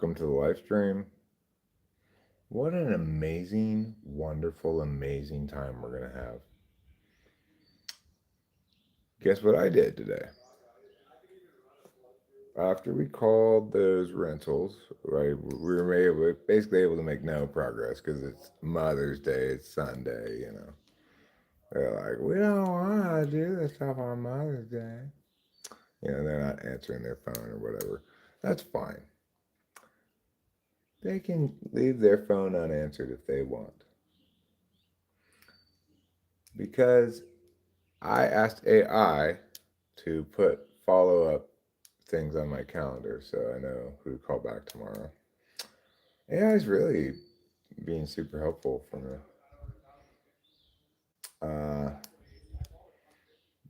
welcome to the live stream. What an amazing, wonderful, amazing time we're going to have. Guess what I did today? After we called those rentals, right, we were basically able to make no progress because it's Mother's Day, it's Sunday. They're like, we don't want to do this stuff on Mother's Day. They're not answering their phone or whatever. That's fine. They can leave their phone unanswered if they want. Because I asked AI to put follow up things on my calendar so I know who to call back tomorrow. AI is really being super helpful for me. Uh,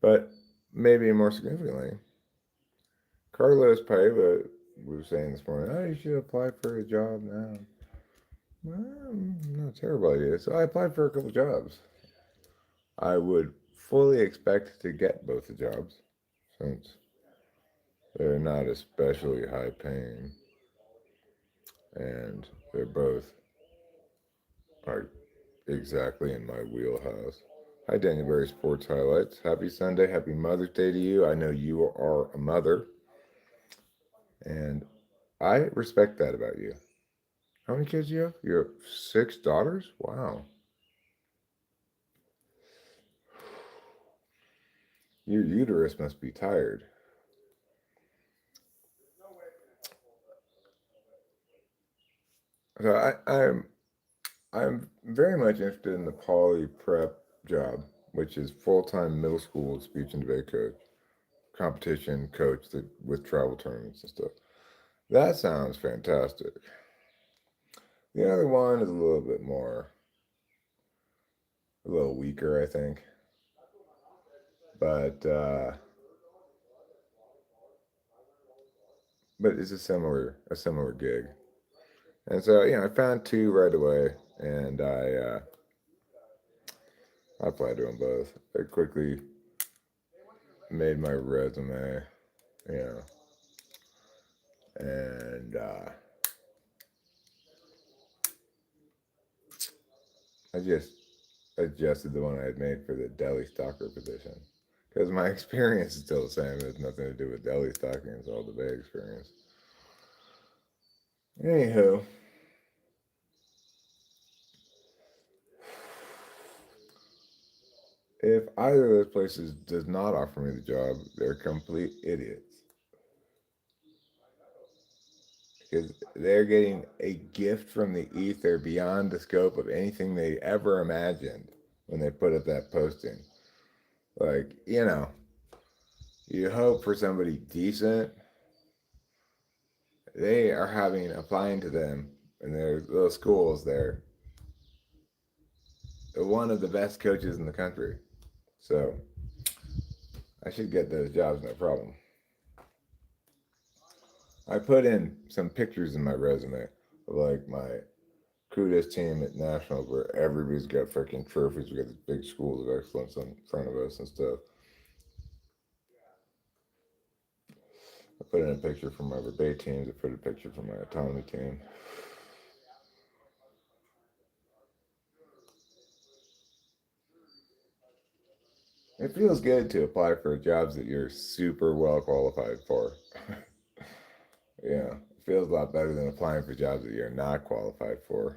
but maybe more significantly, Carlos Paiva was saying this morning, oh, you should apply for a job now. Well, not a terrible idea. So I applied for a couple jobs. I would fully expect to get both the jobs since they're not especially high paying and they're both like exactly in my wheelhouse. Hi, Daniel Berry Sports Highlights. Happy Sunday. Happy Mother's Day to you. I know you are a mother, and I respect that about you. How many kids do you have? You have six daughters? Wow. Your uterus must be tired. So I'm very much interested in the poly prep job, which is full time middle school speech and debate coach, competition coach with travel tournaments and stuff. That sounds fantastic. The other one is a little weaker, I think, but but it's a similar gig. And so I found two right away, and I applied to them both. I quickly made my resume, you know, and I just adjusted the one I had made for the deli stalker position. Because my experience is still the same. It has nothing to do with deli stalking. It's all the bay experience. Anywho, if either of those places does not offer me the job, they're complete idiots. Because they're getting a gift from the ether beyond the scope of anything they ever imagined when they put up that posting. Like, you hope for somebody decent. They are having applying to them in their little schools. They're one of the best coaches in the country. So I should get those jobs, no problem. I put in some pictures in my resume of like my kudos team at nationals where everybody's got freaking trophies. We got these big schools of excellence in front of us and stuff. I put in a picture from my debate teams. I put a picture from my autonomy team. It feels good to apply for jobs that you're super well qualified for. It feels a lot better than applying for jobs that you're not qualified for.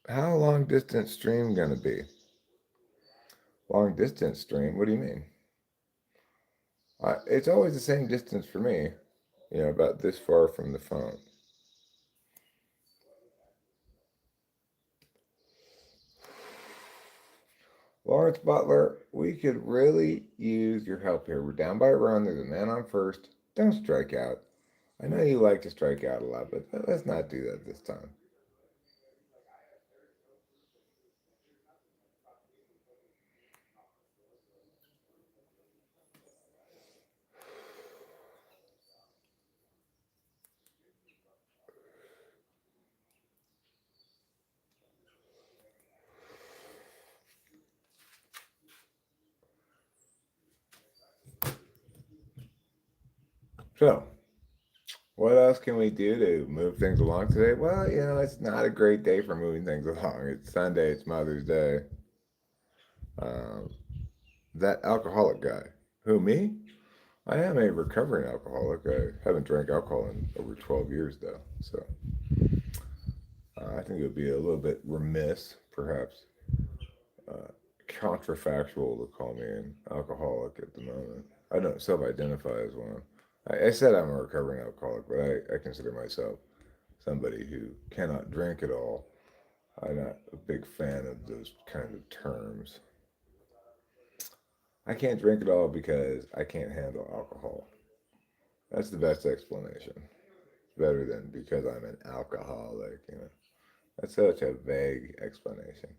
How long distance stream gonna be? Long distance stream? What do you mean? It's always the same distance for me. About this far from the phone. Lawrence Butler, we could really use your help here. We're down by a run. There's a man on first. Don't strike out. I know you like to strike out a lot, but let's not do that this time. So, what else can we do to move things along today? Well, it's not a great day for moving things along. It's Sunday, it's Mother's Day. Um, that alcoholic guy. Who, me? I am a recovering alcoholic. I haven't drank alcohol in over 12 years, though. So I think it would be a little bit remiss, perhaps uh, counterfactual to call me an alcoholic at the moment. I don't self identify as one. I said I'm a recovering alcoholic, but I consider myself somebody who cannot drink at all. I'm not a big fan of those kind of terms. I can't drink at all because I can't handle alcohol. That's the best explanation. Better than because I'm an alcoholic. That's such a vague explanation.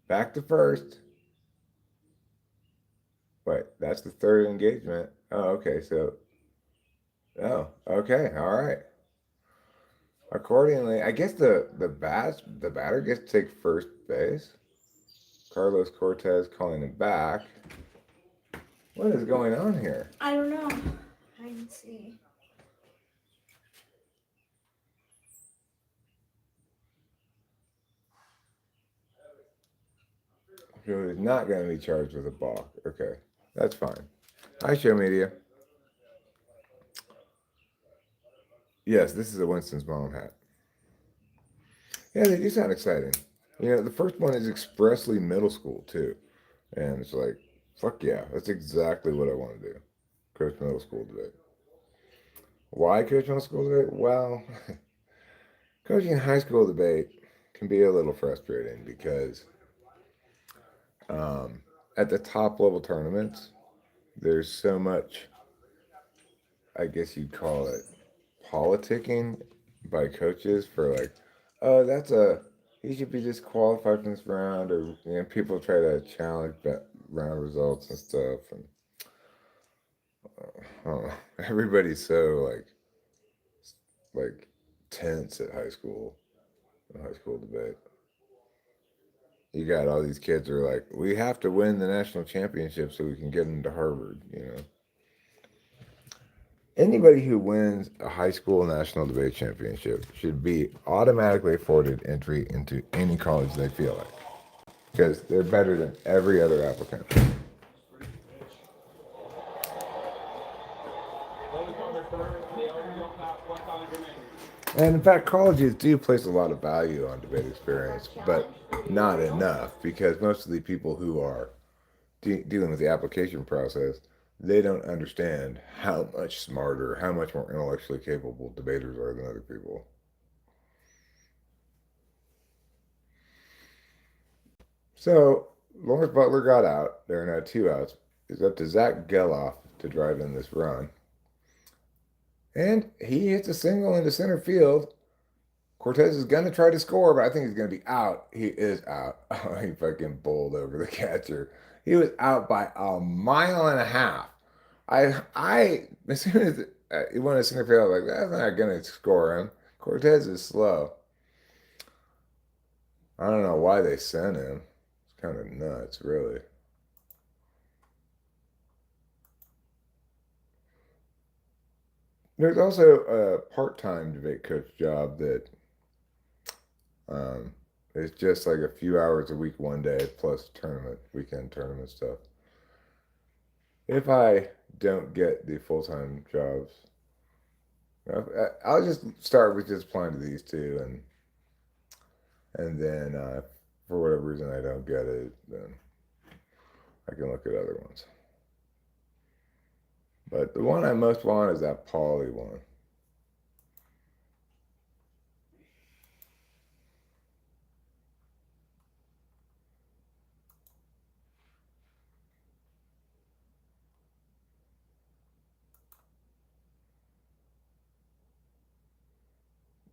Back to first. Wait, that's the third engagement. Oh, okay. Oh, okay. All right. Accordingly, I guess the batter gets to take first base. Carlos Cortez calling him back. What is going on here? I don't know. I can see. So he's not going to be charged with a balk. Okay, that's fine. Hi, show media. Yes, this is a Winston's mom hat. Yeah, they do sound exciting. The first one is expressly middle school too, and it's like, fuck yeah, that's exactly what I want to do. Coach middle school debate. Why coach middle school debate? Well, coaching high school debate can be a little frustrating because um, at the top level tournaments, there's so much, I guess you'd call it, politicking by coaches for like, oh, he should be disqualified from this round, or people try to challenge round results and stuff, and I don't know. Everybody's so like tense at high school debate. You got all these kids who are like, we have to win the national championship so we can get into Harvard. Anybody who wins a high school national debate championship should be automatically afforded entry into any college they feel like because they're better than every other applicant. And in fact, colleges do place a lot of value on debate experience, but not enough because most of the people who are dealing with the application process, they don't understand how much smarter, how much more intellectually capable debaters are than other people. So Lawrence Butler got out. There are now 2 outs. It's up to Zach Geloff to drive in this run. And he hits a single into center field. Cortez is going to try to score, but I think he's going to be out. He is out. Oh, he fucking bowled over the catcher. He was out by a mile and a half. As soon as he went to center field, I was like, that's not going to score him. Cortez is slow. I don't know why they sent him. It's kind of nuts, really. There's also a part-time debate coach job that is just like a few hours a week, one day, plus weekend tournament stuff. If I don't get the full-time jobs, I'll just start with just applying to these two, and then for whatever reason I don't get it, then I can look at other ones. But the one I most want is that Poly one.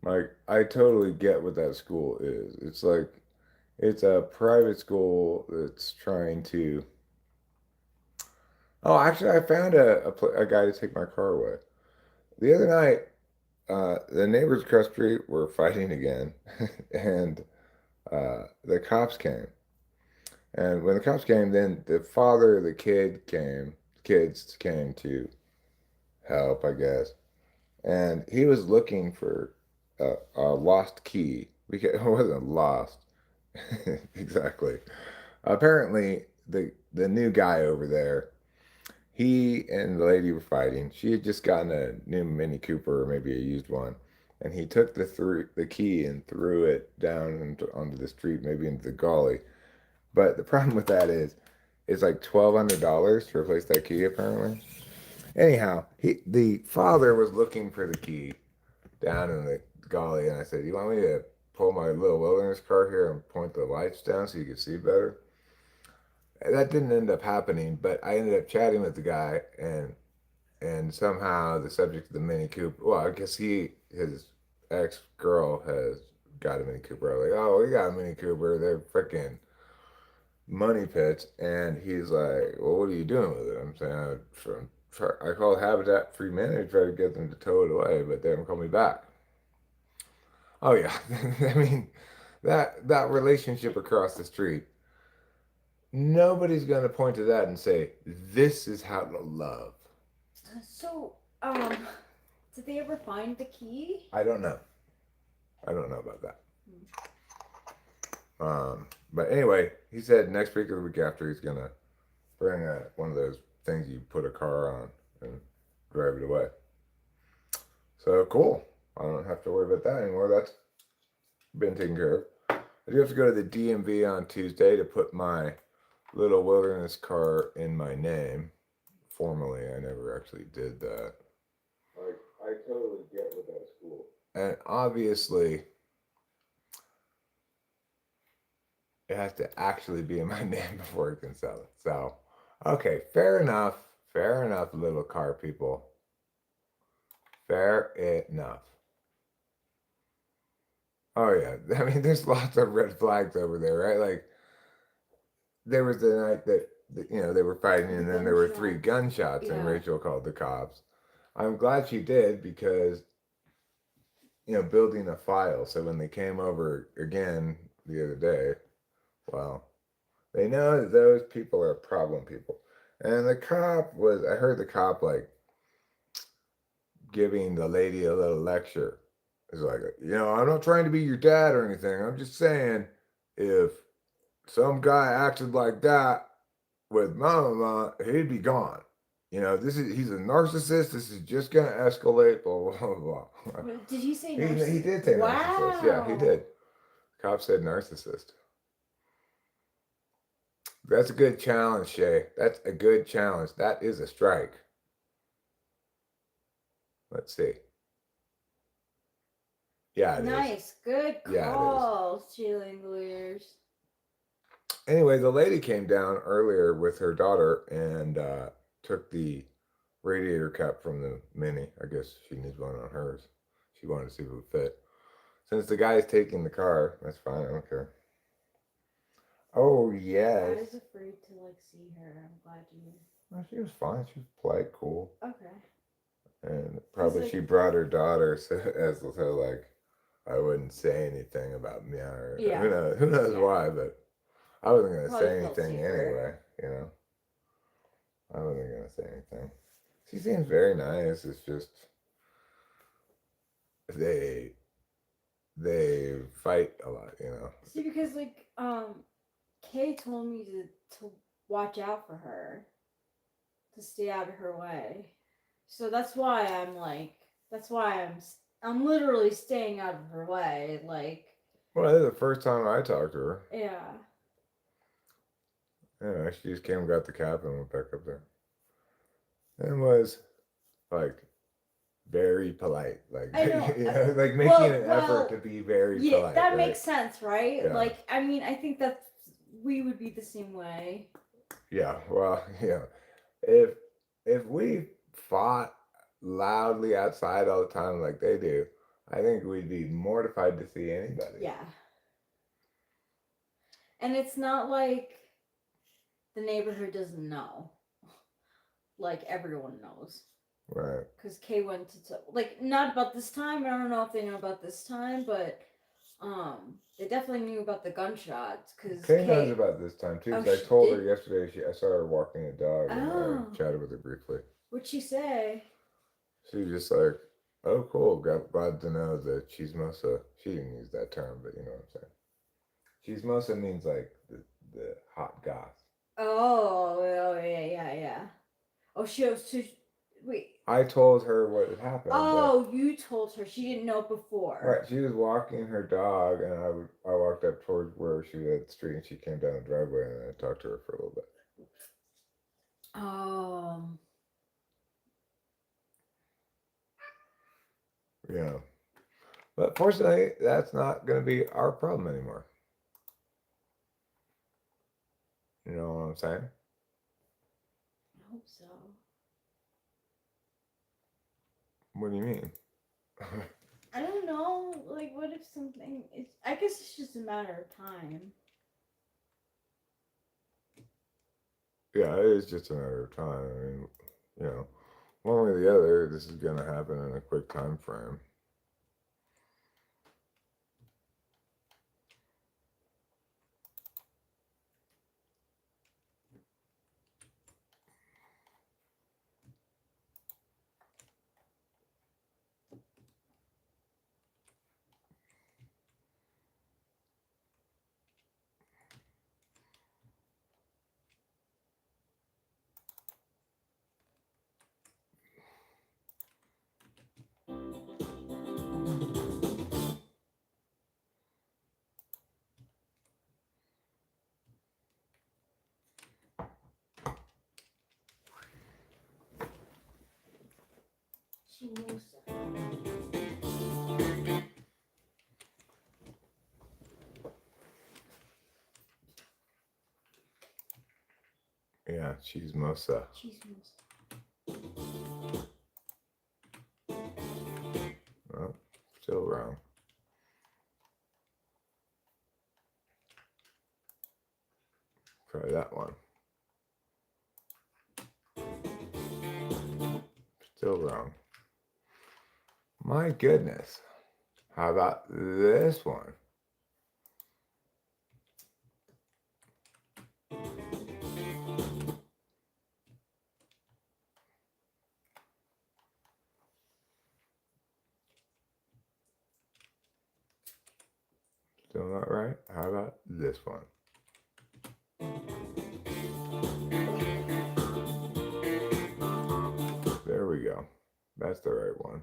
Like, I totally get what that school is. It's a private school that's trying to. Oh, actually, I found a guy to take my car away. The other night, the neighbors across the street were fighting again, and the cops came. And when the cops came, then the father of the kid came kids came to help, I guess, and he was looking for a lost key. It wasn't lost exactly. Apparently, the new guy over there, he and the lady were fighting. She had just gotten a new Mini Cooper or maybe a used one, and he took the key and threw it down onto the street, maybe into the gully. But the problem with that is, it's like $1,200 to replace that key apparently. Anyhow, the father was looking for the key down in the gully, and I said, "You want me to pull my little wilderness car here and point the lights down so you can see better?" That didn't end up happening, but I ended up chatting with the guy, and somehow the subject of the Mini Cooper. Well, I guess his ex girl has got a Mini Cooper. I was like, "Oh, we got a Mini Cooper. They're freaking money pits." And he's like, "Well, what are you doing with it?" I'm saying, I called Habitat for Humanity to try to get them to tow it away, but they haven't called me back. Oh yeah, I mean that relationship across the street. Nobody's gonna point to that and say this is how to love. So, did they ever find the key? I don't know. I don't know about that. But anyway, he said next week or the week after he's gonna bring one of those things you put a car on and drive it away. So cool. I don't have to worry about that anymore. That's been taken care of. I do have to go to the DMV on Tuesday to put my little wilderness car in my name. Formally, I never actually did that. Like, I totally get what that's cool. And obviously, it has to actually be in my name before I can sell it. So, okay, fair enough. Fair enough, little car people. Fair enough. Oh yeah, I mean, there's lots of red flags over there, right? Like, there was the night that they were fighting, and then there were 3 gunshots, and Rachel called the cops. I'm glad she did because building a file. So when they came over again the other day, well, they know that those people are problem people. And I heard the cop like giving the lady a little lecture. It's like, I'm not trying to be your dad or anything. I'm just saying, if some guy acted like that with mama, he'd be gone. He's a narcissist. This is just gonna escalate. Blah blah blah. Did he say narcissist? He did say narcissist. Yeah, he did. Cop said narcissist. That's a good challenge, Shay. That's a good challenge. That is a strike. Let's see. Yeah, it nice. Is. Good call, Sheila Lawyers. Anyway, the lady came down earlier with her daughter and took the radiator cap from the Mini. I guess she needs one on hers. She wanted to see if it would fit. Since the guy is taking the car, that's fine. I don't care. Oh yes. I was afraid to see her. I'm glad you. Well, she was fine. She was polite, cool. Okay. And probably she brought her daughter so I wouldn't say anything about me or who knows why, but I wasn't gonna say anything anyway. I wasn't gonna say anything. She seems very nice. It's just they fight a lot, See, because Kay told me to watch out for her, to stay out of her way. So that's why I'm literally staying out of her way. Well, this is the first time I talked to her. Yeah. Yeah, she just came and got the cap and went back up there. And was very polite, making an effort to be very polite. That makes sense, right? Yeah. I think that we would be the same way. Yeah, well, yeah. If we fought loudly outside all the time like they do, I think we'd be mortified to see anybody. Yeah. And it's not like the neighborhood doesn't know. Everyone knows. Right. Because Kay went to not about this time. I don't know if they know about this time, but they definitely knew about the gunshots. Because Kay knows about this time too. I told her yesterday. I saw her walking a dog, and I chatted with her briefly. What'd she say? She was just like, "Oh, cool. Glad to know that chismosa." She didn't use that term, but you know what I'm saying. Chismosa means like the hot goss. Oh, yeah. Oh, wait. I told her what had happened. Oh, you told her. She didn't know before. Right. She was walking her dog, and I walked up towards where she was at the street, and she came down the driveway, and I talked to her for a little bit. Yeah. But fortunately, that's not going to be our problem anymore. You know what I'm saying? I hope so. What do you mean? I don't know. Like, what if something is. I guess it's just a matter of time. Yeah, it is just a matter of time. I mean, you know, one way or the other, this is going to happen in a quick time frame. Yeah, chismosa. Well, still wrong. Try that one. Still wrong. My goodness. How about this one? Still not right? How about this one? There we go. That's the right one.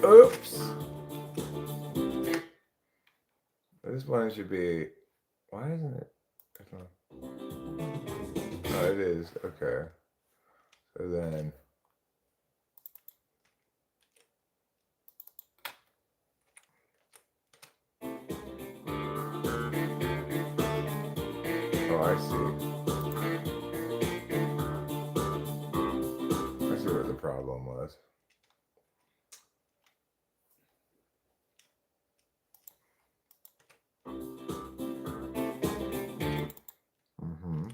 Oops. This one should be. Why isn't it? Oh, it is. Okay. So then. Oh, I see. I see what the problem was. Mm-hmm.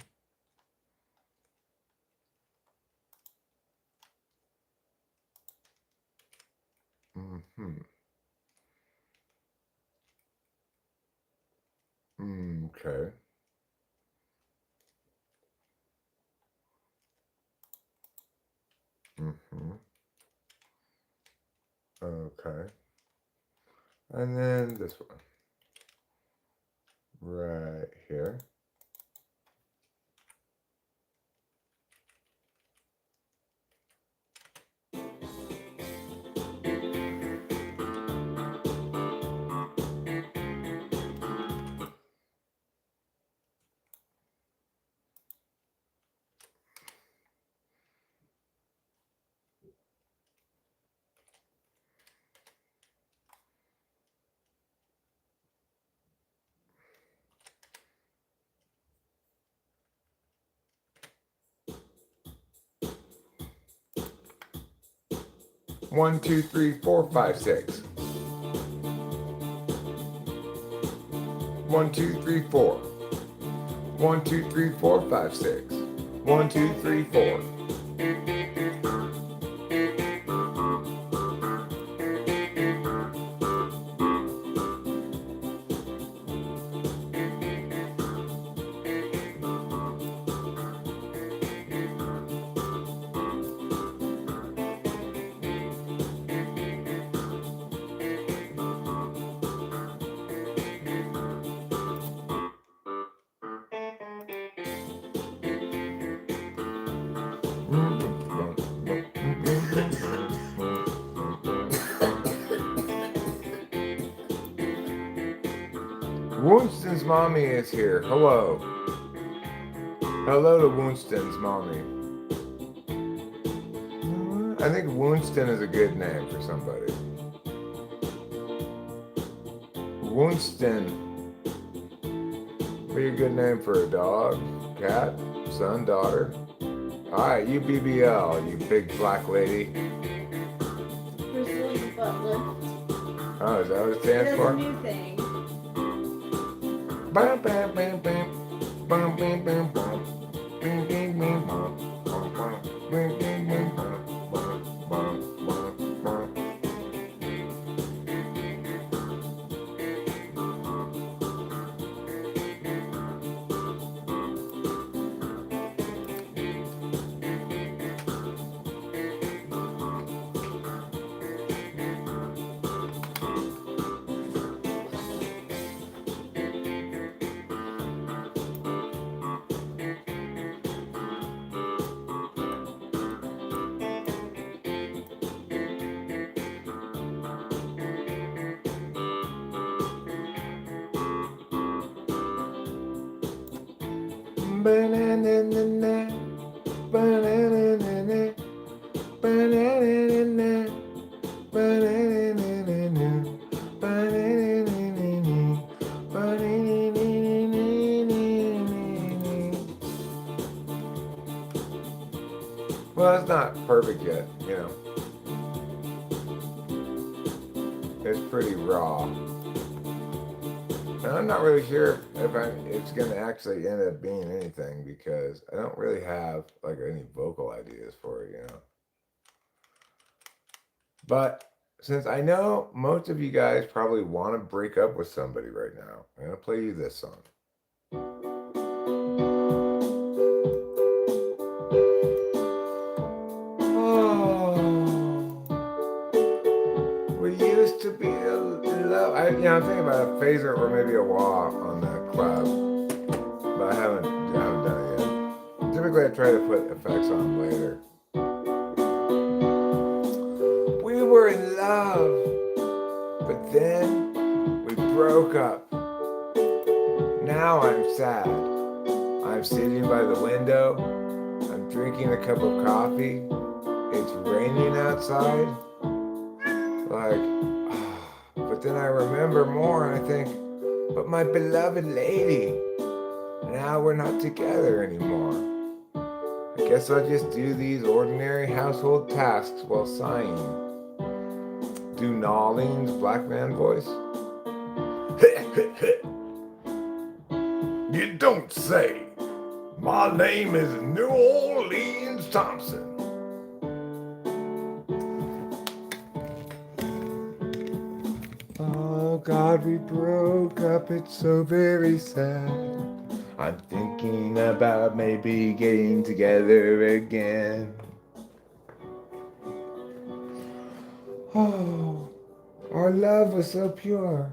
Mm-hmm. Okay. Mm-hmm. Okay. And then this one. Right here. One, two, three, four, five, six. 1, 2, 3, 4. 1, 2, 3, 4, 5, 6. 1, 2, 3, 4. Winston's mommy is here. Hello. Hello to Winston's mommy. I think Winston is a good name for somebody. Winston. Be a good name for a dog, cat, son, daughter. Alright, you BBL, you big black lady. Brazilian butt lift. Oh, is that what it stands That's for? a new thing. Bam, bam, bam, bam. Bam, bam, bam, bam. Bing, bing, bing, bam. Bam, bam. Bing, bing, bing, bam. Bam, bam, bam, bam. Ba-na-na-na-na. Ba-na-na-na-na. Ba-na-na-na-na. Ba-na-na-na-na. Ba-na-na-na-na. Ba-na-na-na-na-na. Well, it's not perfect yet, you know. It's pretty raw. And I'm not really sure if it's going to actually end up being anything because I don't really have like any vocal ideas for it, you know. But since I know most of you guys probably want to break up with somebody right now, I'm going to play you this song. Oh, we used to be in love. I'm thinking about a phaser or maybe a wah on the cloud, but I haven't done it yet. Typically, I try to put effects on later. We were in love, but then we broke up. Now I'm sad. I'm sitting by the window. I'm drinking a cup of coffee. It's raining outside. But then I remember more and I think, but my beloved lady, Now we're not together anymore. I guess I'll just do these ordinary household tasks while sighing. Do Nolene's black man voice? You don't say. My name is New Orleans Thompson. Oh God, we broke up, it's so very sad. I'm thinking about maybe getting together again. Oh, our love was so pure,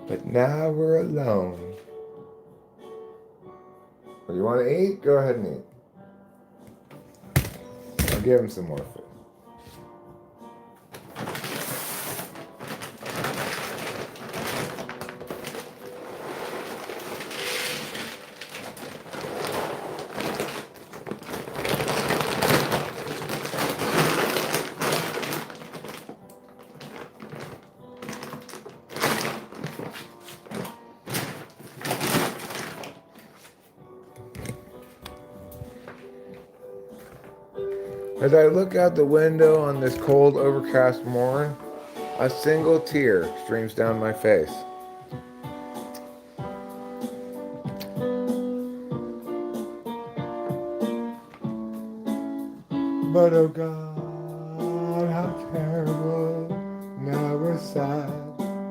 but now we're alone. Well, you want to eat? Go ahead and eat. I'll give him some more food. As I look out the window on this cold, overcast morn, a single tear streams down my face. But oh God, how terrible. Now we're sad,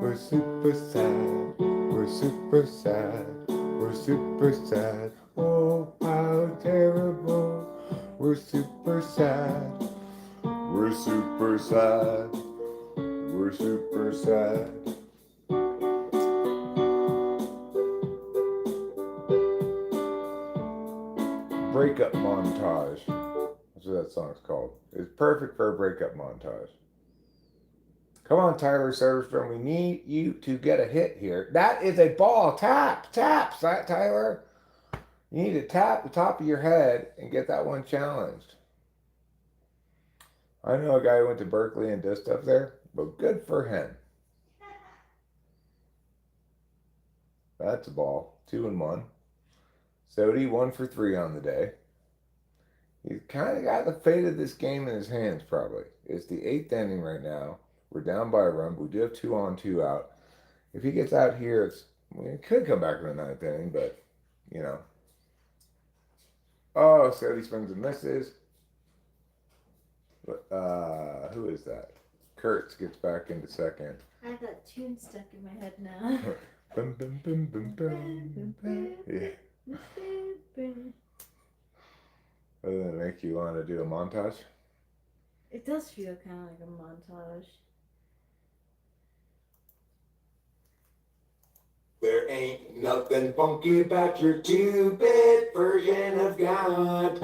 we're super sad, we're super sad, we're super sad. Oh, how terrible. We're super sad. We're super sad. We're super sad. Breakup montage. That's what that song's called. It's perfect for a breakup montage. Come on, Tyler Soderstrom. We need you to get a hit here. That is a ball. Tap, Tyler. You need to tap the top of your head and get that one challenged. I know a guy who went to Berkeley and does stuff there, but good for him. That's a ball. 2 and 1. Sodi 1 for 3 on the day. He's kind of got the fate of this game in his hands, probably. It's the 8th inning right now. We're down by a run, but we do have 2 on, 2 out. If he gets out here, it could come back in the 9th inning, but, you know. Oh, Sodi swings and misses. Who is that? Kurtz gets back into second. I have that tune stuck in my head now. Bum, bum, bum, bum, bum, bum. Yeah. Doesn't it make you want to do a montage? It does feel kind of like a montage. There ain't nothing funky about your 2-bit version of God.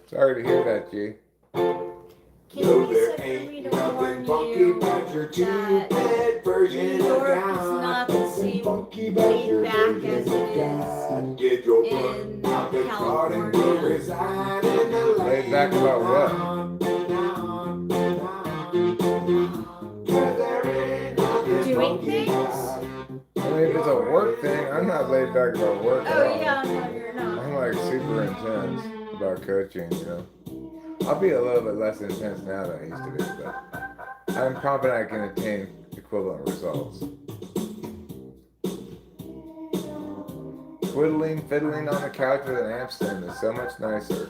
Sorry to hear that, G. No, there ain't nothing funky about your 2-bit version of God. Nothing funky about your version of God. Get your butt out the car and go reside in the land. Laid back about what? Doing things? I mean, if it's a work thing, I'm not laid back about work at all. Oh yeah, no, you're not. I'm like super intense about coaching, you know. I'll be a little bit less intense now than I used to be, but I'm confident I can attain equivalent results. Fiddling on the couch with an amp stem is so much nicer.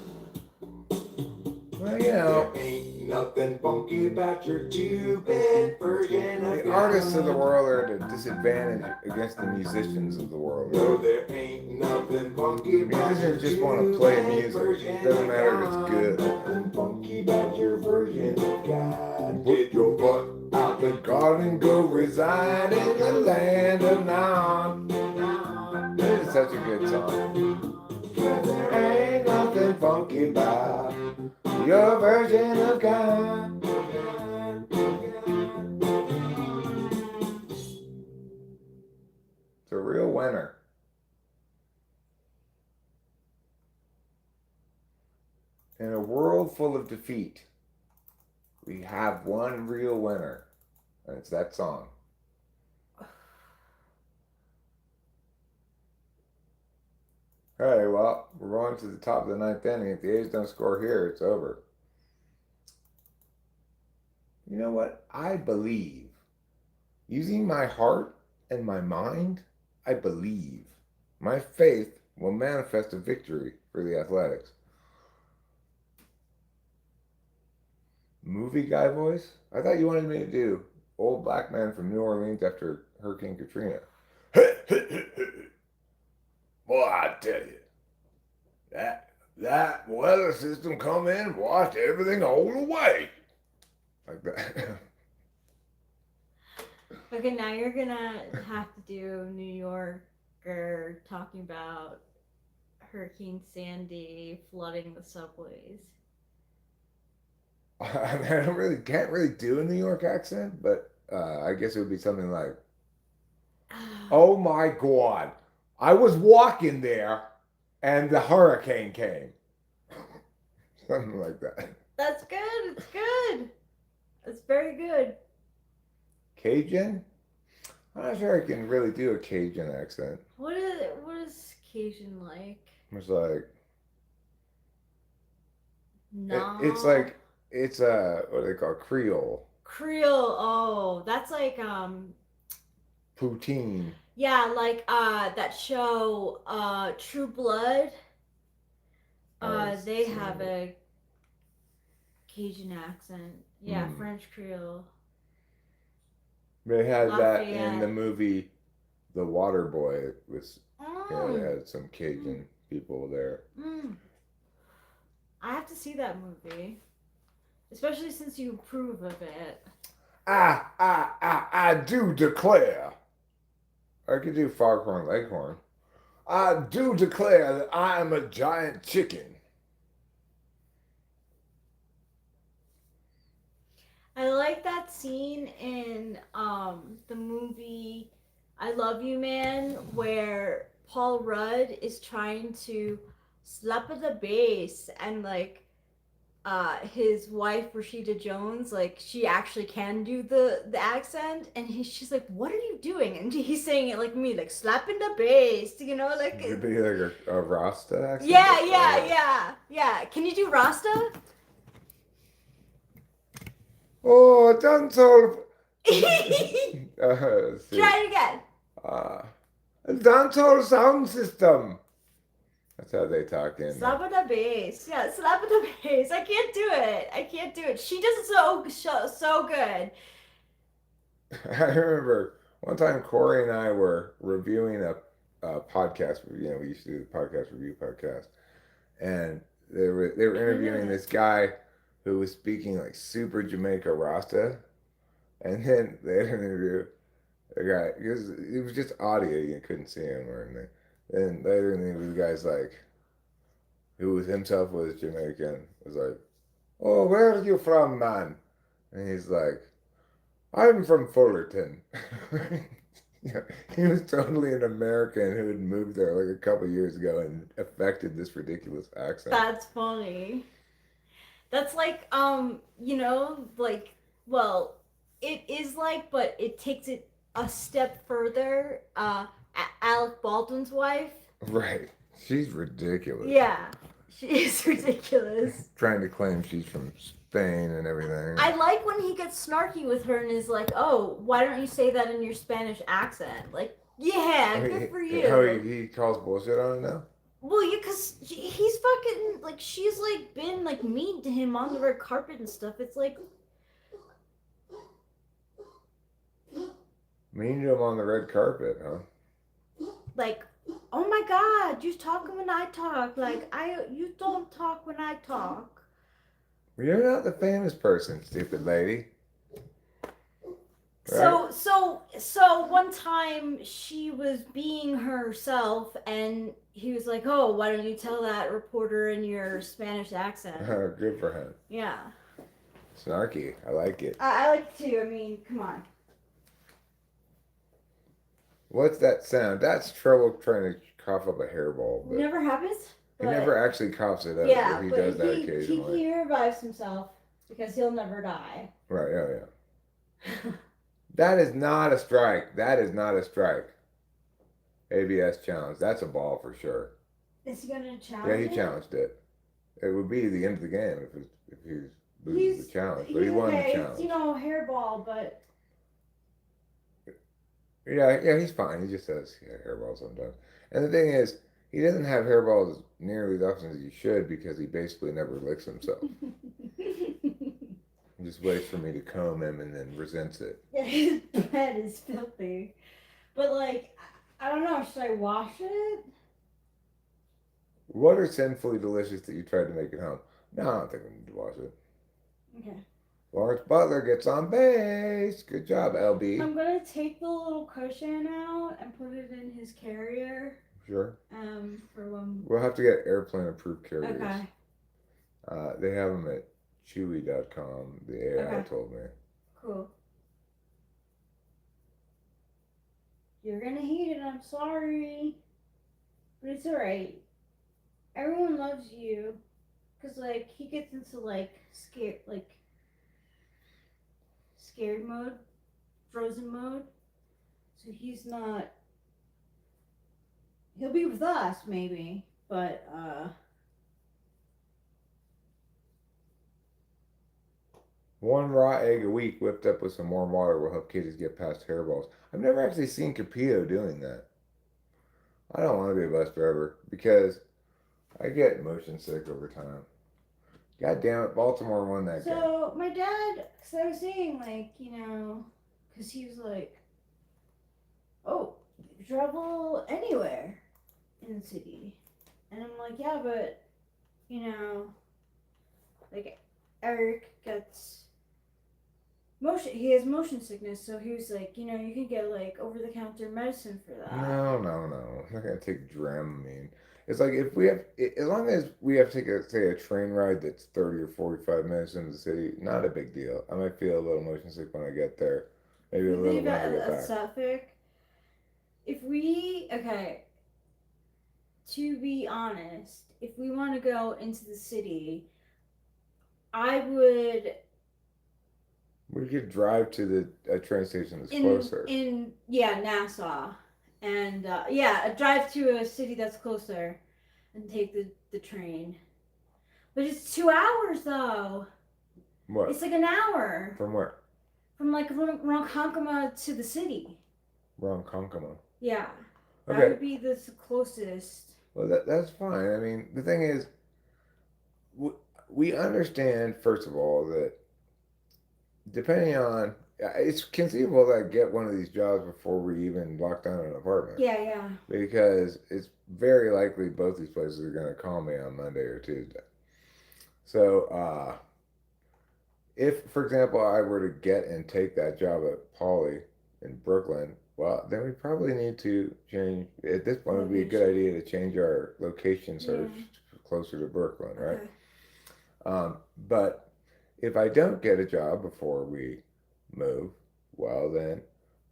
Well, you know, there ain't nothing funky about your 2-bit version of the artists of the world are at a disadvantage against the musicians of the world. No, there ain't nothing funky about musicians just want to play music. It doesn't matter if it's good. Nothing funky about your version of God. Get your butt out the garden, go reside in the land of Nod. This is such a good song. There ain't nothing funky about your version of God. It's a real winner. In a world full of defeat, we have one real winner, and it's that song. Hey, well, we're going to the top of the ninth inning. If the A's don't score here, it's over. You know what? I believe. Using my heart and my mind, I believe. My faith will manifest a victory for the Athletics. Movie guy voice? I thought you wanted me to do old black man from New Orleans after Hurricane Katrina. Boy, I tell you, that weather system come in and washed everything all away. Like that. Okay, now you're gonna have to do New Yorker talking about Hurricane Sandy flooding the subways. I mean, can't really do a New York accent, but I guess it would be something like, "Oh my God, I was walking there, and the hurricane came." Something like that. That's good. It's good. It's very good. Cajun? I'm not sure I can really do a Cajun accent. What is Cajun like? It's like No. it's like it's what do they call it? Creole Creole. Oh, that's like poutine. yeah, like that show True Blood. They have a Cajun accent. Yeah, French Creole. They had that in Lafayette. the movie The Water Boy. It was Mm. they had some Cajun people there. I have to see that movie, especially since you approve of it. I do declare. I could do Foghorn Leghorn. I do declare that I am a giant chicken. I like that scene in the movie I Love You Man where Paul Rudd is trying to slap at the bass and like his wife Rashida Jones, like she actually can do the accent, and she's like, "What are you doing?" And he's saying it like me, like slapping the bass, you know, like. Could be like a Rasta accent. Yeah. Can you do Rasta? Oh, don't solve. Try it again. Dancehall sound system. That's how they talk in. Slap at the bass. Yeah, slap at the bass. I can't do it. She does it so good. I remember one time Corey and I were reviewing a podcast. You know, we used to do the podcast review podcast, and they were interviewing this guy who was speaking like super Jamaica Rasta, and then they had an interview the guy because it was just audio, you couldn't see him or anything. Then later in the interview, the guy's like, who was himself was Jamaican, was like, "Oh, where are you from, man?" And he's like, "I'm from Fullerton." Yeah, he was totally an American who had moved there like a couple years ago and affected this ridiculous accent. That's funny. That's like like, well, it is like, but it takes it a step further. Alec Baldwin's wife. Right. She's ridiculous. Yeah. She is ridiculous. Trying to claim she's from Spain and everything. I like when he gets snarky with her and is like, "Oh, why don't you say that in your Spanish accent?" Like, yeah, good for you. How he calls bullshit on it now? Well, yeah, because he's fucking, like, she's, like, been, like, mean to him on the red carpet and stuff. It's like... Mean to him on the red carpet, huh? Like, "Oh my God, you talk when I talk. Like, you don't talk when I talk." You're not the famous person, stupid lady. Right? So one time she was being herself and he was like, "Oh, why don't you tell that reporter in your Spanish accent?" Oh, good for him. Yeah. Snarky. I like it. I like it too. I mean, come on. What's that sound? That's trouble trying to cough up a hairball. But never happens? He never actually coughs it up. Yeah, but he does that occasionally. He revives himself because he'll never die. Right, yeah. That is not a strike. That is not a strike. ABS challenge. That's a ball for sure. Is he gonna Yeah, challenge he it? challenged it. It would be the end of the game if he loses the challenge, but he He's won the okay. It's challenge. hairball, but Yeah, he's fine. He just has hairballs sometimes. And the thing is, he doesn't have hairballs nearly as often as he should because he basically never licks himself. He just waits for me to comb him and then resents it. yeah, his bed is filthy. But like, I don't know. Should I wash it? What are sinfully delicious that you tried to make at home? No, I don't think we need to wash it. Okay. Lawrence Butler gets on base. Good job, LB. I'm gonna take the little cushion out and put it in his carrier. Sure. For when. We'll have to get airplane approved carriers. Okay. They have them at chewy.com, the AI Okay. told me. Cool. You're gonna hate it. I'm sorry, but it's alright. Everyone loves you, cause like he gets into scared mode, frozen mode. So he's not. He'll be with us maybe, but One raw egg a week whipped up with some warm water will help kitties get past hairballs. I've never actually seen Capito doing that. I don't want to be a bus driver because I get motion sick over time. God damn it, Baltimore won that game. so my dad. So I was saying cause he was like, oh, you travel anywhere in the city, and I'm like, yeah, but like Eric gets motion. He has motion sickness, so he was like, you can get like over the counter medicine for that. No. I'm not gonna take Dramamine. It's like if we have, as long as we have to take say a train ride that's 30 or 45 minutes into the city, not a big deal. I might feel a little motion sick when I get there, maybe a We little leave when I at, get at back. Suffolk. If we okay, to be honest, if we want to go into the city, I would We could drive to the train station that's closer. in Nassau, and drive to a city that's closer, and take the train. But it's 2 hours though. What? It's like an hour From where? from like Ronkonkoma to the city. Ronkonkoma. Yeah, that Okay. would be the closest. Well, that's fine. I mean, the thing is, we understand first of all that depending on it's conceivable that I get one of these jobs before we even lock down an apartment. Yeah. Because it's very likely both these places are going to call me on Monday or Tuesday. So, if, for example, I were to get and take that job at Poly in Brooklyn, well, then we probably need to change. At this point, it would be a good idea to change our location search closer to Brooklyn, right? Okay. But if I don't get a job before we move, well, then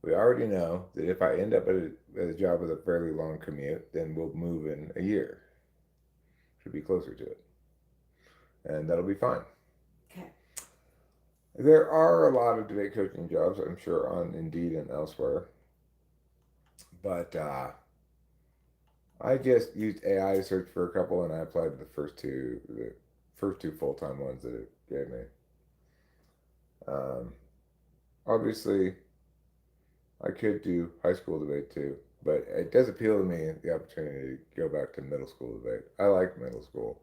we already know that if I end up at a job with a fairly long commute, then we'll move in a year. Should be closer to it. And that'll be fine. Okay. There are a lot of debate coaching jobs, I'm sure, on Indeed and elsewhere. But I just used AI to search for a couple, and I applied to the first two full-time ones that it gave me. Obviously, I could do high school debate too, but it does appeal to me the opportunity to go back to middle school debate. I like middle school.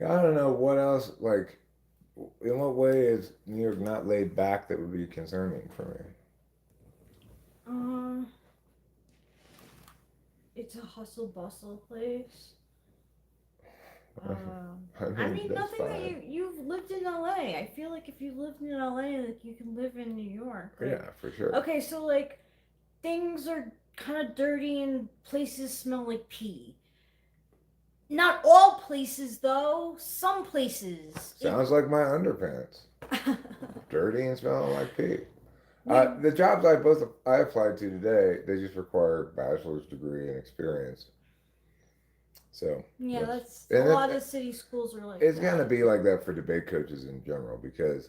I don't know what else, like, in what way is New York not laid back that would be concerning for me? It's a hustle bustle place. I mean, that's nothing fine. that you've lived in LA. I feel like if you lived in LA, like you can live in New York. Like, Yeah, for sure. Okay, so like things are kind of dirty and places smell like pee. Not all places though. Some places. Sounds like my underpants. Dirty and smelling like pee. When- The jobs I applied to today, they just require bachelor's degree and experience. So yeah, that's and a lot of city schools are like it's that. gonna be like that for debate coaches in general because,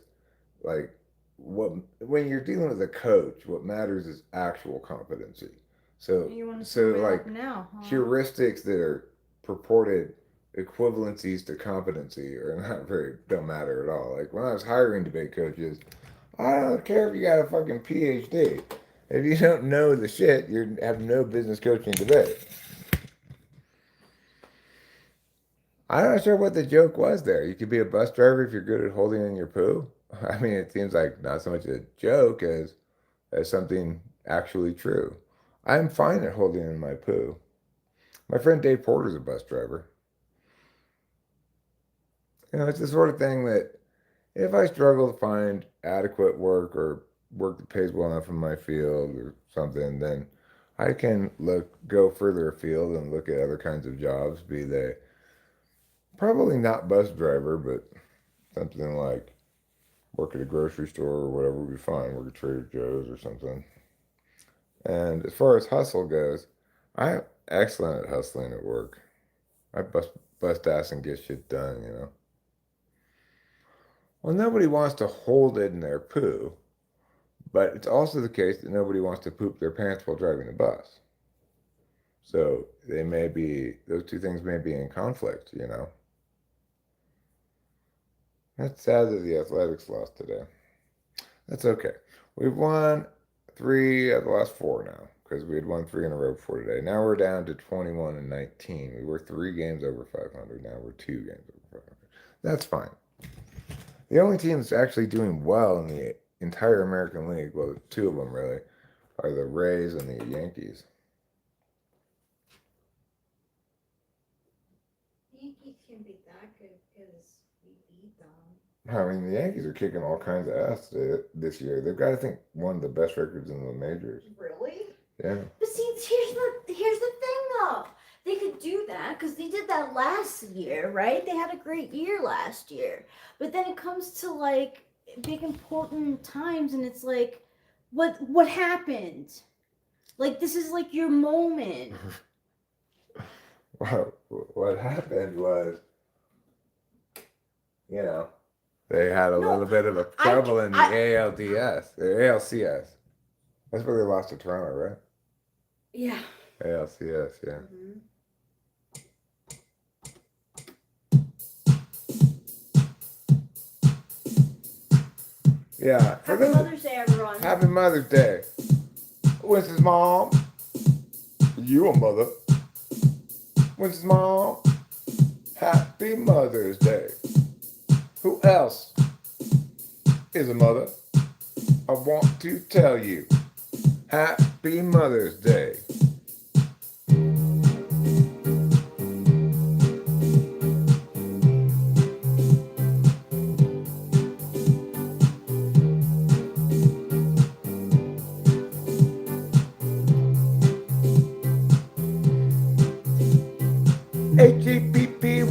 like, when you're dealing with a coach, what matters is actual competency. So You want to so sum it like up now, huh? heuristics that are purported equivalencies to competency are not very don't matter at all. Like when I was hiring debate coaches, I don't care if you got a fucking PhD. If you don't know the shit, you have no business coaching debate. I'm not sure what the joke was there. You could be a bus driver if you're good at holding in your poo. I mean, it seems like not so much a joke as something actually true. I'm fine at holding in my poo. My friend Dave Porter's a bus driver. You know, it's the sort of thing that if I struggle to find adequate work or work that pays well enough in my field or something, then I can go further afield and look at other kinds of jobs, be they probably not bus driver, but something like work at a grocery store or whatever would be fine, work at Trader Joe's or something. And as far as hustle goes, I'm excellent at hustling at work. I bust ass and get shit done, you know. Well, nobody wants to hold in their poo, but it's also the case that nobody wants to poop their pants while driving a bus. So those two things may be in conflict, you know. That's sad that the Athletics lost today. That's okay. We've won 3 of the last 4 now because we had won 3 in a row before today. Now we're down to 21 and 19. We were 3 games over 500. Now we're 2 games over 500. That's fine. The only team that's actually doing well in the entire American League, well, 2 of them really, are the Rays and the Yankees. Yankees can be that good because we beat them. I mean, the Yankees are kicking all kinds of ass this year. They've got, I think, one of the best records in the majors. Really? Yeah. But see, here's the thing though. They could do that because they did that last year, right? They had a great year last year. But then it comes to like big important times, and it's like, what happened? Like this is like your moment. Well, what happened was, you know, they had a little bit of a trouble in the ALDS, the ALCS. That's where they lost to Toronto, right? Yeah. ALCS, yeah. Mm-hmm. Yeah. Happy Mother's Day, everyone. Happy Mother's Day. Winston's mom. You a mother. Winston's mom. Happy Mother's Day. Who else is a mother? I want to tell you. Happy Mother's Day. Happy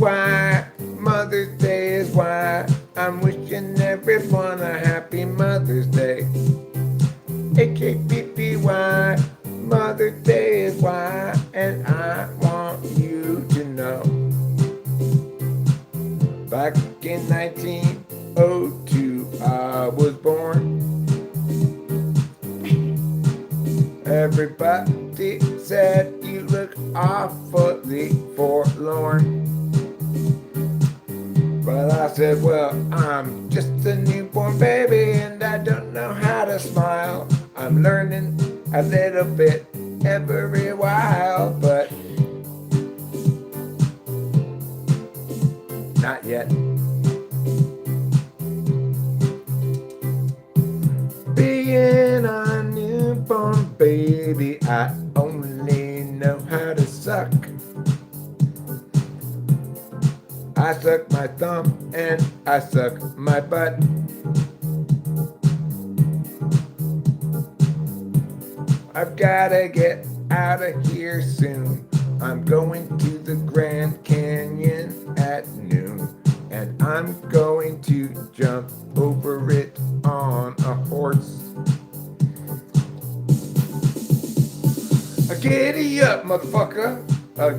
Mother's Day is why I'm wishing everyone a happy Mother's Day. Happy Mother's Day is why, and I want you to know. Back in 1902, I was born. Everybody said you look awfully forlorn. But I said, well, I'm just a newborn baby and I don't know how to smile. I'm learning a little bit every while, but not yet. Being a newborn baby, I only know how to suck. I suck my thumb and I suck my butt. I've gotta get out of here soon. I'm going to the Grand Canyon at noon, and I'm going to jump over it on a horse. Giddy up, motherfucker.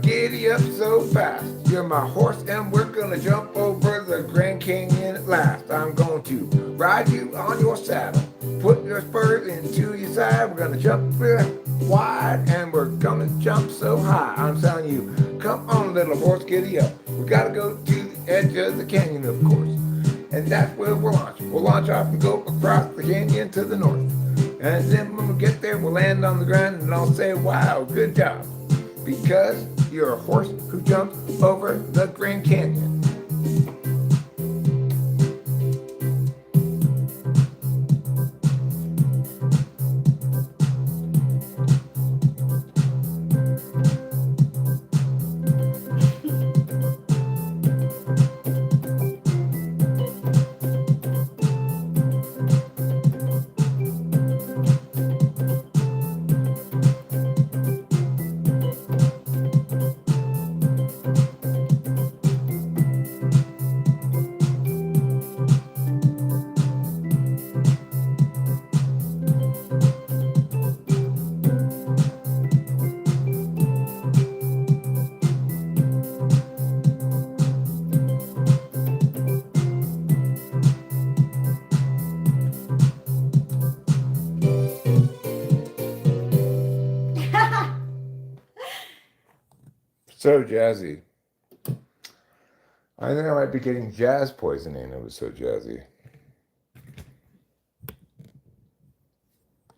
Giddy up so fast. You're my horse and we're gonna jump over the Grand Canyon at last. I'm going to ride you on your saddle, put your spurs into your side. We're gonna jump wide and we're gonna jump so high. I'm telling you, come on little horse, giddy up. We gotta go to the edge of the canyon, of course. And that's where we'll launch. We'll launch off and go across the canyon to the north. And then when we get there, we'll land on the ground and I'll say, wow, good job. Because you're a horse who jumped over the Grand Canyon. So jazzy. I think I might be getting jazz poisoning. It was so jazzy.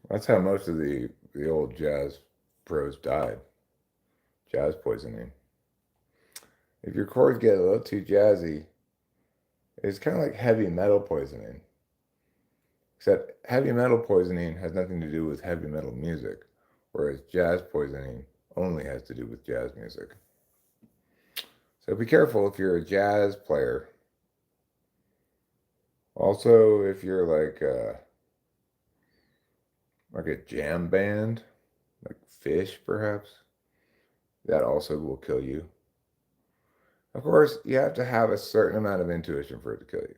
That's how most of the old jazz pros died. Jazz poisoning. If your chords get a little too jazzy, it's kind of like heavy metal poisoning. Except heavy metal poisoning has nothing to do with heavy metal music, whereas jazz poisoning only has to do with jazz music. So be careful if you're a jazz player. Also, if you're like a jam band, like Fish perhaps, that also will kill you. Of course, you have to have a certain amount of intuition for it to kill you,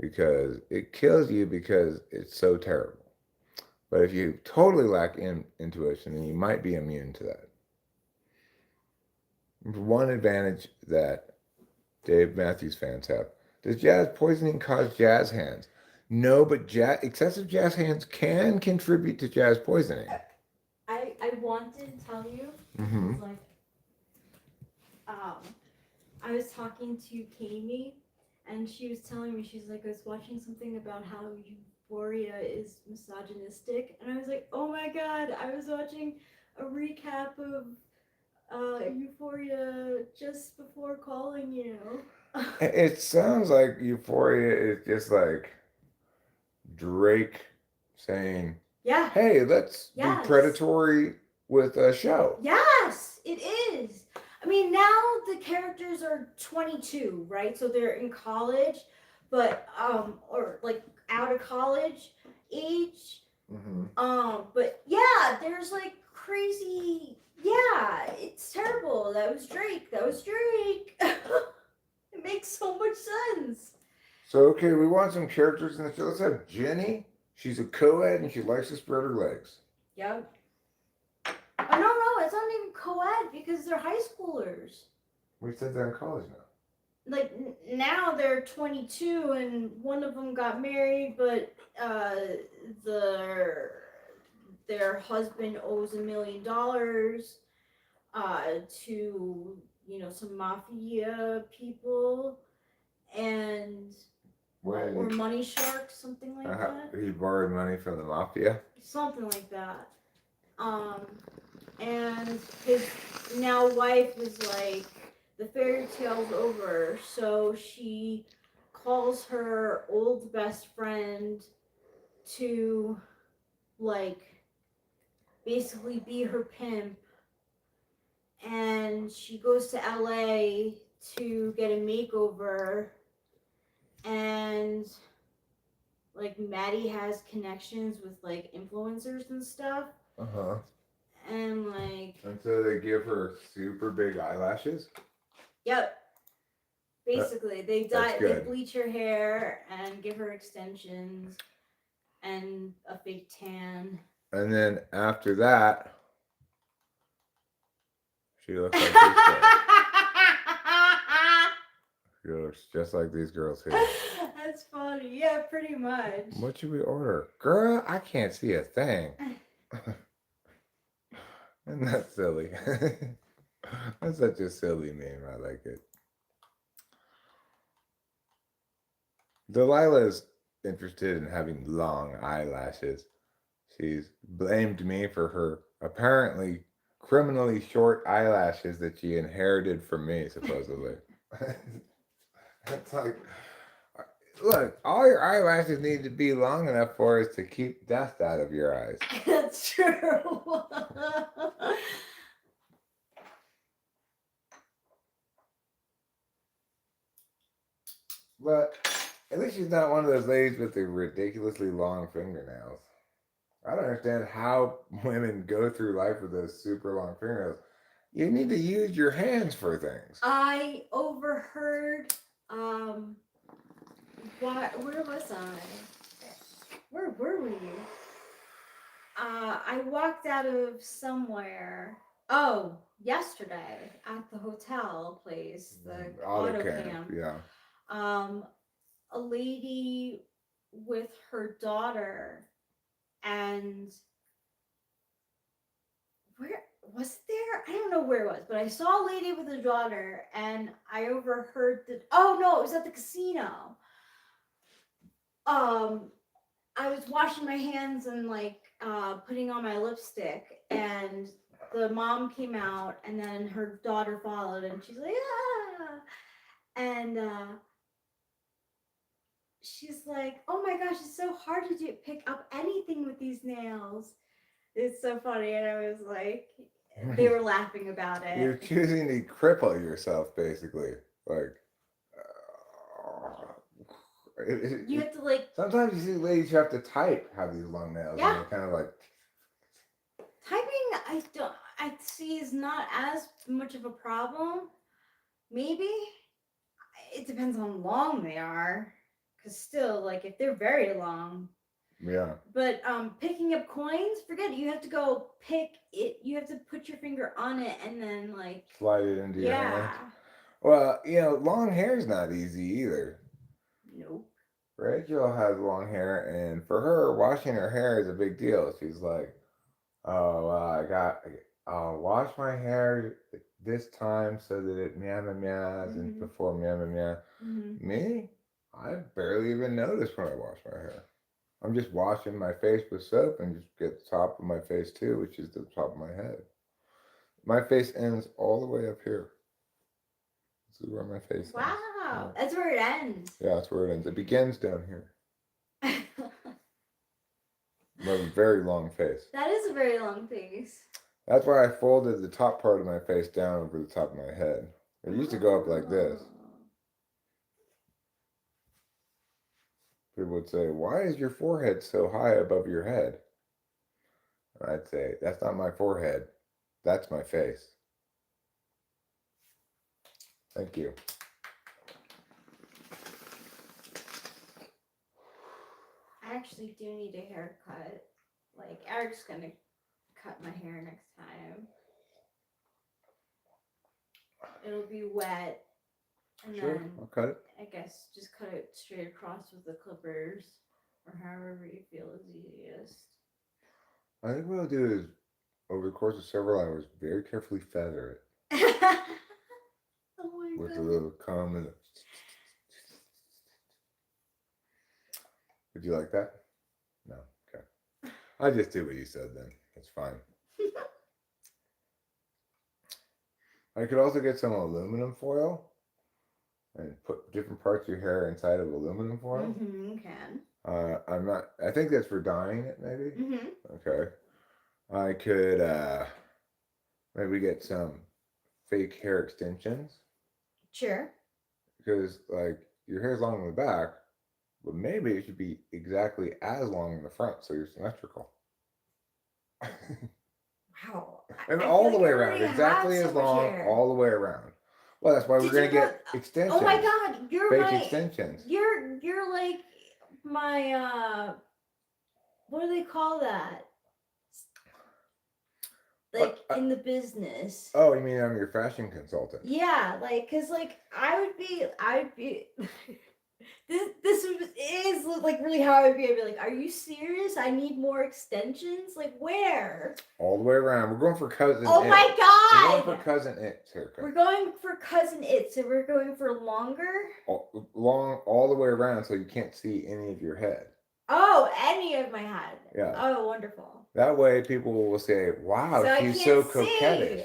because it kills you because it's so terrible. But if you totally lack intuition, then you might be immune to that. One advantage that Dave Matthews fans have: does jazz poisoning cause jazz hands? No, but excessive jazz hands can contribute to jazz poisoning. I wanted to tell you, like, I was talking to Kami, and she was telling me, she's like, I was watching something about how Euphoria is misogynistic, and I was like, oh my god, I was watching a recap of Euphoria just before calling you. It sounds like Euphoria is just like Drake saying, Yeah. hey, let's be predatory with a show. Yes, it is. I mean, now the characters are 22, right? So they're in college, but or like out of college age. But yeah, there's like crazy. Yeah, it's terrible. That was Drake. It makes so much sense. So okay, we want some characters in the show. Let's have Jenny. She's a co-ed and she likes to spread her legs. Yep. Oh, no, it's not even co-ed because they're high schoolers. We said they're in college now. Like, now they're 22 and one of them got married, but their husband owes $1 million to, some mafia people and or money sharks, something like that. He borrowed money from the mafia? Something like that. And his now wife is like, the fairy tale's over, so she calls her old best friend to, like, basically be her pimp, and she goes to LA to get a makeover, and like Maddie has connections with like influencers and stuff. And like, and so they give her super big eyelashes? Yep. Basically, they bleach her hair and give her extensions and a fake tan. And then after that, she looks like this. Looks just like these girls here. That's funny. Yeah, pretty much. What should we order? Girl, I can't see a thing. Isn't that silly? That's such a silly name. I like it. Delilah's interested in having long eyelashes. She's blamed me for her apparently criminally short eyelashes that she inherited from me, supposedly. It's like, look, all your eyelashes need to be long enough for us to keep dust out of your eyes. That's true. But at least she's not one of those ladies with the ridiculously long fingernails. I don't understand how women go through life with those super long fingernails. You need to use your hands for things. I overheard. Where was I? Where were we? I walked out of somewhere. Oh, yesterday at the hotel place, the auto camp. Yeah. A lady with her daughter, and where was it there? I don't know where it was, but I saw a lady with a daughter, and I overheard that. Oh no, it was at the casino. I was washing my hands and like putting on my lipstick, and the mom came out, and then her daughter followed, and she's like, ah, and she's like, oh my gosh, it's so hard to pick up anything with these nails. It's so funny, and I was like, they were laughing about it. You're choosing to cripple yourself, basically. Like, you have to like. Sometimes you see ladies who have to type have these long nails, Yeah. and they're kind of like. Typing, I see is not as much of a problem. Maybe it depends on how long they are, because still, like if they're very long. Yeah. But picking up coins, forget it. You have to go pick it. You have to put your finger on it and then like Slide it into your hand. Well, long hair is not easy either. Nope. Rachel has long hair, and for her, washing her hair is a big deal. She's like, "Oh, I'll wash my hair this time so that it meows and before meow. Me, I barely even notice when I wash my hair. I'm just washing my face with soap and just get the top of my face too, which is the top of my head. My face ends all the way up here. This is where my face ends. Wow, that's where it ends. Yeah, that's where it ends. It begins down here. I have a very long face. That is a very long face. That's why I folded the top part of my face down over the top of my head. It used to go up like this. People would say, why is your forehead so high above your head? And I'd say, that's not my forehead. That's my face. Thank you. I actually do need a haircut. Like, Eric's gonna cut my hair next time. It'll be wet. And Sure, then I'll cut it. I guess just cut it straight across with the clippers, or however you feel is easiest. I think what I'll do is, over the course of several hours, very carefully feather it. Oh my with god. a little comb and Would you like that? No? Okay. I just did what you said then. It's fine. I could also get some aluminum foil and put different parts of your hair inside of aluminum foil. You can. I think that's for dyeing it, maybe? Okay. I could maybe get some fake hair extensions. Sure. Because, like, your hair's long in the back, but maybe it should be exactly as long in the front so you're symmetrical. Wow. And all the way around, exactly as long, all the way around. Well, that's why we're gonna get extensions. Oh my god, you're fake extensions. You're like my what do they call that? like in the business. Oh, you mean I'm your fashion consultant? Yeah, like, cause like I'd be. This is like really how I'd be like, are you serious? I need more extensions. Like where? All the way around. We're going for cousin. Oh it. my god! We're going for cousin It's haircut. We're going for cousin It, so we're going for longer. All the way around, so you can't see any of your head. Oh, any of my head. Yeah. Oh, wonderful. That way, people will say, "Wow, so she's so coquettish."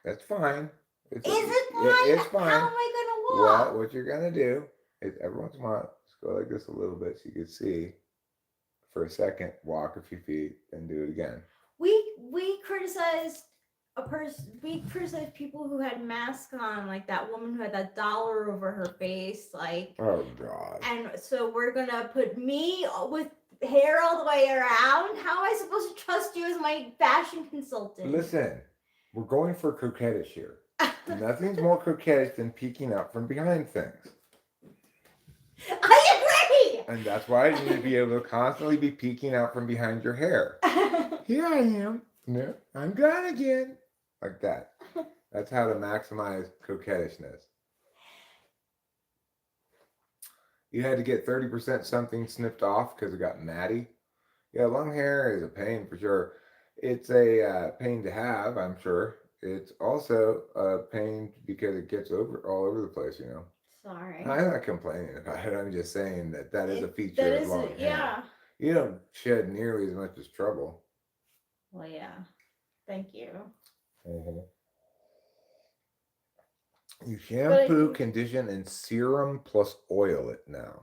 That's fine. Is it fine? It's fine. How am I gonna walk? What you're gonna do is every once in a while, just go like this a little bit, so you can see for a second. Walk a few feet, then do it again. We criticized a person. We criticized people who had masks on, like that woman who had that dollar over her face, like. Oh God. And so we're gonna put me with hair all the way around. How am I supposed to trust you as my fashion consultant? Listen, we're going for coquettish here. Nothing's more coquettish than peeking out from behind things. I agree! And that's why you need to be able to constantly be peeking out from behind your hair. Here I am. No, I'm gone again. Like that. That's how to maximize coquettishness. You had to get 30% something snipped off because it got matty. Yeah, long hair is a pain for sure. It's a pain to have, I'm sure. It's also a pain because it gets all over the place, you know. Sorry. I'm not complaining about it. I'm just saying that is a feature of long hair. Yeah. You don't shed nearly as much as trouble. Well, yeah. Thank you. Mm-hmm. You shampoo, condition, and serum plus oil it now.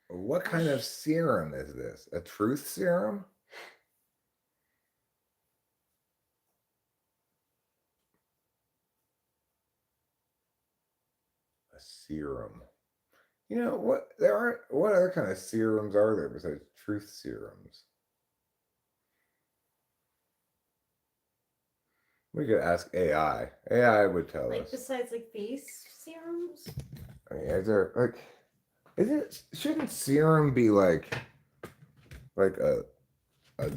What kind of serum is this? A truth serum? A serum. You know what? What other kind of serums are there besides truth serums? We could ask AI. AI would tell us. Like besides like face serums? I mean, is there shouldn't serum be like a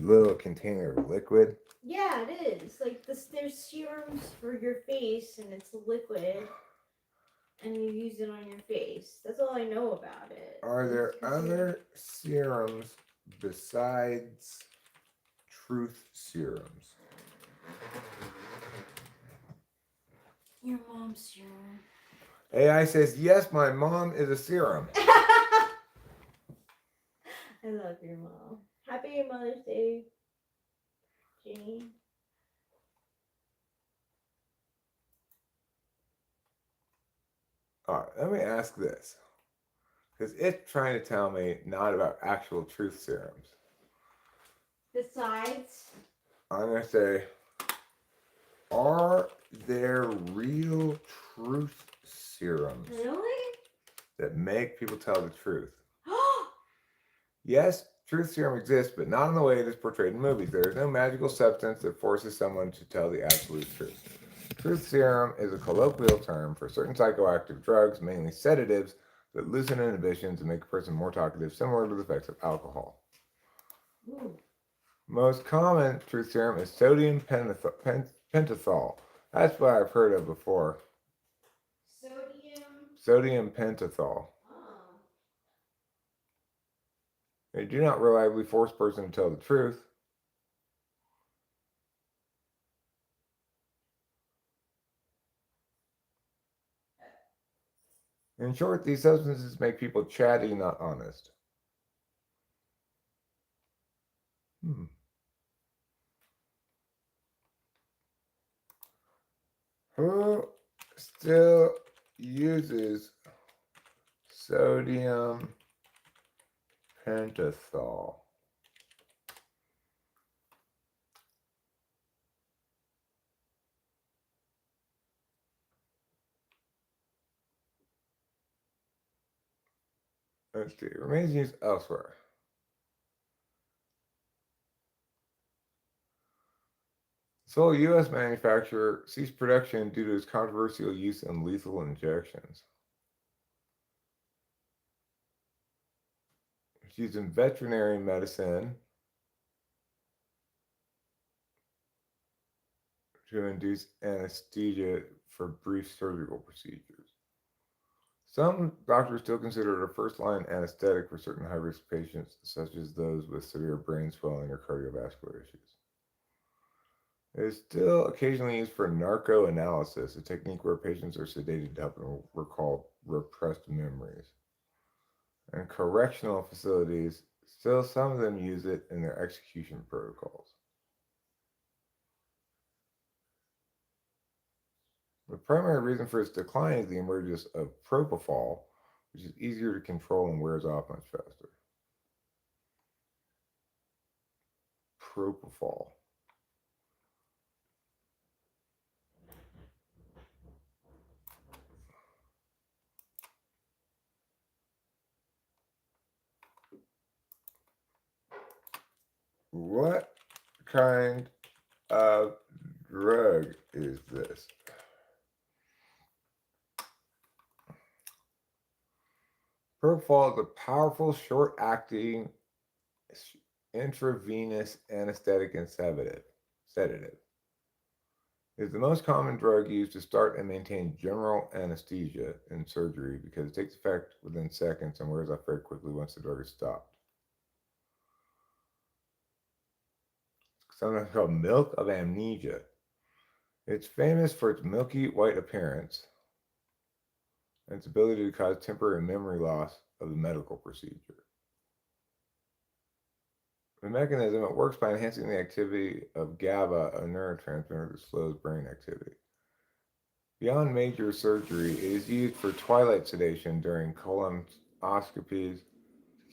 little container of liquid? Yeah, it is. Like there's serums for your face and it's liquid and you use it on your face. That's all I know about it. Are there other serums besides truth serums? Your mom's serum. AI says, yes, my mom is a serum. I love your mom. Happy Mother's Day, Jenny. All right, let me ask this. Because it's trying to tell me not about actual truth serums. Besides? I'm going to say, are there real truth serums? Really? That make people tell the truth? Yes, truth serum exists, but not in the way it is portrayed in movies. There is no magical substance that forces someone to tell the absolute truth. Truth serum is a colloquial term for certain psychoactive drugs, mainly sedatives, that loosen inhibitions and make a person more talkative, similar to the effects of alcohol. Ooh. Most common truth serum is sodium pentothal. That's what I've heard of before. Sodium pentothal. They do not reliably force a person to tell the truth. In short, these substances make people chatty, not honest. Who still uses sodium pentothal? Let's see. Remains used elsewhere. Sole U.S. manufacturer ceased production due to its controversial use in lethal injections. It's used in veterinary medicine. to induce anesthesia for brief surgical procedures. Some doctors still consider it a first line anesthetic for certain high risk patients, such as those with severe brain swelling or cardiovascular issues. It is still occasionally used for narcoanalysis, a technique where patients are sedated to help them recall repressed memories. And correctional facilities, still some of them use it in their execution protocols. The primary reason for its decline is the emergence of propofol, which is easier to control and wears off much faster. Propofol. What kind of drug is this? Propofol is a powerful, short-acting intravenous anesthetic and sedative. It is the most common drug used to start and maintain general anesthesia in surgery because it takes effect within seconds and wears off very quickly once the drug is stopped. It's sometimes called milk of amnesia. It's famous for its milky white appearance and its ability to cause temporary memory loss of the medical procedure. The mechanism, it works by enhancing the activity of GABA, a neurotransmitter that slows brain activity. Beyond major surgery, it is used for twilight sedation during colonoscopies to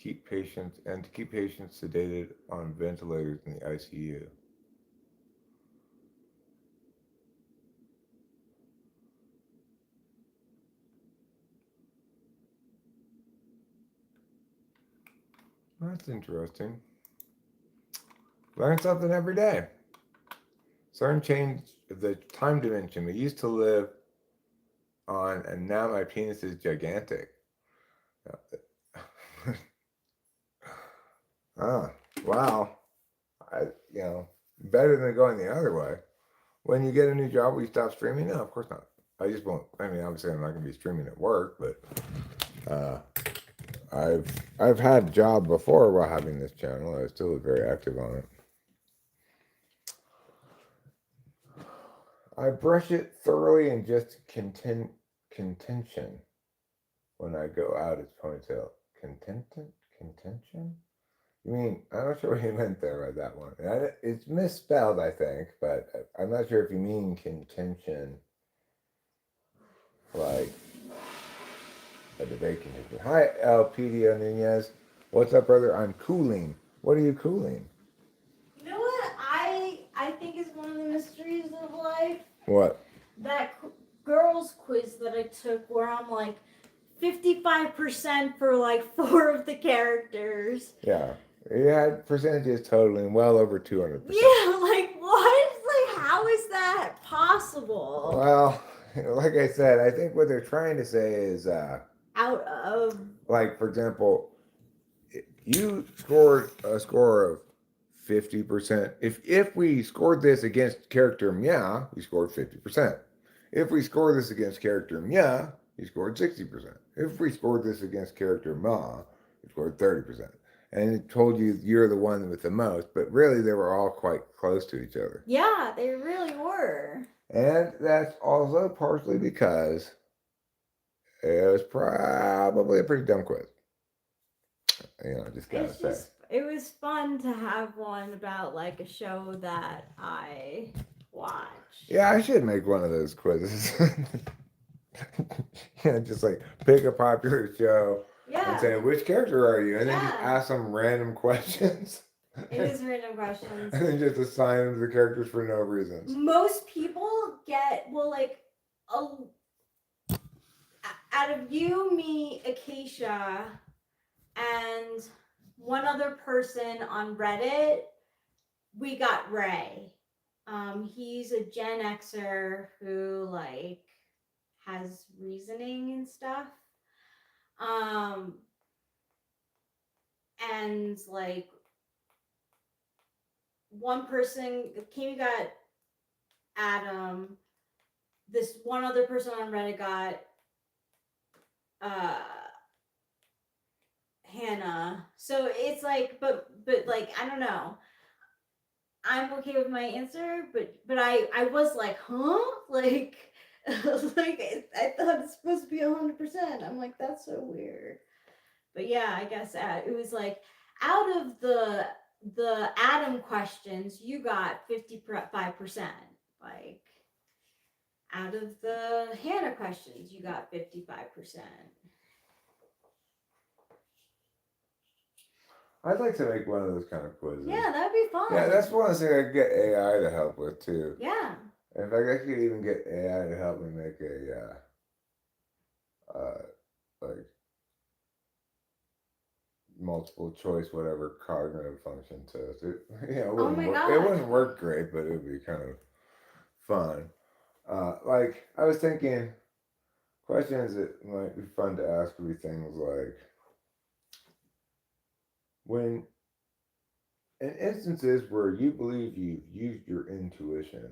keep patients sedated on ventilators in the ICU. That's interesting. Learn something every day. CERN changed the time dimension. We used to live on, and now my penis is gigantic. Ah, wow. Better than going the other way. When you get a new job, will you stop streaming? No, of course not. I just won't. I mean, obviously, I'm not going to be streaming at work, but uh, I've had a job before while having this channel. I still was very active on it. I brush it thoroughly and just contention when I go out. It's ponytail. Contention? You mean, I'm not sure what you meant there by that one. It's misspelled, I think, but I'm not sure if you mean contention like a debate contention. Hi, Elpidio Nunez. What's up, brother? I'm cooling. What are you cooling? You know what I think is one of the mysteries of life? What? That girls quiz that I took where I'm like 55% for like 4 of the characters. Yeah. You had percentages totaling well over 200%. Yeah, like what? Like how is that possible? Well, like I said, I think what they're trying to say is out of, like, for example, you scored a score of 50%. If we scored this against character Mia, we scored 50%. If we score this against character Mia, we scored 60%. If we scored this against character Ma, we scored 30%. And it told you you're the one with the most, but really they were all quite close to each other. yeah, they really were. And that's also partially because it was probably a pretty dumb quiz. Just gotta say. It was fun to have one about like a show that I watch. Yeah, I should make one of those quizzes. Just like pick a popular show and say, which character are you? And then just ask some random questions. It is random questions. And then just assign them to the characters for no reasons. Most people get, out of you, me, Acacia, and one other person on Reddit, we got Ray. He's a Gen Xer who has reasoning and stuff. And one person, Kimi got Adam. This one other person on Reddit got uh Hannah. So it's like, but like I don't know. I'm okay with my answer, but I was like, huh? Like like I thought it's supposed to be 100%. I'm like, that's so weird. But yeah, I guess it was like out of the Adam questions, you got 55%. Like out of the Hannah questions, you got 55%. I'd like to make one of those kind of quizzes. Yeah, that'd be fun. Yeah, that's one thing I could get AI to help with too. Yeah. In fact, I could even get AI to help me make a like multiple choice whatever cognitive function test. It Oh wouldn't my work. It gosh. wouldn't work great, but it would be kind of fun. Like I was thinking, questions that might be fun to ask would be things like when in instances where you believe you've used your intuition,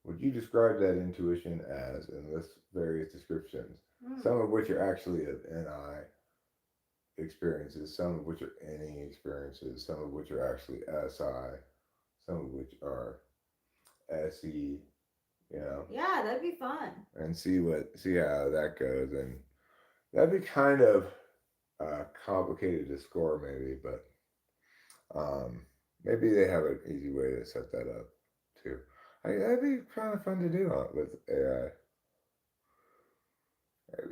would you describe that intuition as, and list various descriptions, some of which are actually of NI experiences, some of which are NE experiences, some of which are actually SI, some of which are SE, you know, Yeah, that'd be fun. and see how that goes, and that'd be kind of complicated to score maybe, but um, maybe they have an easy way to set that up too. That'd be kind of fun to do with AI.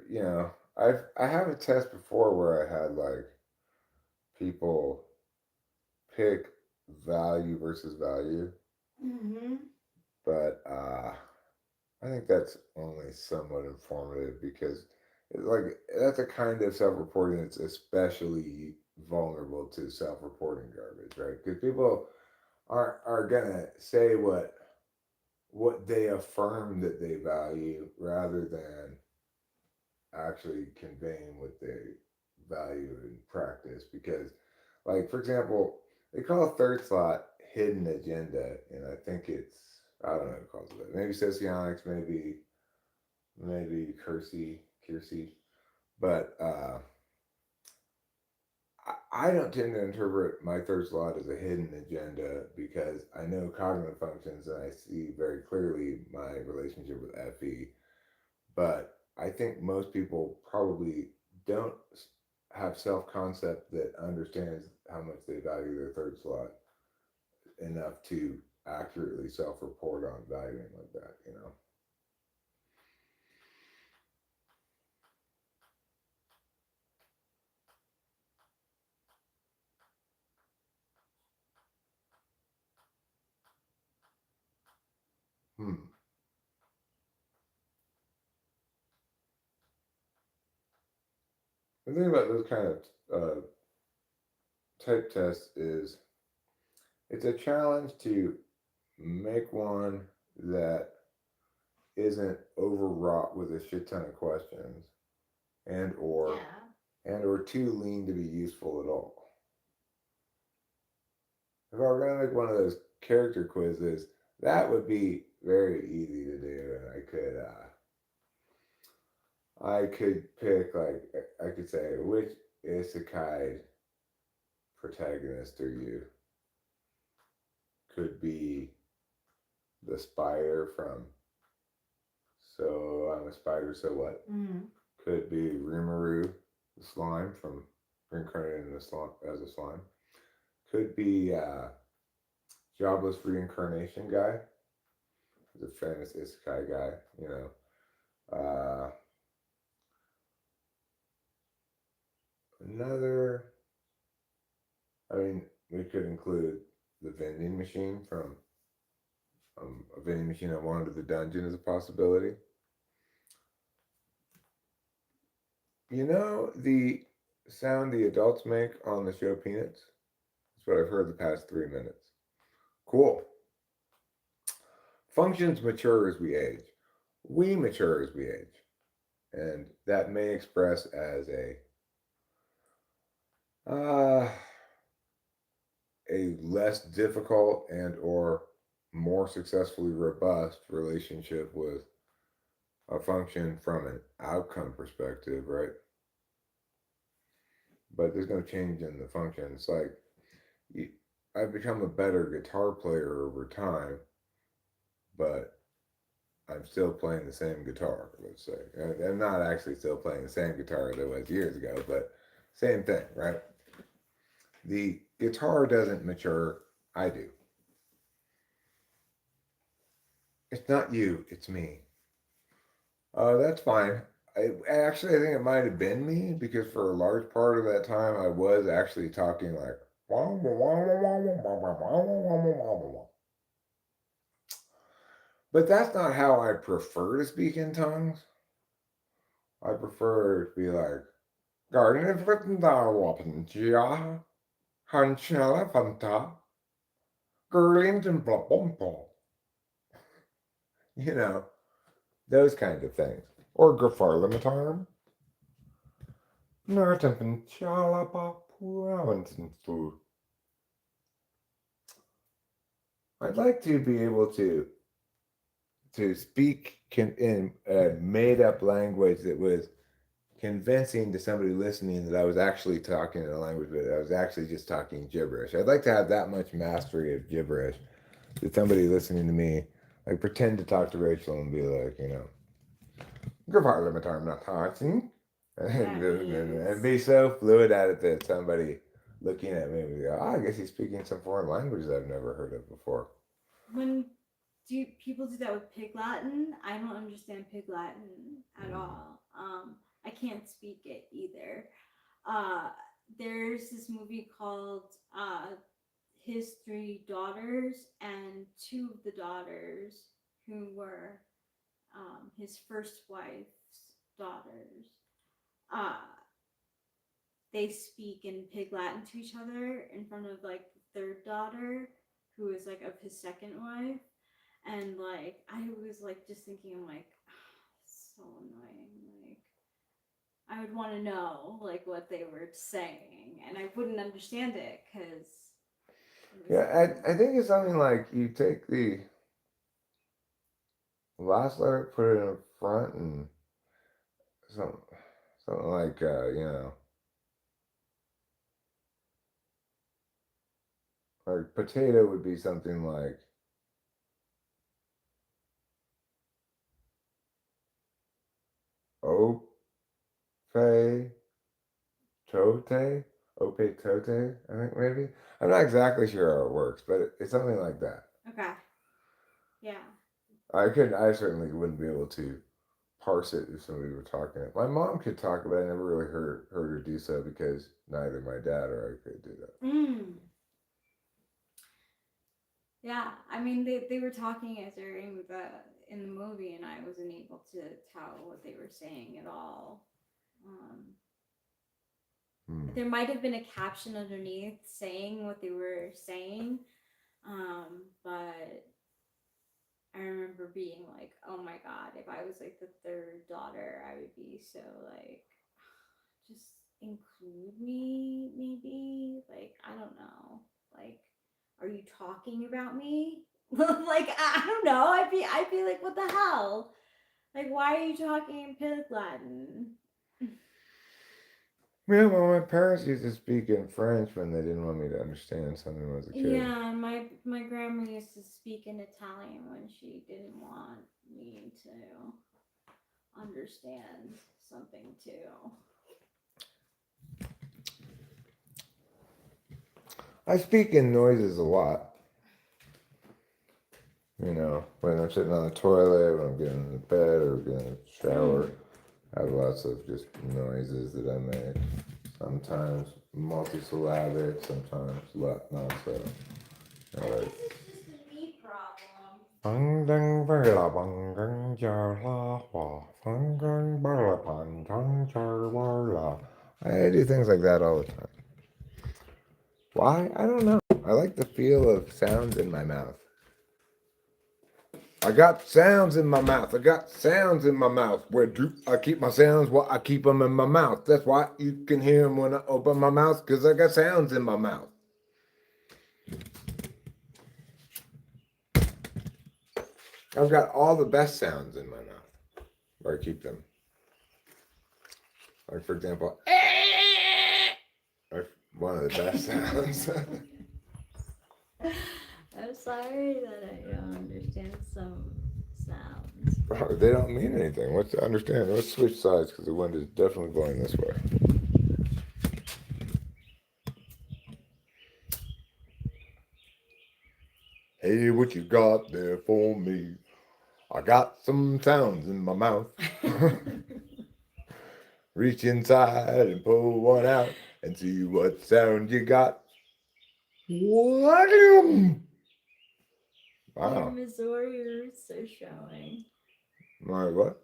You know, I have a test before where I had like people pick value versus value, Mm-hmm. but I think that's only somewhat informative because like that's a kind of self-reporting that's especially vulnerable to self-reporting garbage, right? Because people are gonna say what they affirm that they value rather than actually conveying what they value in practice. Because, like for example, they call third slot hidden agenda, and I think it's I don't know who calls it that. Maybe socionics, maybe Kiersey, but I don't tend to interpret my third slot as a hidden agenda because I know cognitive functions and I see very clearly my relationship with FE. But I think most people probably don't have self concept that understands how much they value their third slot enough to accurately self report on valuing like that, you know? Hmm. The thing about those kind of type tests is it's a challenge to make one that isn't overwrought with a shit ton of questions and or Yeah. too lean to be useful at all. If I were gonna make one of those character quizzes, that would be very easy to do, and I could pick like I could say which isekai protagonist are you? Could be the spider from So I'm a Spider, so what? Mm-hmm. Could be Rimuru, the slime from reincarnated in a slime, as a slime. Could be jobless reincarnation guy. He's a famous isekai guy, you know. Another, I mean, we could include the vending machine from a vending machine that wandered the dungeon as a possibility. You know the sound the adults make on the show Peanuts? That's what I've heard the past 3 minutes. Cool. Functions mature as we age. We mature as we age. And that may express as uh, a less difficult and or more successfully robust relationship with a function from an outcome perspective, right? But there's no change in the function. It's like I've become a better guitar player over time, but I'm still playing the same guitar, let's say. I'm not actually still playing the same guitar that was years ago, but same thing, right? The guitar doesn't mature, I do. It's not you, it's me. That's fine. I think it might have been me because for a large part of that time I was actually talking like but that's not how I prefer to speak in tongues. I prefer to be like Garden Frittendarwapenja, Hanchella Fanta, Gerlington Blabumpo. You know, those kinds of things. Or Grafarlamatarm. Norton Chalapa Puamanton food. I'd like to be able to speak in a made up language that was convincing to somebody listening that I was actually talking in a language that I was actually just talking gibberish. I'd like to have that much mastery of gibberish that somebody listening to me like pretend to talk to Rachel and be like, you know, and be so fluid at it that somebody looking at me would go, oh, I guess he's speaking some foreign language that I've never heard of before. When people do that with Pig Latin? I don't understand Pig Latin at all. I can't speak it either. There's this movie called His Three Daughters, and two of the daughters who were his first wife's daughters, uh, they speak in Pig Latin to each other in front of like the third daughter, who is like of his second wife. And like I was like just thinking, I'm like, so annoying. Like I would want to know like what they were saying, and I wouldn't understand it because. Yeah, I think it's something like you take the last letter, put it in front, and something like you know, like potato would be something like ope tote, ope tote. I think maybe I'm not exactly sure how it works, but it's something like that. Okay. Yeah. I certainly wouldn't be able to parse it if somebody were talking it. My mom could talk, but I never really heard her do so because neither my dad or I could do that. Yeah, I mean they were talking as they're in the movie, and I wasn't able to tell what they were saying at all. There might have been a caption underneath saying what they were saying, but I remember being like, "Oh my god! If I was like the third daughter, I would be so like, just include me, maybe. Like I don't know, like." Are you talking about me? Like I don't know. I'd be like, what the hell? Like why are you talking in Pig Latin? Yeah, well, my parents used to speak in French when they didn't want me to understand something when I was a kid. Yeah, my grandma used to speak in Italian when she didn't want me to understand something too. I speak in noises a lot. You know, when I'm sitting on the toilet, when I'm getting in the bed or getting in the shower, I have lots of just noises that I make. Sometimes multisyllabic, sometimes not so. This is just a me problem. I do things like that all the time. Why? I don't know. I like the feel of sounds in my mouth. I got sounds in my mouth. I got sounds in my mouth. Where do I keep my sounds? Well, I keep them in my mouth. That's why you can hear them when I open my mouth, because I got sounds in my mouth. I've got all the best sounds in my mouth where I keep them. Like, for example, are one of the best sounds. I'm sorry that I don't understand some sounds. They don't mean anything. Let's understand. Let's switch sides because the wind is definitely blowing this way. Hey, what you got there for me? I got some sounds in my mouth. Reach inside and pull one out and see what sound you got. What? Your Wow. Missouri roots are showing. My what?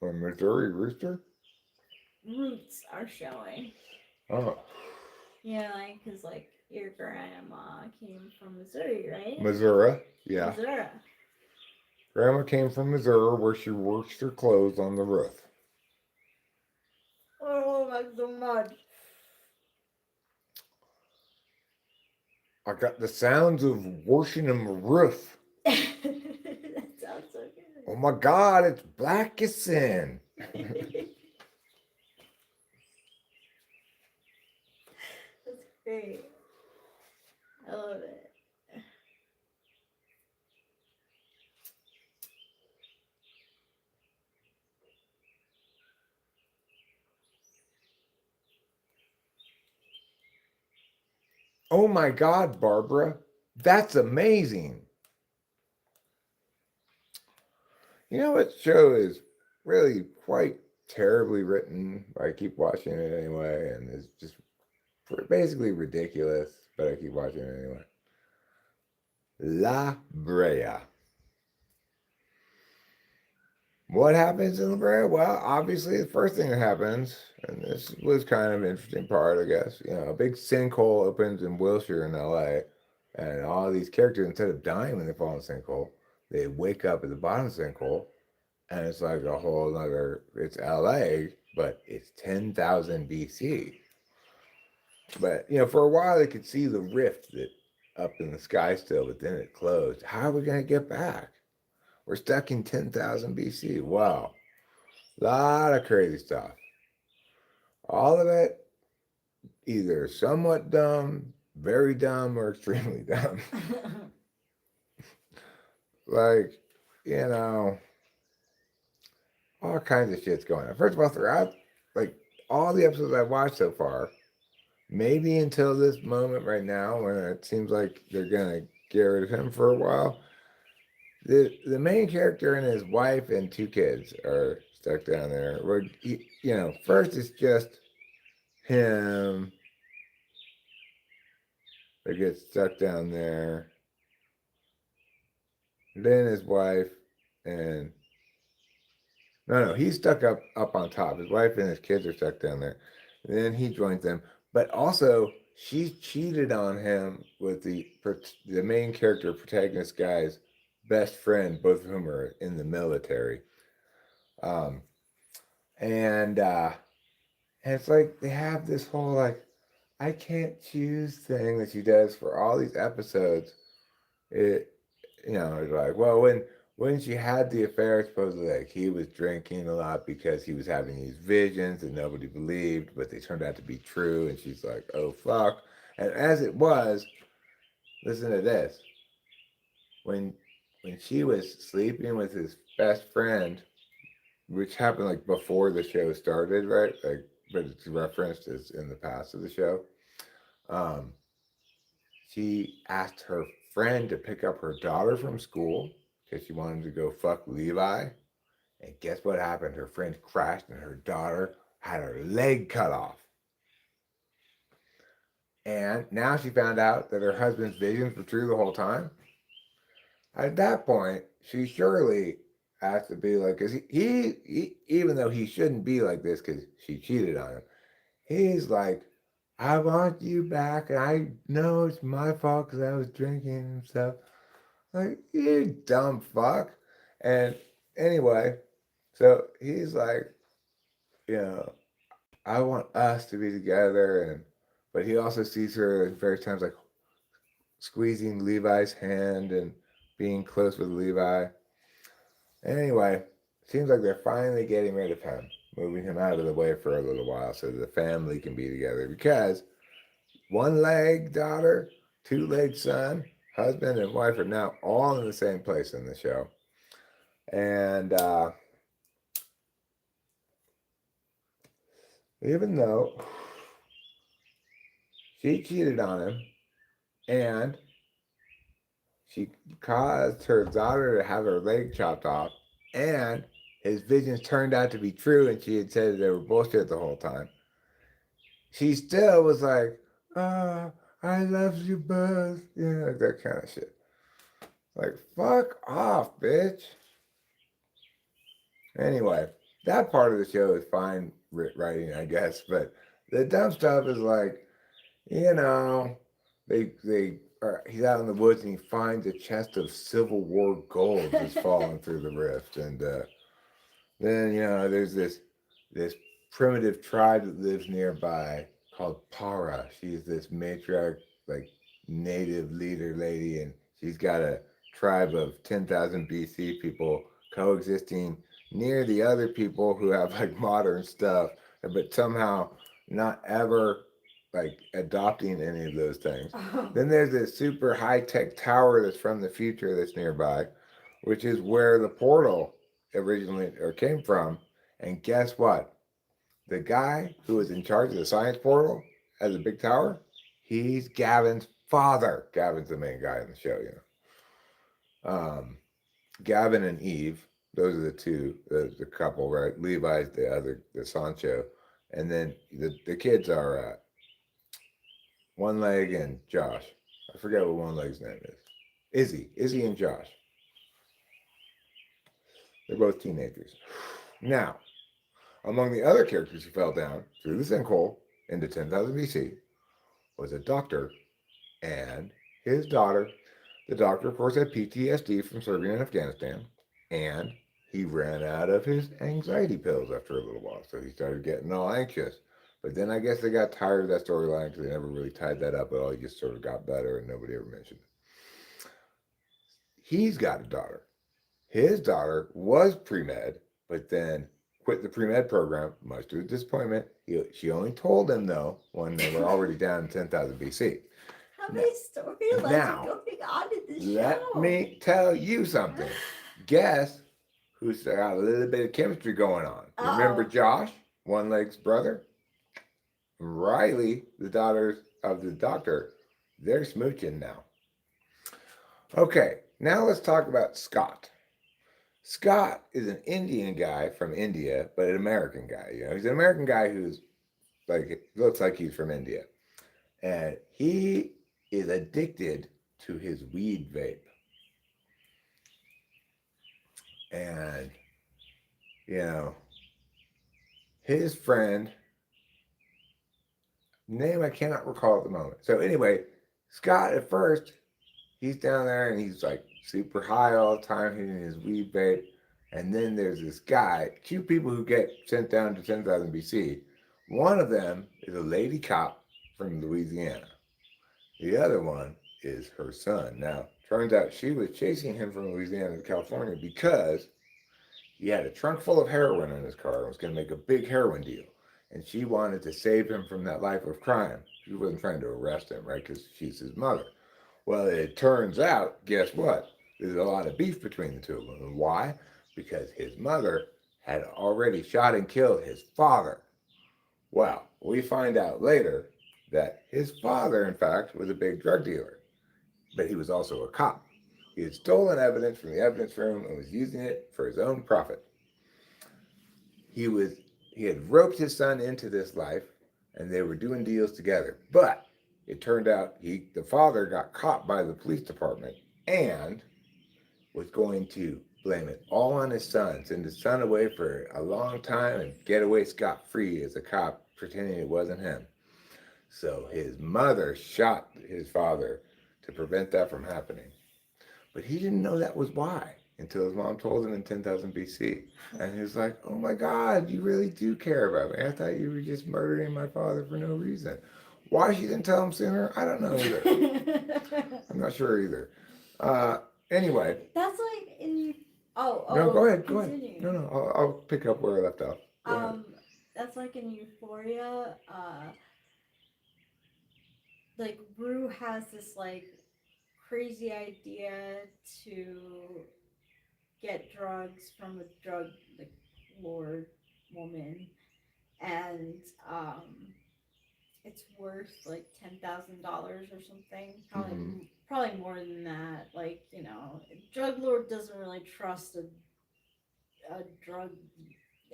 My Missouri rooster? Roots are showing. Oh. Yeah, like, because, like, your grandma came from Missouri, right? Missouri. Yeah. Missouri. Grandma came from Missouri where she washed her clothes on the roof. Oh, that's so much. I got the sounds of washing on the roof. That sounds so good. Oh my God, it's black as sin. That's great. I love it. Oh my God, Barbara, that's amazing. You know what show is really quite terribly written? I keep watching it anyway, and it's just basically ridiculous, but I keep watching it anyway. La Brea. What happens in La Brea? Well, obviously, the first thing that happens, and this was kind of an interesting part, I guess, a big sinkhole opens in Wilshire in LA, and all these characters, instead of dying when they fall in the sinkhole, they wake up at the bottom of the sinkhole, and it's like a whole other, it's LA, but it's 10,000 BC. But, for a while, they could see the rift that up in the sky still, but then it closed. How are we going to get back? We're stuck in 10,000 BC. Wow. A lot of crazy stuff. All of it either somewhat dumb, very dumb, or extremely dumb. Like, all kinds of shit's going on. First of all, throughout, like, all the episodes I've watched so far, maybe until this moment right now when it seems like they're going to get rid of him for a while, the main character and his wife and two kids are stuck down there. Where first it's just him that gets stuck down there. Then his wife and no, he's stuck up on top. His wife and his kids are stuck down there. And then he joins them, but also she cheated on him with the main character protagonist guy's best friend, both of whom are in the military. Um, and it's like they have this whole like I can't choose thing that she does for all these episodes. It it's like, well, when she had the affair, supposedly like he was drinking a lot because he was having these visions that nobody believed, but they turned out to be true, and she's like, oh fuck. And as it was, listen to this. When she was sleeping with his best friend, which happened like before the show started, right? Like, but it's referenced as in the past of the show. Um, she asked her friend to pick up her daughter from school because she wanted to go fuck Levi. And guess what happened? Her friend crashed and her daughter had her leg cut off. And now she found out that her husband's visions were true the whole time. At that point, she surely has to be like, because he, even though he shouldn't be like this because she cheated on him, he's like, I want you back, and I know it's my fault because I was drinking and stuff. Like, you dumb fuck. And anyway, so he's like, you know, I want us to be together, but he also sees her at various times like squeezing Levi's hand and being close with Levi. Anyway, seems like they're finally getting rid of him, moving him out of the way for a little while so the family can be together. Because one leg daughter, two leg son, husband, and wife are now all in the same place in the show. And even though she cheated on him and she caused her daughter to have her leg chopped off, and his visions turned out to be true, and she had said they were bullshit the whole time. She still was like, "Oh, I love you both," like that kind of shit. Like, fuck off, bitch. Anyway, that part of the show is fine writing, I guess, but the dumb stuff is like, you know, he's out in the woods and he finds a chest of Civil War gold just falling through the rift, and then there's this primitive tribe that lives nearby called Para. She's this matriarch, like native leader lady, and she's got a tribe of 10,000 BC people coexisting near the other people who have like modern stuff, but somehow not ever like adopting any of those things. Then there's this super high tech tower that's from the future that's nearby, which is where the portal originally or came from. And guess what? The guy who was in charge of the science portal at the big tower, he's Gavin's father. Gavin's the main guy in the show, Gavin and Eve, those are the two, the couple, right? Levi's the Sancho. And then the kids are One Leg and Josh. I forget what One Leg's name is. Izzy and Josh. They're both teenagers. Now, among the other characters who fell down through the sinkhole into 10,000 BC was a doctor and his daughter. The doctor, of course, had PTSD from serving in Afghanistan, and he ran out of his anxiety pills after a little while, so he started getting all anxious. But then I guess they got tired of that storyline because they never really tied that up at all. He just sort of got better, and nobody ever mentioned it. He's got a daughter. His daughter was pre-med, but then quit the pre-med program, much to his disappointment. She only told him, though, when they were already down in 10,000 BC. How many storylines are going on in this show? Let me tell you something. Guess who's got a little bit of chemistry going on? Remember Josh, One Leg's brother? Riley, the daughters of the doctor, they're smooching now. Okay, now let's talk about Scott. Scott is an Indian guy from India, but an American guy. He's an American guy who's like looks like he's from India, and he is addicted to his weed vape. And his friend, name I cannot recall at the moment. So anyway, Scott at first, he's down there and he's like super high all the time, hitting his weed vape. And then there's this guy, two people who get sent down to 10,000 BC. One of them is a lady cop from Louisiana. The other one is her son. Now, turns out she was chasing him from Louisiana to California because he had a trunk full of heroin in his car and was going to make a big heroin deal. And she wanted to save him from that life of crime. She wasn't trying to arrest him, right? Because she's his mother. Well, it turns out, guess what? There's a lot of beef between the two of them. And why? Because his mother had already shot and killed his father. Well, we find out later that his father, in fact, was a big drug dealer, but he was also a cop. He had stolen evidence from the evidence room and was using it for his own profit. He had roped his son into this life, and they were doing deals together. But it turned out the father got caught by the police department and was going to blame it all on his son, send his son away for a long time and get away scot-free as a cop, pretending it wasn't him. So his mother shot his father to prevent that from happening. But he didn't know that was why until his mom told him in 10,000 BC. And he was like, oh my God, you really do care about me. I thought you were just murdering my father for no reason. Why she didn't tell him sooner, I don't know either. I'm not sure either. Anyway. That's like in No, go ahead. Go ahead. Continue. No. I'll pick up where I left off. Go ahead. That's like in Euphoria. Like Rue has this like crazy idea to get drugs from a drug like lord woman, and it's worth like $10,000 or something. Probably Mhm. probably more than that. Like you know, drug lord doesn't really trust a drug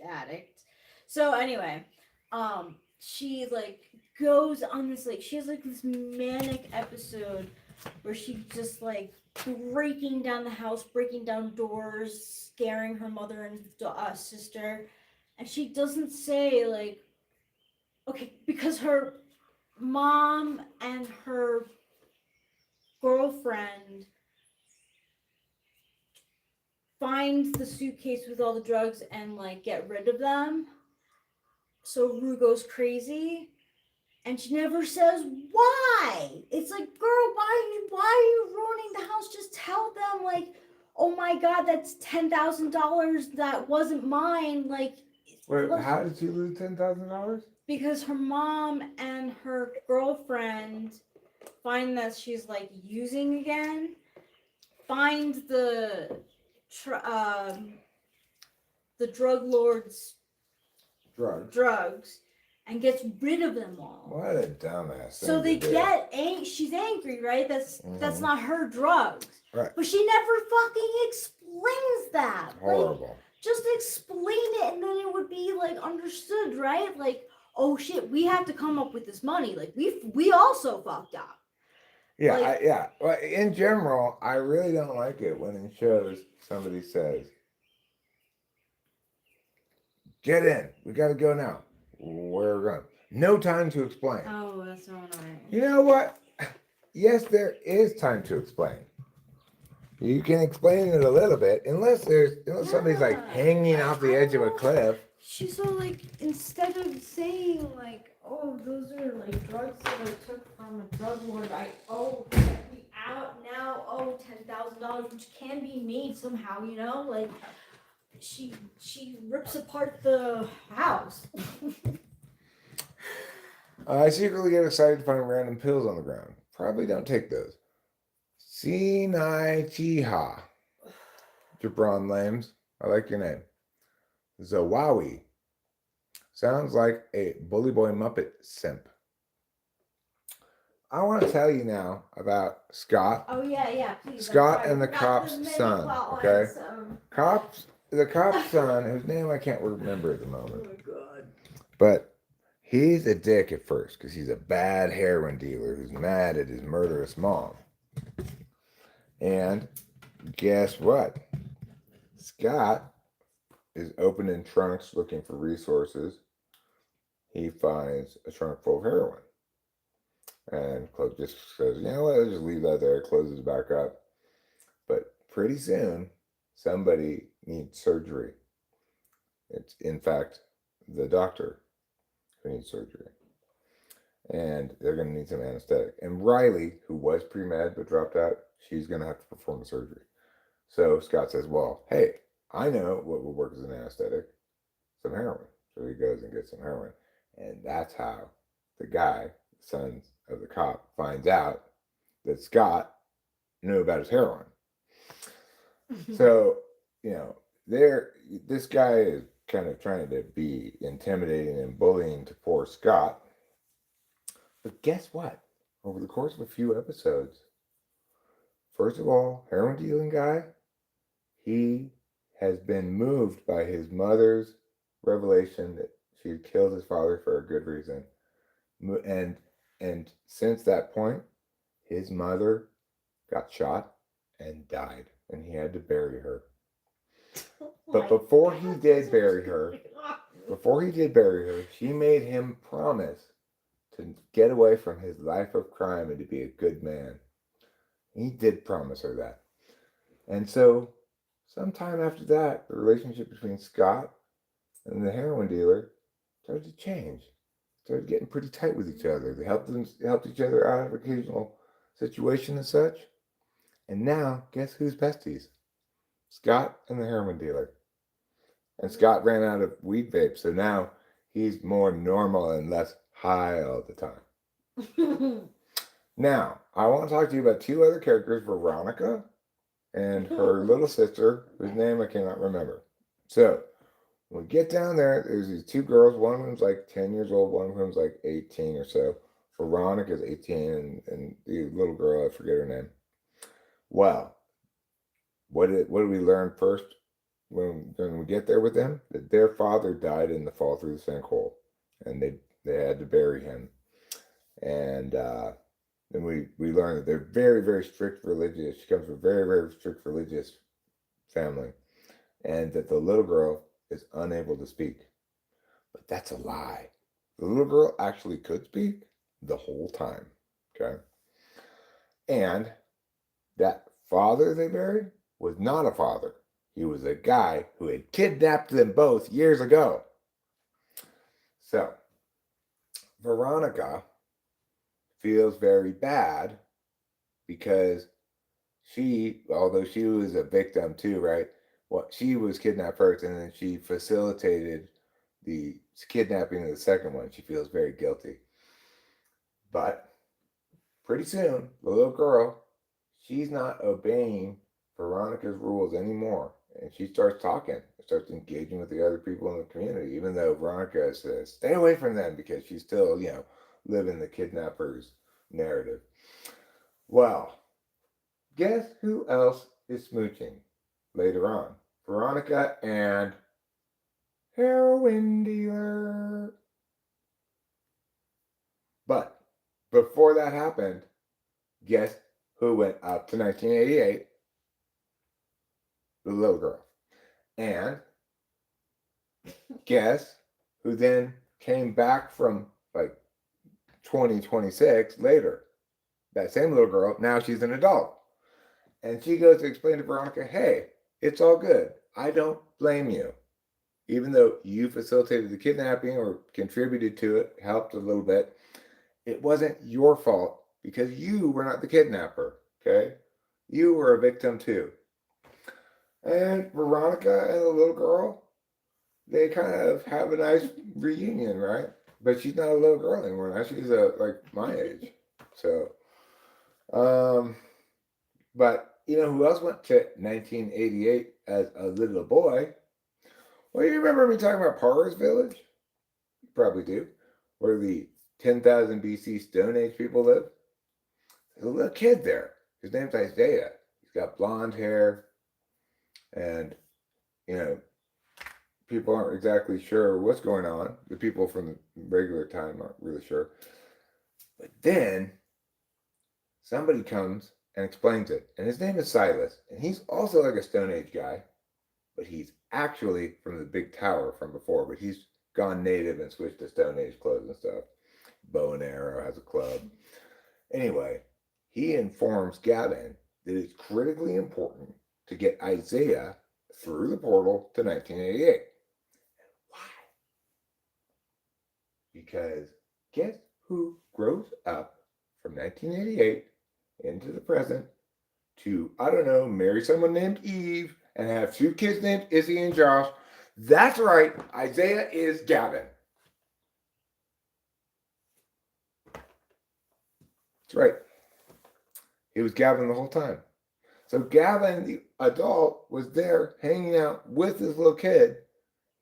addict. So anyway, she like goes on this like she has like this manic episode where she just like breaking down the house, breaking down doors, scaring her mother and sister, and she doesn't say like okay because her mom and her girlfriend find the suitcase with all the drugs and like get rid of them. So Rue goes crazy and she never says why. It's like, girl, why are you ruining the house? Just tell them like, oh my god, that's $10,000 that wasn't mine. Like, Wait, how did she lose $10,000? Because her mom and her girlfriend find that she's like using again, find the drug lord's drugs and gets rid of them all. What a dumbass. So they get she's angry, right? That's not her drugs. Right. But she never fucking explains that. Horrible. Like, just explain it and then it would be like understood, right? Like, oh shit, we have to come up with this money. Like we also fucked up. Yeah, like, Well, in general, I really don't like it when in shows somebody says, "Get in. We got to go now. We're going. No time to explain." Oh, that's so annoying. You know what? Yes, there is time to explain. You can explain it a little bit, unless somebody's like hanging off the edge of a cliff. She's so like instead of saying like, oh, those are like drugs that I took from a drug lord. Get me out now. Oh, $10,000, which can be made somehow. You know, like she rips apart the house. I secretly get excited to find random pills on the ground. Probably don't take those. Sinai Chiha. Jabron Lames. I like your name. Zawawi. Sounds like a Bully Boy Muppet simp. I want to tell you now about Scott. Oh yeah, please. Scott and the cop's son. Okay? The cop's son, whose name I can't remember at the moment. Oh my god. But he's a dick at first because he's a bad heroin dealer who's mad at his murderous mom. And guess what? Scott is opening trunks looking for resources. He finds a trunk full of heroin. And Club just says, you know what, let's just leave that there, closes it back up. But pretty soon, somebody needs surgery. It's, in fact, the doctor who needs surgery. And they're going to need some anesthetic. And Riley, who was pre-med but dropped out, she's going to have to perform the surgery. So Scott says, well, hey, I know what will work as an anesthetic, some heroin. So he goes and gets some heroin. And that's how the guy, son of the cop, finds out that Scott knew about his heroin. So, this guy is kind of trying to be intimidating and bullying to poor Scott. But guess what? Over the course of a few episodes, first of all, heroin dealing guy, he has been moved by his mother's revelation that she had killed his father for a good reason. And since that point, his mother got shot and died, and he had to bury her. But before he did bury her, she made him promise to get away from his life of crime and to be a good man. He did promise her that. And so, sometime after that, the relationship between Scott and the heroin dealer started to change. Started getting pretty tight with each other. They helped each other out of occasional situation and such. And now, guess who's besties? Scott and the heroin dealer. And Scott ran out of weed vape, so now he's more normal and less high all the time. Now, I want to talk to you about two other characters, Veronica and her little sister, whose name I cannot remember. So, when we get down there, there's these two girls. One of them's like 10 years old, one of them's like 18 or so. Veronica's 18, and the little girl, I forget her name. Well, what did we learn first when we get there with them? That their father died in the fall through the sinkhole, and they had to bury him. And then we learned that they're very, very strict religious. She comes from a very, very strict religious family, and that the little girl is unable to speak. But that's a lie. The little girl actually could speak the whole time. Okay. And that father they buried was not a father. He was a guy who had kidnapped them both years ago. So, Veronica feels very bad because she, although she was a victim too, right? Well, she was kidnapped first, and then she facilitated the kidnapping of the second one. She feels very guilty. But pretty soon, the little girl, she's not obeying Veronica's rules anymore. And she starts talking, starts engaging with the other people in the community, even though Veronica says, stay away from them because she's still, living the kidnapper's narrative. Well, guess who else is smooching later on? Veronica and heroin dealer. But before that happened, guess who went up to 1988? The little girl. And guess who then came back from like 2026 later? That same little girl, now she's an adult. And she goes to explain to Veronica, hey, it's all good. I don't blame you. Even though you facilitated the kidnapping or contributed to it, helped a little bit, it wasn't your fault because you were not the kidnapper, okay? You were a victim too. And Veronica and the little girl, they kind of have a nice reunion, right? But she's not a little girl anymore now. She's like my age. So, but you know who else went to 1988 as a little boy? Well, you remember me talking about Parr's Village? You probably do. Where the 10,000 BC Stone Age people live. There's a little kid there. His name's Isaiah. He's got blonde hair. And, people aren't exactly sure what's going on. The people from the regular time aren't really sure. But then somebody comes and explains it. And his name is Silas. And he's also like a Stone Age guy. But he's actually from the big tower from before. But he's gone native and switched to Stone Age clothes and stuff. Bow and arrow, has a club. Anyway, he informs Gavin that it's critically important to get Isaiah through the portal to 1988. Why? Because guess who grows up from 1988 into the present to, I don't know, marry someone named Eve and have two kids named Izzy and Josh? That's right, Isaiah is Gavin. That's right. He was Gavin the whole time. So Gavin, the adult, was there hanging out with his little kid.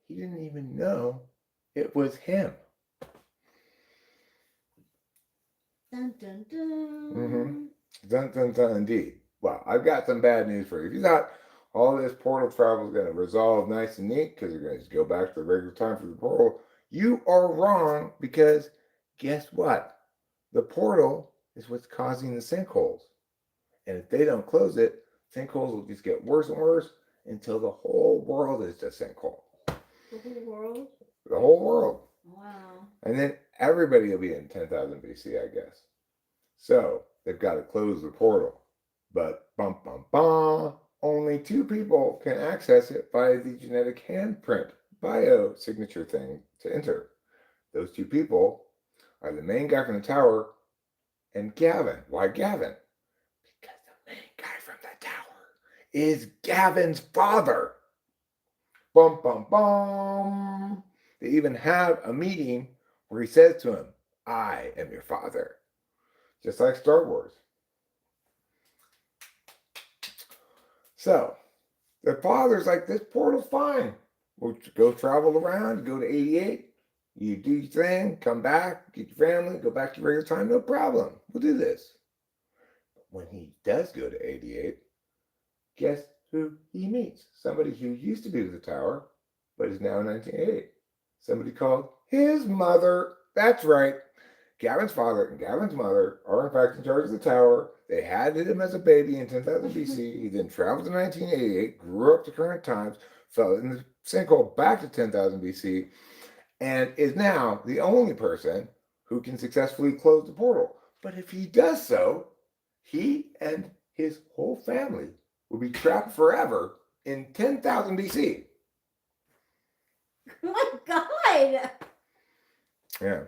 He didn't even know it was him. Dun, dun, dun. Mm-hmm. Dun, dun, dun, indeed. Well, I've got some bad news for you. If you thought all this portal travel is going to resolve nice and neat because you're going to just go back to the regular time for the portal, you are wrong because guess what? The portal is what's causing the sinkholes. And if they don't close it, sinkholes will just get worse and worse until the whole world is a sinkhole. The whole world? The whole world. Wow. And then everybody will be in 10,000 BC, I guess. So they've got to close the portal. But only 2 people can access it via the genetic handprint biosignature thing to enter. Those 2 people are the main guy from the tower and Gavin. Why Gavin? Because the main guy from the tower is Gavin's father. Bum, bum, bum. They even have a meeting where he says to him, I am your father. Just like Star Wars. So, their father's like, this portal's fine. We'll go travel around, go to 88. You do your thing, come back, get your family, go back to regular time, no problem. We'll do this. But when he does go to 88, guess who he meets? Somebody who used to be with the tower, but is now in 1988. Somebody called his mother. That's right. Gavin's father and Gavin's mother are in fact in charge of the tower. They had him as a baby in 10,000 BC. He then traveled to 1988, grew up to current times, fell in the sinkhole back to 10,000 BC, and is now the only person who can successfully close the portal. But if he does so, he and his whole family will be trapped forever in 10,000 BC. Oh my god! Yeah.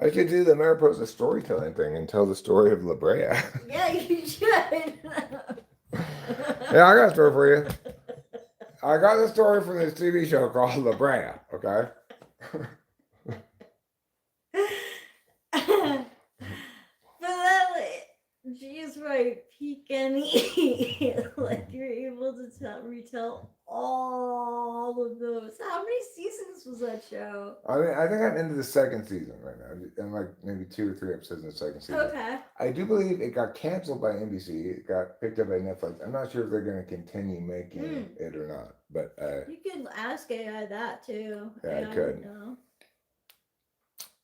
I should do the Mariposa storytelling thing and tell the story of La Brea. Yeah, you should. Yeah, I got a story for you. I got the story from this TV show called La Brea, okay? But that, geez, right, peek and eat. Like you're able to retell all of those. How many seasons was that show? I mean, I think I'm into the second season right now. I'm like maybe 2 or 3 episodes in the second season. Okay. I do believe it got canceled by NBC. It got picked up by Netflix. I'm not sure if they're going to continue making it or not. But you can ask AI that too. Yeah, AI I could. would know.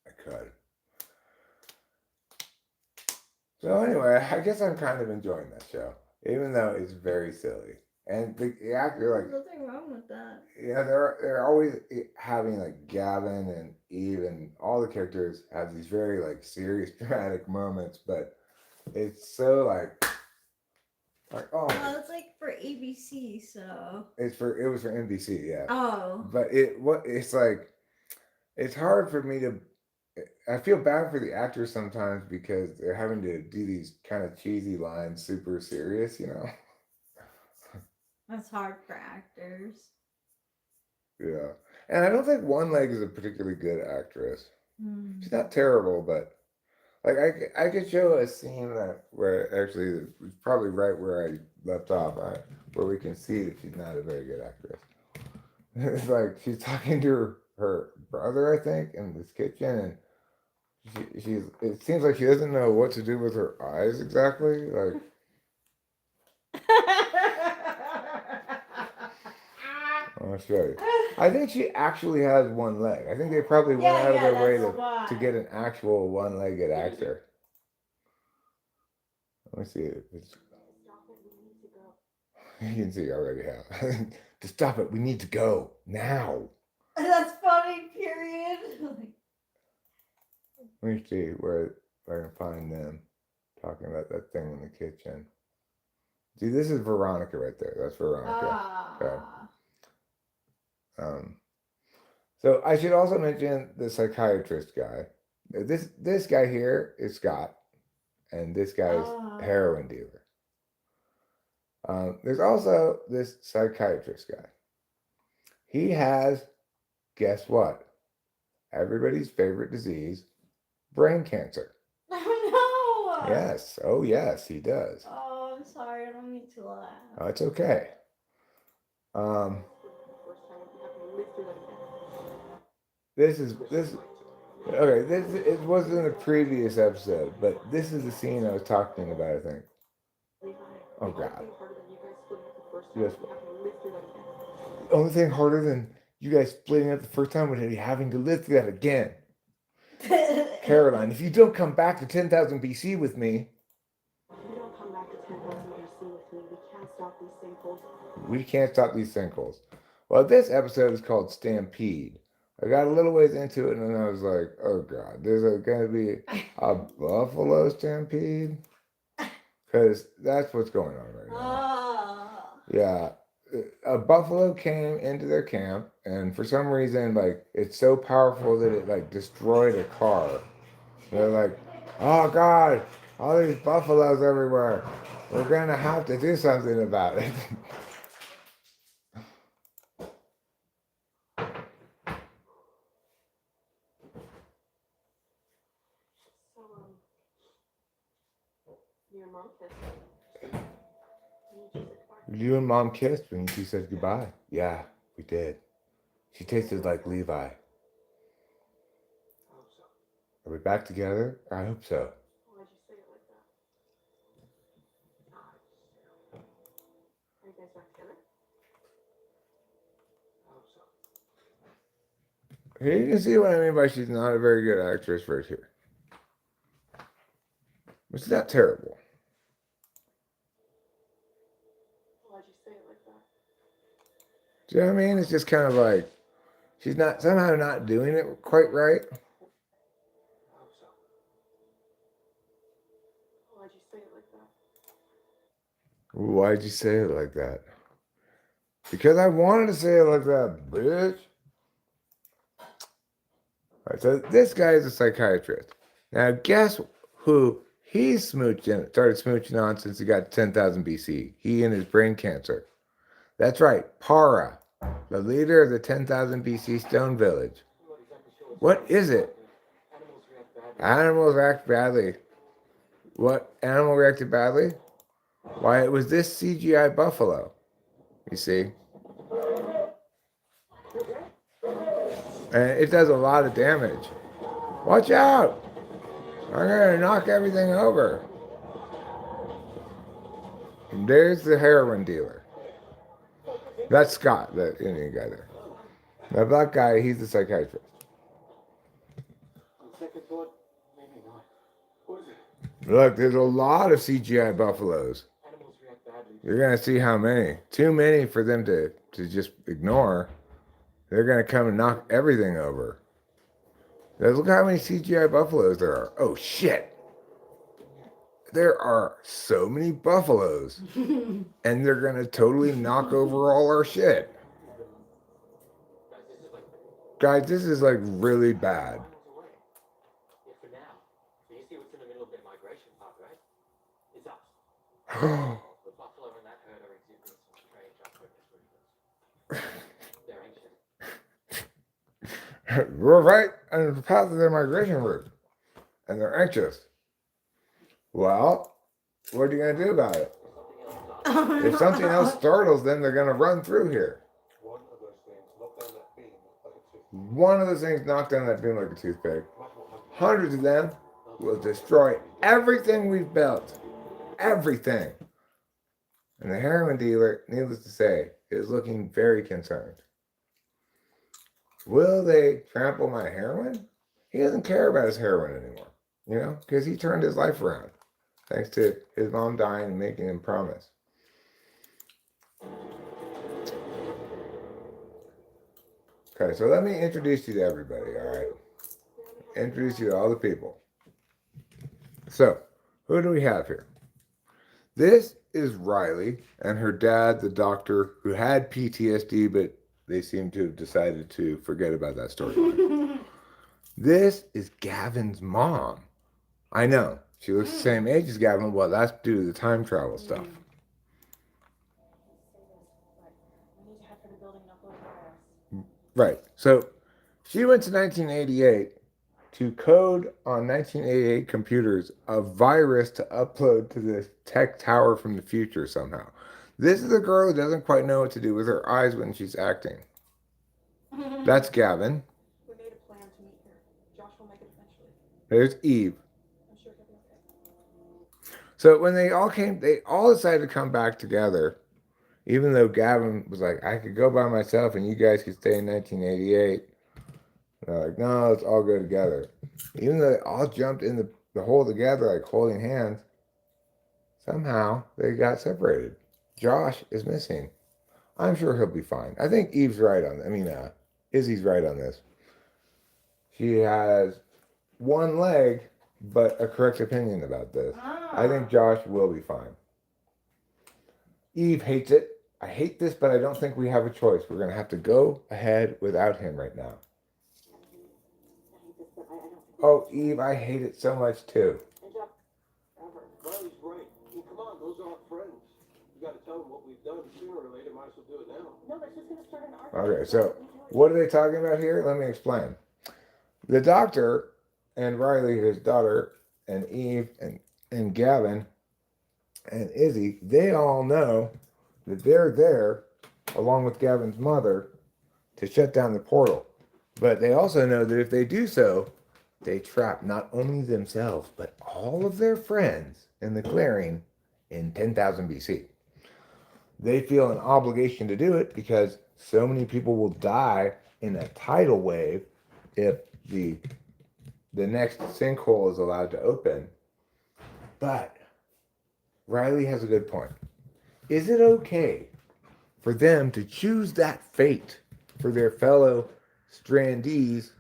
I could. So anyway, I guess I'm kind of enjoying that show, even though it's very silly. And the actor, like, There's nothing wrong with that. yeah, they're always having like Gavin and Eve and all the characters have these very like serious dramatic moments, but it's so like oh. Well, it's like for ABC, so. It was for NBC, yeah. Oh. But it's like it's hard for me to. I feel bad for the actors sometimes because they're having to do these kind of cheesy lines, super serious, you know. That's hard for actors. Yeah, and I don't think One Leg is a particularly good actress. She's not terrible, but like I could show a scene where actually it's probably right where I left off, where we can see that she's not a very good actress. It's like she's talking to her brother, I think, in this kitchen, and it seems like she doesn't know what to do with her eyes exactly. Like, I'll show you. I think she actually has one leg. I think they probably went out of their way to get an actual one-legged actor. Let me see if it's. You can see already how. To stop it, we need to go now. That's funny, period. Let me see where I can find them talking about that thing in the kitchen. See, this is Veronica right there. That's Veronica. Okay. So I should also mention the psychiatrist guy. This guy here is Scott, and this guy is heroin dealer. There's also this psychiatrist guy. He has, guess what? Everybody's favorite disease, brain cancer. Oh no! Yes. Oh yes, he does. Oh, I'm sorry. I don't mean to laugh. Oh, it's okay. This. Okay, it was in a previous episode, but this is the scene I was talking about, I think. Oh God. Yes. The only thing harder than you guys splitting up the first time would be having to live through that again. Caroline, if you don't come back to 10,000 BC with me. If you don't come back to 10,000 BC with me, we can't stop these sinkholes. We can't stop these sinkholes. Well, this episode is called Stampede. I got a little ways into it and then I was like, oh God, there's going to be a buffalo stampede? Because that's what's going on right now. Yeah. A buffalo came into their camp and for some reason, like, it's so powerful that it, like, destroyed a car. They're like, oh God, all these buffaloes everywhere. We're gonna have to do something about it. So, your mom kissed me. You and Mom kissed when she said goodbye. Yeah, we did. She tasted like Levi. Are we back together? I hope so. Why'd you say it like that? Are you guys back together? Here you can see what I mean by she's not a very good actress right here. It's not terrible. Why'd you say it like that? Do you know what I mean? It's just kind of like she's not somehow not doing it quite right. Why'd you say it like that? Why'd you say it like that? Because I wanted to say it like that, bitch. All right, so this guy is a psychiatrist. Now, guess who he's started smooching on since he got 10,000 BC? He and his brain cancer. That's right, Para, the leader of the 10,000 BC Stone Village. What is it? Animals react badly. What animal reacted badly? Why, it was this CGI buffalo. You see? And it does a lot of damage. Watch out! I'm gonna knock everything over. And there's the heroin dealer. That's Scott, the Indian guy there. The black guy, he's the psychiatrist. Look, there's a lot of CGI buffaloes. You're gonna see how many. Too many for them to just ignore. They're gonna come and knock everything over. Look how many CGI buffaloes there are. Oh shit! There are so many buffaloes. And they're gonna totally knock over all our shit. Guys, this is like really bad. The buffalo and that herd are exhibiting some strange upward movements. We're right on the path of their migration route. And they're anxious. Well, what are you going to do about it? If something else startles them, they're going to run through here. One of those things knocked down that beam like a toothpick. Hundreds of them will destroy everything we've built. Everything. And the heroin dealer, needless to say, is looking very concerned. Will they trample my heroin? He doesn't care about his heroin anymore, you know, because he turned his life around thanks to his mom dying and making him promise. Okay, so let me introduce you to everybody, all right? Introduce you to all the people. So, who do we have here? This is Riley and her dad, the doctor, who had PTSD, but they seem to have decided to forget about that storyline. This is Gavin's mom. I know, she looks the same age as Gavin. Well, that's due to the time travel stuff. Right. So she went to 1988 to code on 1988 computers a virus to upload to the tech tower from the future somehow. This is a girl who doesn't quite know what to do with her eyes when she's acting. That's Gavin. We made a plan to meet here. Josh will make it eventually. There's Eve. I'm sure he'll be okay. So when they all decided to come back together, even though Gavin was like, I could go by myself and you guys could stay in 1988. They're like, no, let's all go together. Even though they all jumped in the hole together, like holding hands, somehow they got separated. Josh is missing. I'm sure he'll be fine. I think Eve's right on Izzy's right on this. She has one leg, but a correct opinion about this. I think Josh will be fine. Eve hates it. I hate this, but I don't think we have a choice. We're going to have to go ahead without him right now. Oh, Eve, I hate it so much too. Riley's right. Well, come on, those aren't friends. You gotta tell them what we've done sooner or later. Might as well do it now. No, that's just gonna start an argument. Okay, so what are they talking about here? Let me explain. The doctor and Riley, his daughter, and Eve and Gavin and Izzy, they all know that they're there along with Gavin's mother to shut down the portal. But they also know that if they do so, they trap not only themselves, but all of their friends in the clearing in 10,000 BC. They feel an obligation to do it because so many people will die in a tidal wave if the next sinkhole is allowed to open. But Riley has a good point. Is it okay for them to choose that fate for their fellow strandees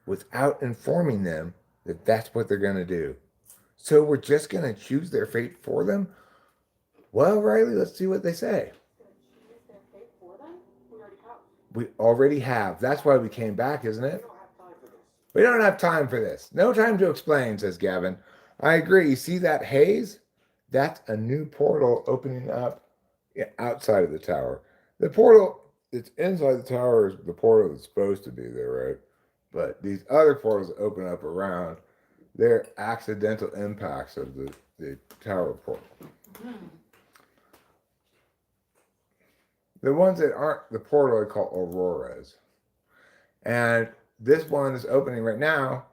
without informing them that that's what they're going to do? So we're just going to choose their fate for them? Well, Riley, let's see what they say. Choose their fate for them? We already have. We already have. That's why we came back, isn't We it? don't have time for this. We don't have time for this. No time to explain, says Gavin. I agree. You see that haze? That's a new portal opening up outside of the tower. The portal that's inside the tower is the portal that's supposed to be there, right? But these other portals that open up around, they're accidental impacts of the tower portal. The ones that aren't the portal are called auroras. And this one is opening right now.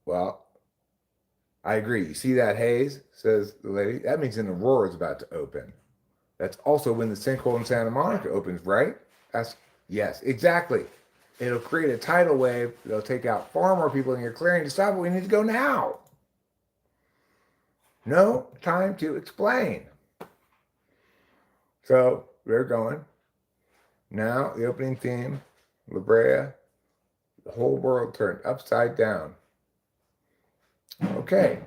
Well, I agree. You see that haze, says the lady? That means an aurora is about to open. That's also when the sinkhole in Santa Monica opens, right? Yes, exactly. It'll create a tidal wave. It'll take out far more people in your clearing. To stop it, we need to go now. No time to explain. So they're going. Now the opening theme, La Brea, the whole world turned upside down. Okay.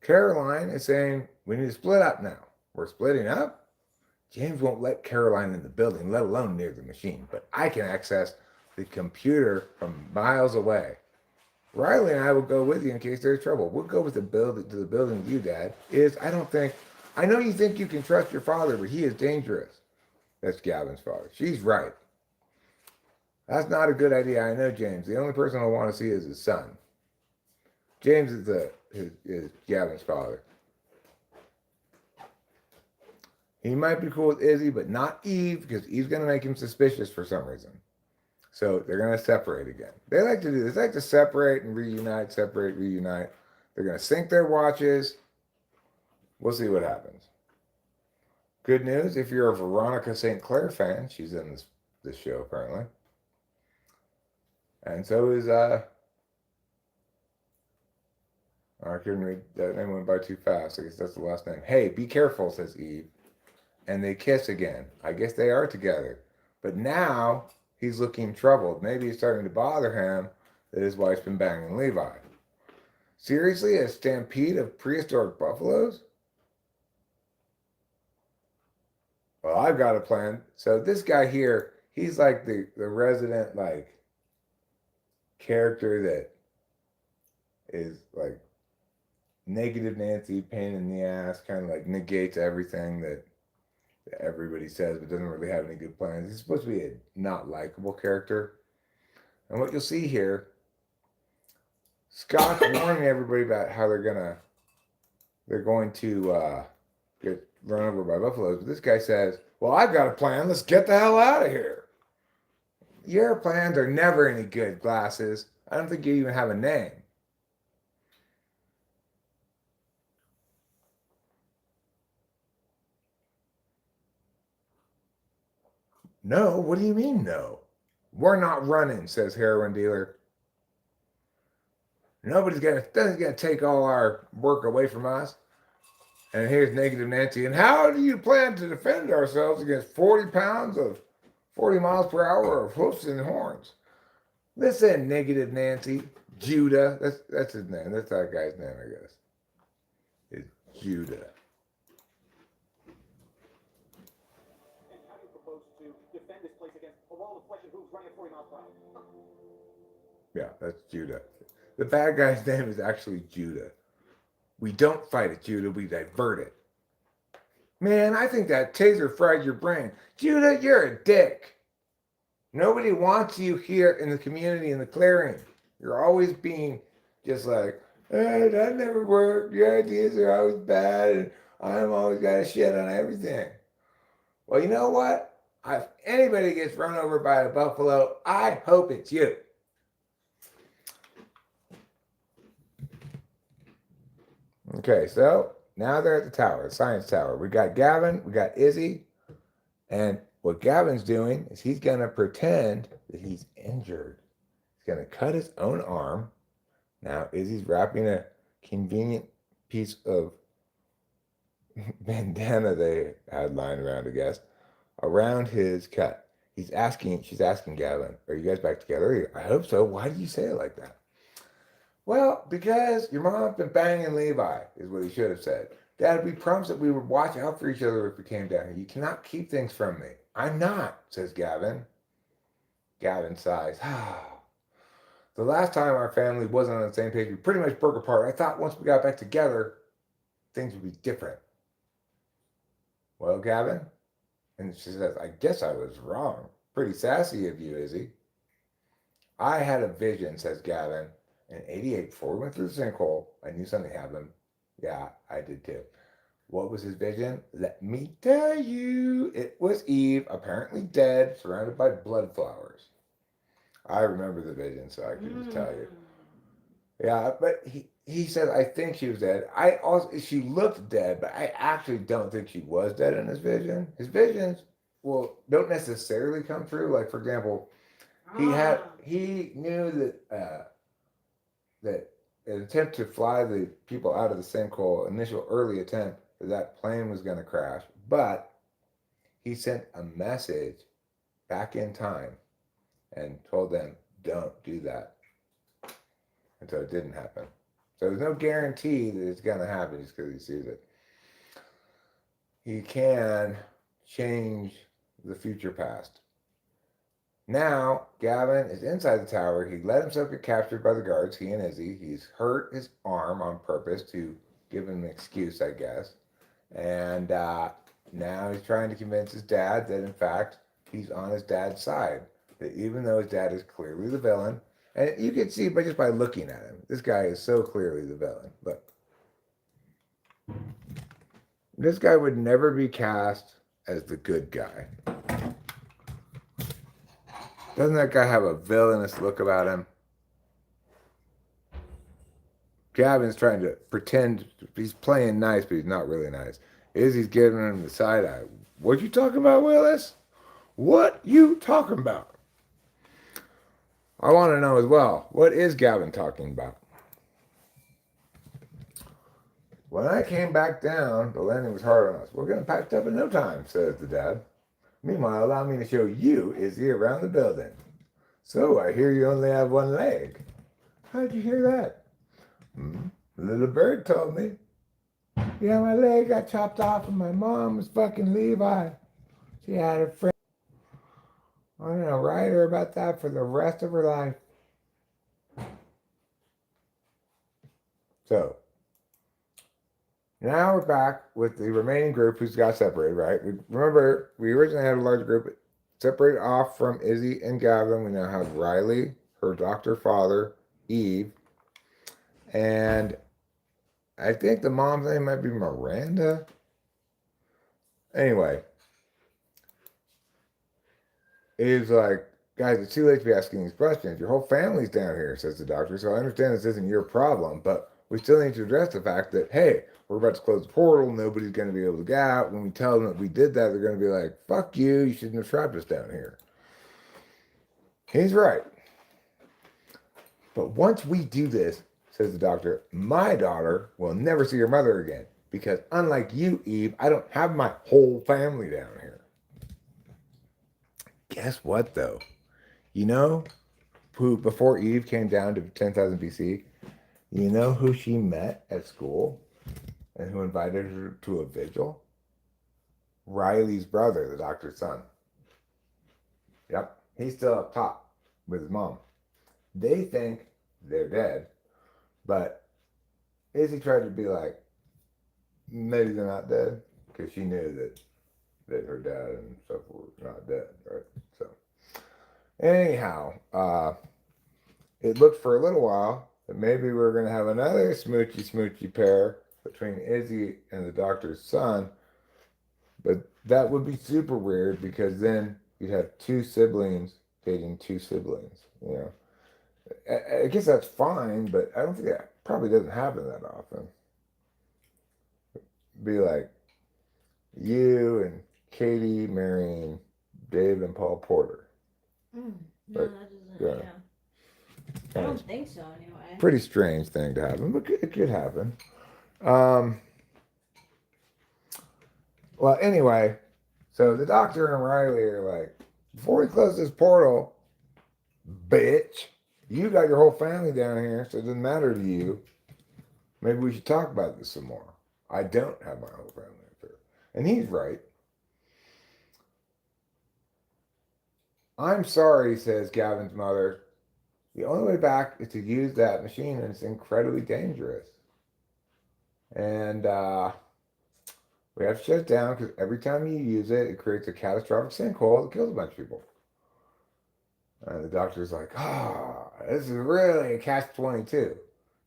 Caroline is saying we need to split up now. We're splitting up. James won't let Caroline in the building, let alone near the machine, but I can access the computer from miles away. Riley and I will go with you in case there's trouble. We'll go with the building to the building with you, Dad. I know you think you can trust your father, but he is dangerous. That's Gavin's father. She's right. That's not a good idea. I know James. The only person I want to see is his son. James is Gavin's father. He might be cool with Izzy, but not Eve, because Eve's going to make him suspicious for some reason. So they're going to separate again. They like to do this. They like to separate and reunite, separate, reunite. They're going to sync their watches. We'll see what happens. Good news, if you're a Veronica St. Clair fan, she's in this show apparently. And so is, I couldn't read, that name went by too fast. I guess that's the last name. Hey, be careful, says Eve. And they kiss again. I guess they are together. But now he's looking troubled. Maybe it's starting to bother him that his wife's been banging Levi. Seriously, a stampede of prehistoric buffaloes? Well, I've got a plan. So this guy here, he's like the resident like character that is like negative Nancy, pain in the ass, kind of like negates everything that everybody says, but doesn't really have any good plans. He's supposed to be a not likable character. And what you'll see here, Scott's warning everybody about how they're going to get run over by buffaloes. But this guy says, well, I've got a plan. Let's get the hell out of here. Your plans are never any good, Glasses. I don't think you even have a name. No, what do you mean no? We're not running, says heroin dealer. Nobody's gonna take all our work away from us. And here's negative Nancy. And how do you plan to defend ourselves against 40 pounds of 40 miles per hour of hoofs and horns? Listen, negative Nancy. Judah. That's his name. That's that guy's name, I guess. It's Judah. And how do you propose to defend this place against a wall of flesh and hooves running at 40 miles per hour? Yeah, that's Judah. The bad guy's name is actually Judah. We don't fight it, Judah. We divert it. Man, I think that taser fried your brain. Judah, you're a dick. Nobody wants you here in the community, in the clearing. You're always being just like, that never worked. Your ideas are always bad, and I'm always got to shit on everything. Well, you know what? If anybody gets run over by a buffalo, I hope it's you. Okay, so now they're at the tower, the science tower. We got Gavin, we got Izzy, and what Gavin's doing is he's going to pretend that he's injured. He's going to cut his own arm. Now, Izzy's wrapping a convenient piece of bandana they had lying around, I guess, around his cut. She's asking Gavin, are you guys back together? I hope so. Why do you say it like that? Well, because your mom's been banging Levi, is what he should have said. Dad, we promised that we would watch out for each other if we came down here. You cannot keep things from me. I'm not, says Gavin. Gavin sighs. The last time our family wasn't on the same page, we pretty much broke apart. I thought once we got back together, things would be different. Well, Gavin? And she says, I guess I was wrong. Pretty sassy of you, Izzy. I had a vision, says Gavin. In 88, before we went through the sinkhole, I knew something happened. Yeah, I did too. What was his vision? Let me tell you. It was Eve, apparently dead, surrounded by blood flowers. I remember the vision, so I can just tell you. Yeah, but he said, I think she was dead. She looked dead, but I actually don't think she was dead in his vision. His visions, don't necessarily come true. Like, for example, he knew that an attempt to fly the people out of the sinkhole, initial early attempt, that plane was going to crash. But he sent a message back in time and told them, don't do that. And so it didn't happen. So there's no guarantee that it's going to happen just because he sees it. He can change the future past. Now, Gavin is inside the tower. He let himself get captured by the guards, he and Izzy. He's hurt his arm on purpose to give him an excuse, I guess. And now he's trying to convince his dad that, in fact, he's on his dad's side. That even though his dad is clearly the villain, and you can see just by looking at him, this guy is so clearly the villain. Look. This guy would never be cast as the good guy. Doesn't that guy have a villainous look about him? Gavin's trying to pretend he's playing nice, but he's not really nice. Izzy's giving him the side eye. What you talking about, Willis? What you talking about? I want to know as well, what is Gavin talking about? When I came back down, the landing was hard on us. We're getting packed up in no time, says the dad. Meanwhile, allow me to show you Izzy around the building. So I hear you only have one leg. How'd you hear that? The little bird told me. Yeah, my leg got chopped off and my mom was fucking Levi. She had a friend. I'm gonna write her about that for the rest of her life. So, now we're back with the remaining group who's got separated, right? Remember, we originally had a large group separated off from Izzy and Gavin. We now have Riley, her doctor father, Eve, and I think the mom's name might be Miranda. Anyway, Eve's like, guys, it's too late to be asking these questions. Your whole family's down here, says the doctor. So I understand this isn't your problem, but we still need to address the fact that, hey, we're about to close the portal. Nobody's going to be able to get out. When we tell them that we did that, they're going to be like, fuck you. You shouldn't have trapped us down here. He's right. But once we do this, says the doctor, my daughter will never see her mother again. Because unlike you, Eve, I don't have my whole family down here. Guess what, though? You know who, before Eve came down to 10,000 BC, you know who she met at school and who invited her to a vigil? Riley's brother, the doctor's son. Yep, he's still up top with his mom. They think they're dead, but Izzy tried to be like, maybe they're not dead, because she knew that her dad and stuff were not dead, right? So anyhow, it looked for a little while that maybe we were going to have another smoochy pair between Izzy and the doctor's son, but that would be super weird because then you'd have two siblings dating two siblings. You know, I guess that's fine, but I don't think that probably doesn't happen that often. Be like you and Katie marrying Dave and Paul Porter. No, But, that doesn't. yeah. Yeah. I don't think so, anyway. Pretty strange thing to happen, but it could happen. Um, well, anyway, so the doctor and Riley are like, before we close this portal, bitch, you got your whole family down here, so it doesn't matter to you. Maybe we should talk about this some more. I don't have my whole family up here. And he's right. I'm sorry, says Gavin's mother. The only way back is to use that machine, and it's incredibly dangerous. And we have to shut it down because every time you use it, it creates a catastrophic sinkhole that kills a bunch of people. And the doctor's like, this is really a catch-22.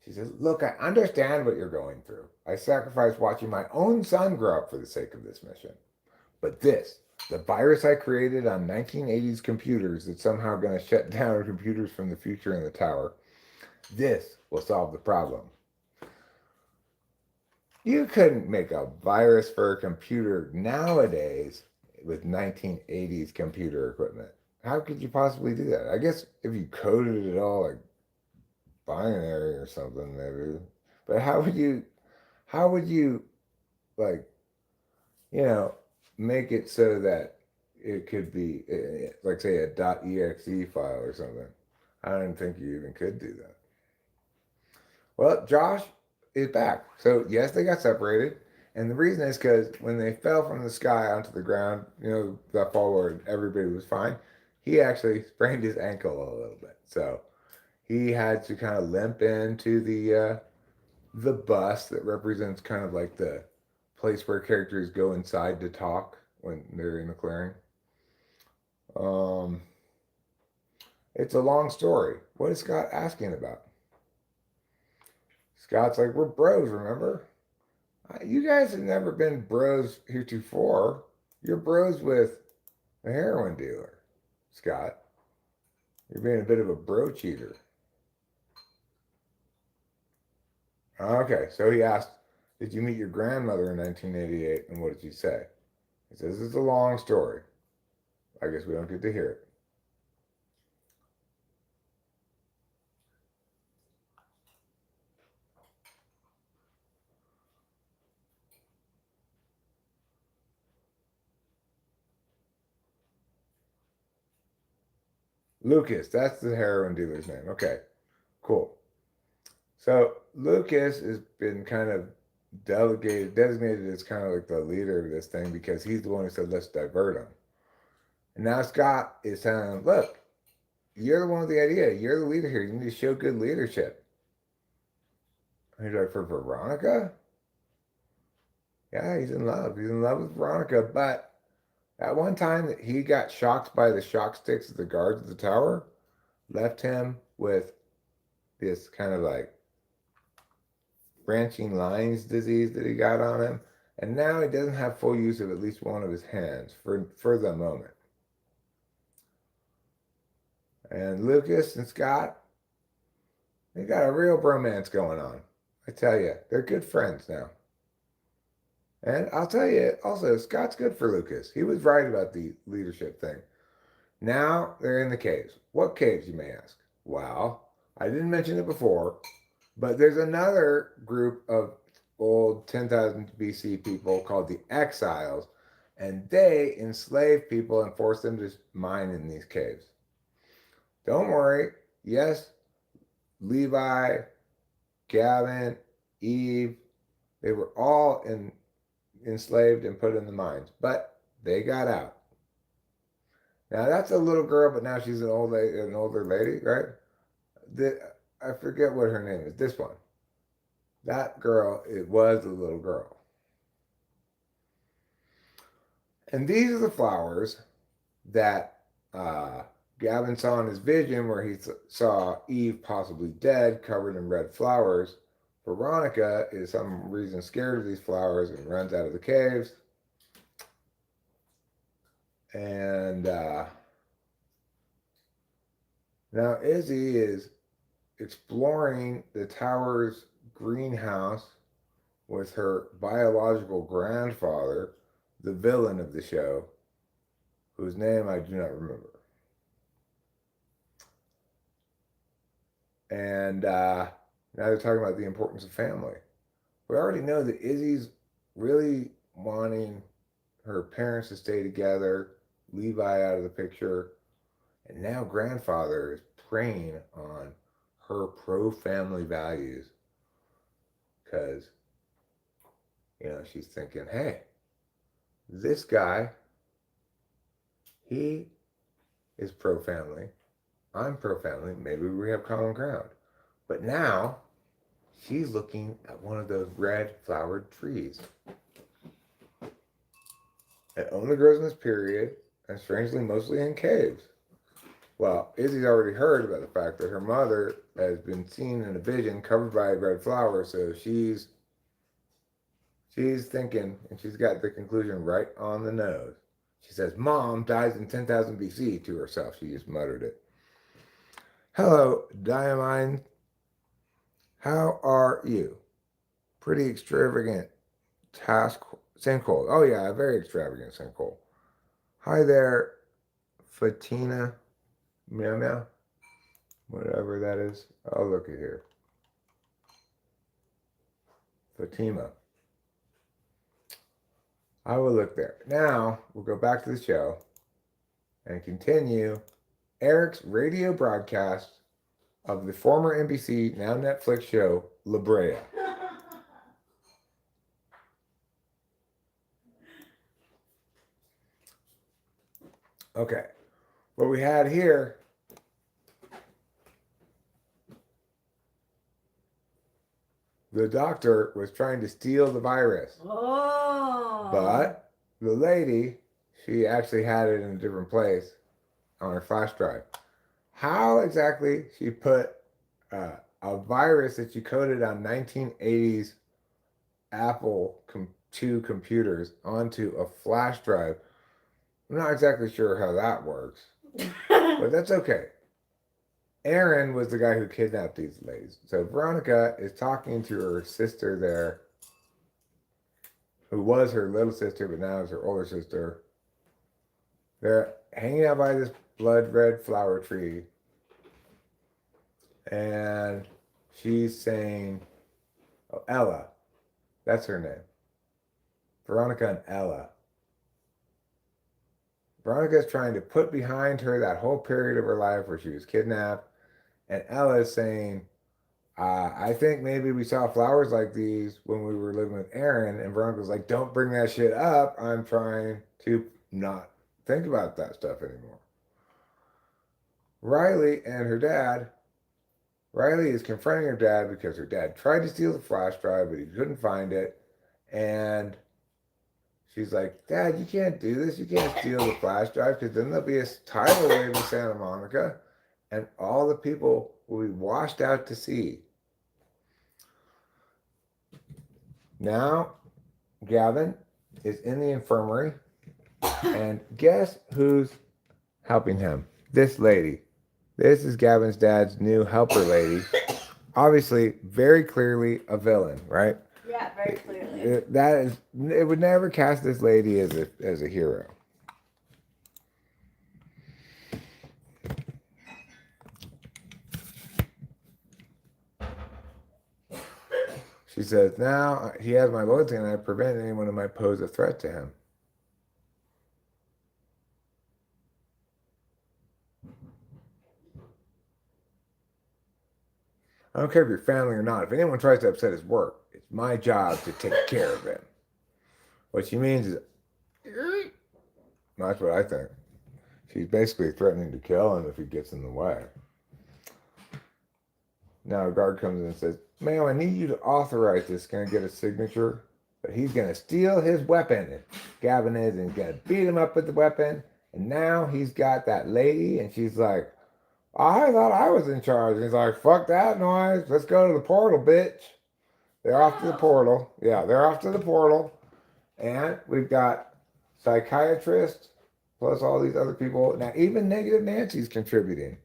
She says, look, I understand what you're going through. I sacrificed watching my own son grow up for the sake of this mission. But this, the virus I created on 1980s computers that's somehow going to shut down computers from the future in the tower, this will solve the problem. You couldn't make a virus for a computer nowadays with 1980s computer equipment. How could you possibly do that? I guess if you coded it all like binary or something, maybe. But how would you like, make it so that it could be like say a .exe file or something? I don't think you even could do that. Well, Josh is back. So yes, they got separated. And the reason is because when they fell from the sky onto the ground, that fall where everybody was fine, he actually sprained his ankle a little bit. So he had to kind of limp into the bus that represents kind of like the place where characters go inside to talk when they're in the clearing. It's a long story. What is Scott asking about? Scott's like, we're bros, remember? You guys have never been bros heretofore. You're bros with a heroin dealer, Scott. You're being a bit of a bro cheater. Okay, so he asked, did you meet your grandmother in 1988? And what did she say? He says, it's a long story. I guess we don't get to hear it. Lucas, that's the heroin dealer's name. Okay, cool. So Lucas has been kind of designated as kind of like the leader of this thing because he's the one who said, let's divert him. And now Scott is telling him, look, you're the one with the idea. You're the leader here. You need to show good leadership. And he's like, for Veronica? Yeah, he's in love. He's in love with Veronica. But at one time, he got shocked by the shock sticks of the guards of the tower, left him with this kind of like branching lines disease that he got on him. And now he doesn't have full use of at least one of his hands for the moment. And Lucas and Scott, they got a real bromance going on. I tell you, they're good friends now. And I'll tell you, also, Scott's good for Lucas. He was right about the leadership thing. Now they're in the caves. What caves, you may ask? Well, I didn't mention it before, but there's another group of old 10,000 BC people called the Exiles, and they enslave people and force them to mine in these caves. Don't worry. Yes, Levi, Gavin, Eve, they were all enslaved and put in the mines, but they got out. Now that's a little girl, but now she's an older lady, right? I forget what her name is. This one. that girl, it was a little girl. And these are the flowers that Gavin saw in his vision, where he saw Eve possibly dead, covered in red flowers. Veronica is some reason scared of these flowers and runs out of the caves. And now Izzy is exploring the tower's greenhouse with her biological grandfather, the villain of the show, whose name I do not remember. And now they're talking about the importance of family. We already know that Izzy's really wanting her parents to stay together, Levi out of the picture, and now grandfather is preying on her pro-family values because, she's thinking, hey, this guy, he is pro-family. I'm pro-family. Maybe we have common ground. But now she's looking at one of those red flowered trees. It only grows in this period, and strangely, mostly in caves. Well, Izzy's already heard about the fact that her mother has been seen in a vision covered by a red flower, so she's thinking, and she's got the conclusion right on the nose. She says, Mom dies in 10,000 BC to herself. She just muttered it. Hello, Diamine. How are you? Pretty extravagant task. Sinkhole. Oh, yeah, a very extravagant sinkhole. Hi there, Fatina. Meow meow. Whatever that is. Oh, look at here. Fatima. I will look there. Now, we'll go back to the show and continue Eric's radio broadcast of the former NBC, now Netflix show, La Brea. Okay. What we had here, the doctor was trying to steal the virus. Oh. But the lady, she actually had it in a different place on her flash drive. How exactly she put a virus that she coded on 1980s Apple II computers onto a flash drive, I'm not exactly sure how that works. But that's okay. Aaron was the guy who kidnapped these ladies. So Veronica is talking to her sister there, who was her little sister, but now is her older sister. They're hanging out by this blood red flower tree. And she's saying, oh, Ella. That's her name. Veronica and Ella. Veronica's trying to put behind her that whole period of her life where she was kidnapped. And Ella is saying, I think maybe we saw flowers like these when we were living with Aaron. And Veronica's like, don't bring that shit up. I'm trying to not think about that stuff anymore. Riley and her dad. Riley is confronting her dad because her dad tried to steal the flash drive, but he couldn't find it. And she's like, Dad, you can't do this. You can't steal the flash drive because then there'll be a tidal wave in Santa Monica and all the people will be washed out to sea. Now, Gavin is in the infirmary, and guess who's helping him? This lady. This is Gavin's dad's new helper lady. Obviously, very clearly a villain, right? Yeah, very clearly. It would never cast this lady as a hero. She says, now he has my loyalty and I prevent anyone who might pose a threat to him. I don't care if you're family or not. If anyone tries to upset his work, it's my job to take care of him. What she means is, that's what I think. She's basically threatening to kill him if he gets in the way. Now a guard comes in and says, "Ma'am, I need you to authorize this. Can I get a signature?" But he's gonna steal his weapon. And Gavin is, and he's gonna beat him up with the weapon. And now he's got that lady, and she's like, "I thought I was in charge." And he's like, "Fuck that noise. Let's go to the portal, bitch." They're off to the portal. Yeah, they're off to the portal. And we've got psychiatrists plus all these other people. Now, even Negative Nancy's contributing.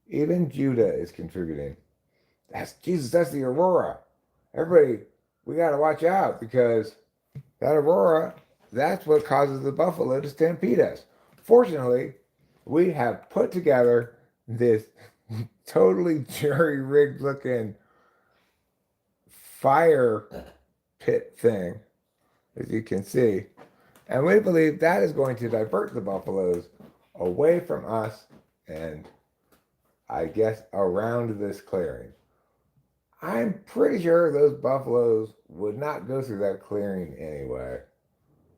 Even Judah is contributing. That's Jesus, that's the Aurora. Everybody, we got to watch out because that Aurora, that's what causes the buffalo to stampede us. Fortunately, we have put together this totally jury-rigged looking fire pit thing, as you can see. And we believe that is going to divert the buffaloes away from us and I guess around this clearing. I'm pretty sure those buffaloes would not go through that clearing anyway.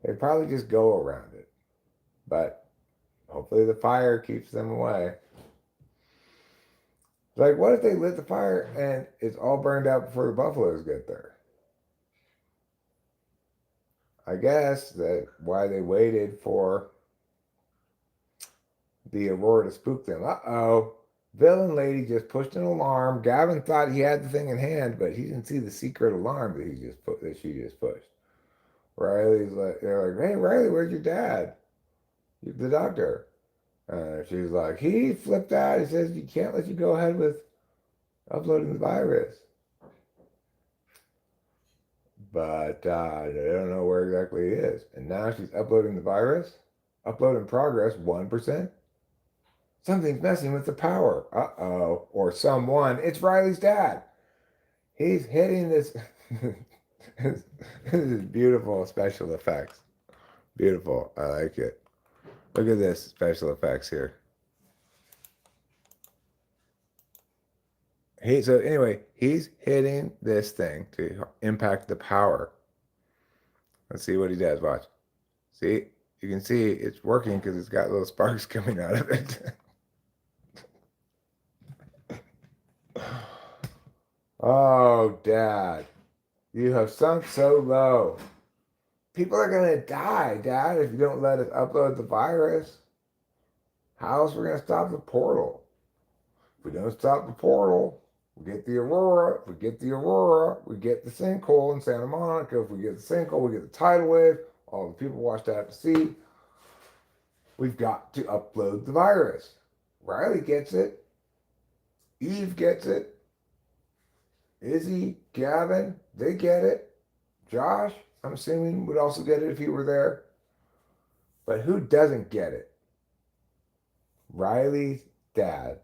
They'd probably just go around it. But hopefully the fire keeps them away. Like, what if they lit the fire and it's all burned out before the buffaloes get there? I guess that's why they waited for the Aurora to spook them. Uh-oh. Villain lady just pushed an alarm. Gavin thought he had the thing in hand, but he didn't see the secret alarm that she just pushed. Riley's like, they're like, "Hey, Riley, where's your dad?" The doctor. She's like, "He flipped out. He says you can't let you go ahead with uploading the virus." But they don't know where exactly it is. And now she's uploading the virus. Upload in progress, 1%. Something's messing with the power. Uh-oh. Or someone. It's Riley's dad. He's hitting this. This is beautiful special effects. Beautiful. I like it. Look at this special effects here. So anyway, he's hitting this thing to impact the power. Let's see what he does. Watch. See? You can see it's working because it's got little sparks coming out of it. Oh, Dad. You have sunk so low. People are going to die, Dad, if you don't let us upload the virus. How else are we going to stop the portal? If we don't stop the portal, we get the Aurora. If we get the Aurora, we get the sinkhole in Santa Monica. If we get the sinkhole, we get the tidal wave. All the people washed out to sea. We've got to upload the virus. Riley gets it. Eve gets it. Izzy, Gavin, they get it. Josh, I'm assuming, would also get it if he were there. But who doesn't get it? Riley's dad.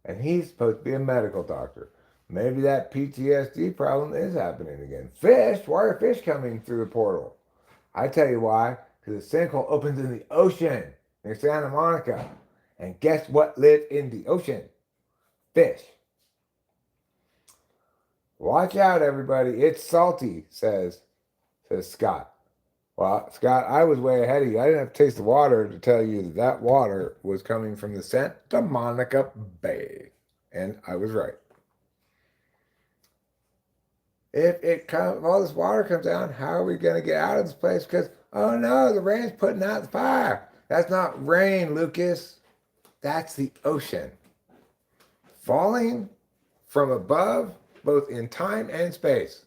And he's supposed to be a medical doctor. Maybe that PTSD problem is happening again. Fish? Why are fish coming through the portal? I tell you why. Because the sinkhole opens in the ocean near Santa Monica. And guess what lives in the ocean? Fish. Watch out, everybody. It's salty, says Scott. Well, Scott, I was way ahead of you. I didn't have to taste the water to tell you that that water was coming from the Santa Monica Bay. And I was right. If all this water comes down, how are we going to get out of this place? Because, oh no, the rain's putting out the fire. That's not rain, Lucas. That's the ocean. Falling from above, both in time and space.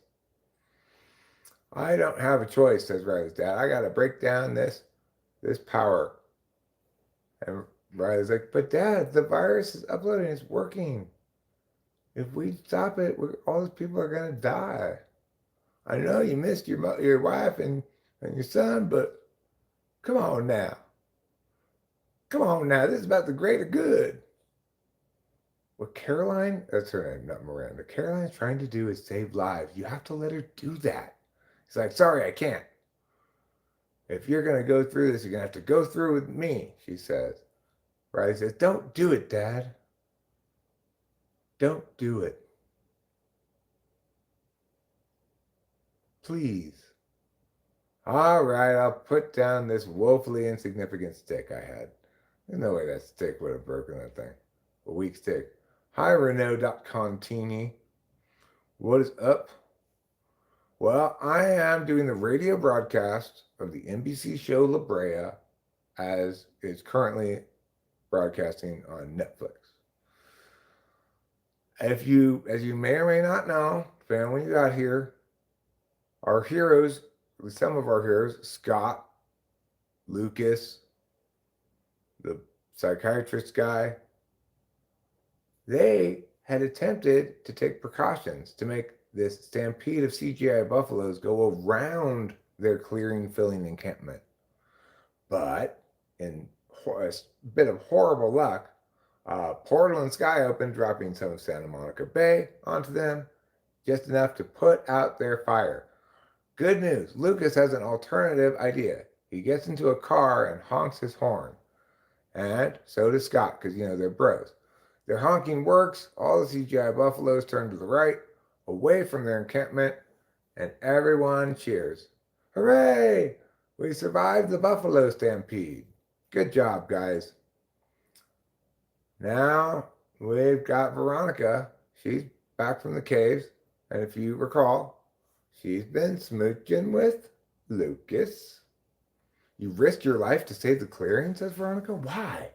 I don't have a choice, says Riley's dad. I got to break down this power. And Riley's like, but Dad, the virus is uploading. It's working. If we stop it, all these people are going to die. I know you missed your wife and your son, but come on now. Come on now. This is about the greater good. What Caroline, that's her name, not Miranda. Caroline's trying to do is save lives. You have to let her do that. He's like, sorry, I can't. If you're going to go through this, you're going to have to go through with me, she says. Riley says, don't do it, Dad. Don't do it. Please. All right, I'll put down this woefully insignificant stick I had. There's no way that stick would have broken that thing. A weak stick. Hi, Renault.Contini. What is up? Well, I am doing the radio broadcast of the NBC show La Brea as it's currently broadcasting on Netflix. As you may or may not know, depending on when you got here, our heroes, some of our heroes, Scott, Lucas, the psychiatrist guy, they had attempted to take precautions to make this stampede of CGI buffaloes go around their clearing filling encampment. But in a bit of horrible luck, portal and sky opened, dropping some of Santa Monica Bay onto them, just enough to put out their fire. Good news, Lucas has an alternative idea. He gets into a car and honks his horn. And so does Scott, because, they're bros. Their honking works, all the CGI buffaloes turn to the right, away from their encampment, and everyone cheers. Hooray! We survived the buffalo stampede. Good job, guys. Now we've got Veronica. She's back from the caves, and if you recall, she's been smooching with Lucas. You risked your life to save the clearing, says Veronica. Why?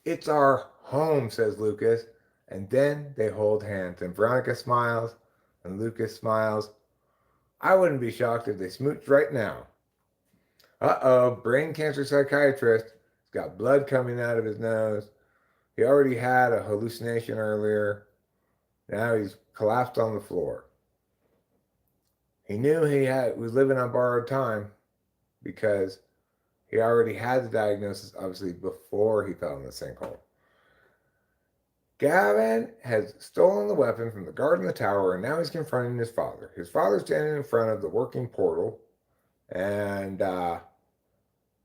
It's our home, says Lucas. And then they hold hands, and Veronica smiles, and Lucas smiles. I wouldn't be shocked if they smooched right now. Uh-oh, brain cancer psychiatrist. He's got blood coming out of his nose. He already had a hallucination earlier. Now he's collapsed on the floor. He knew he was living on borrowed time because he already had the diagnosis, obviously, before he fell in the sinkhole. Gavin has stolen the weapon from the guard in the tower, and now he's confronting his father. His father's standing in front of the working portal, and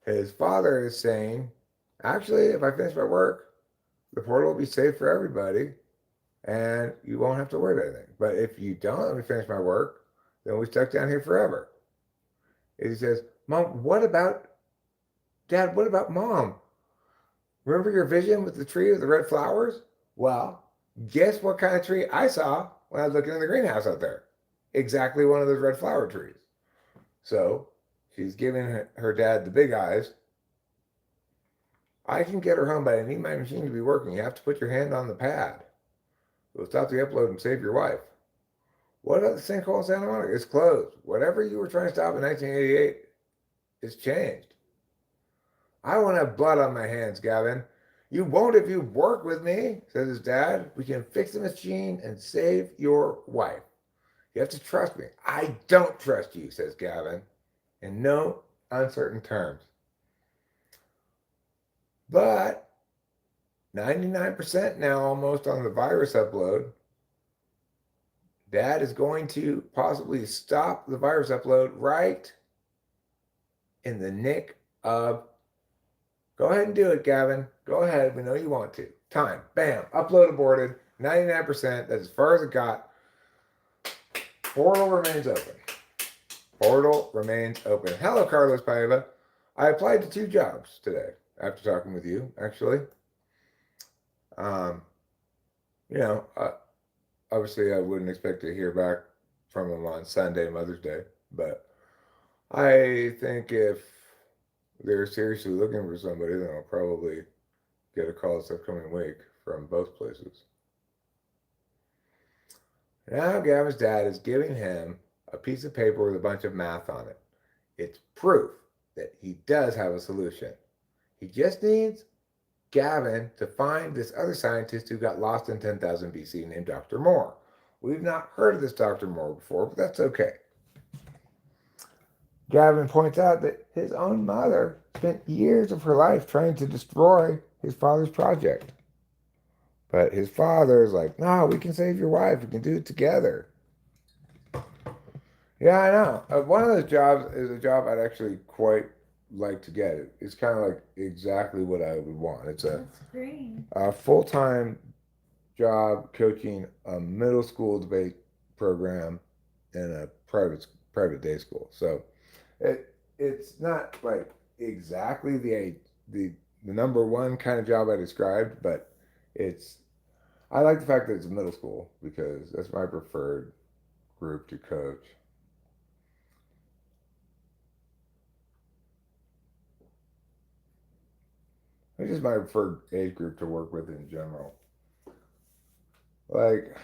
his father is saying, actually, if I finish my work, the portal will be safe for everybody, and you won't have to worry about anything. But if you don't let me finish my work, then we'll be stuck down here forever. And he says, Mom, Dad, what about Mom? Remember your vision with the tree with the red flowers? Well, guess what kind of tree I saw when I was looking in the greenhouse out there? Exactly one of those red flower trees. So she's giving her dad the big eyes. I can get her home, but I need my machine to be working. You have to put your hand on the pad. It will stop the upload and save your wife. What about the sinkhole in Santa Monica? It's closed. Whatever you were trying to stop in 1988, it's changed. I won't have blood on my hands, Gavin. You won't if you work with me, says his dad. We can fix the machine and save your wife. You have to trust me. I don't trust you, says Gavin, in no uncertain terms. But 99% now almost on the virus upload. Dad is going to possibly stop the virus upload right in the nick of, go ahead and do it, Gavin. Go ahead. We know you want to. Time. Bam. Upload aborted. 99%. That's as far as it got. Portal remains open. Portal remains open. Hello, Carlos Paiva. I applied to 2 jobs today after talking with you, actually. Obviously I wouldn't expect to hear back from them on Sunday, Mother's Day, but I think if they're seriously looking for somebody, then I'll probably get a call this upcoming week from both places. Now Gavin's dad is giving him a piece of paper with a bunch of math on it. It's proof that he does have a solution. He just needs Gavin to find this other scientist who got lost in 10,000 BC named Dr. Moore. We've not heard of this Dr. Moore before, but that's okay. Gavin points out that his own mother spent years of her life trying to destroy his father's project. But his father is like, no, we can save your wife. We can do it together. Yeah, I know. One of those jobs is a job I'd actually quite like to get. It's kind of like exactly what I would want. It's That's great. a full-time job coaching a middle school debate program in a private day school. So it's not like exactly the number one kind of job I described, but it's I like the fact that it's middle school because that's my preferred group to coach. It's just my preferred age group to work with in general. Like,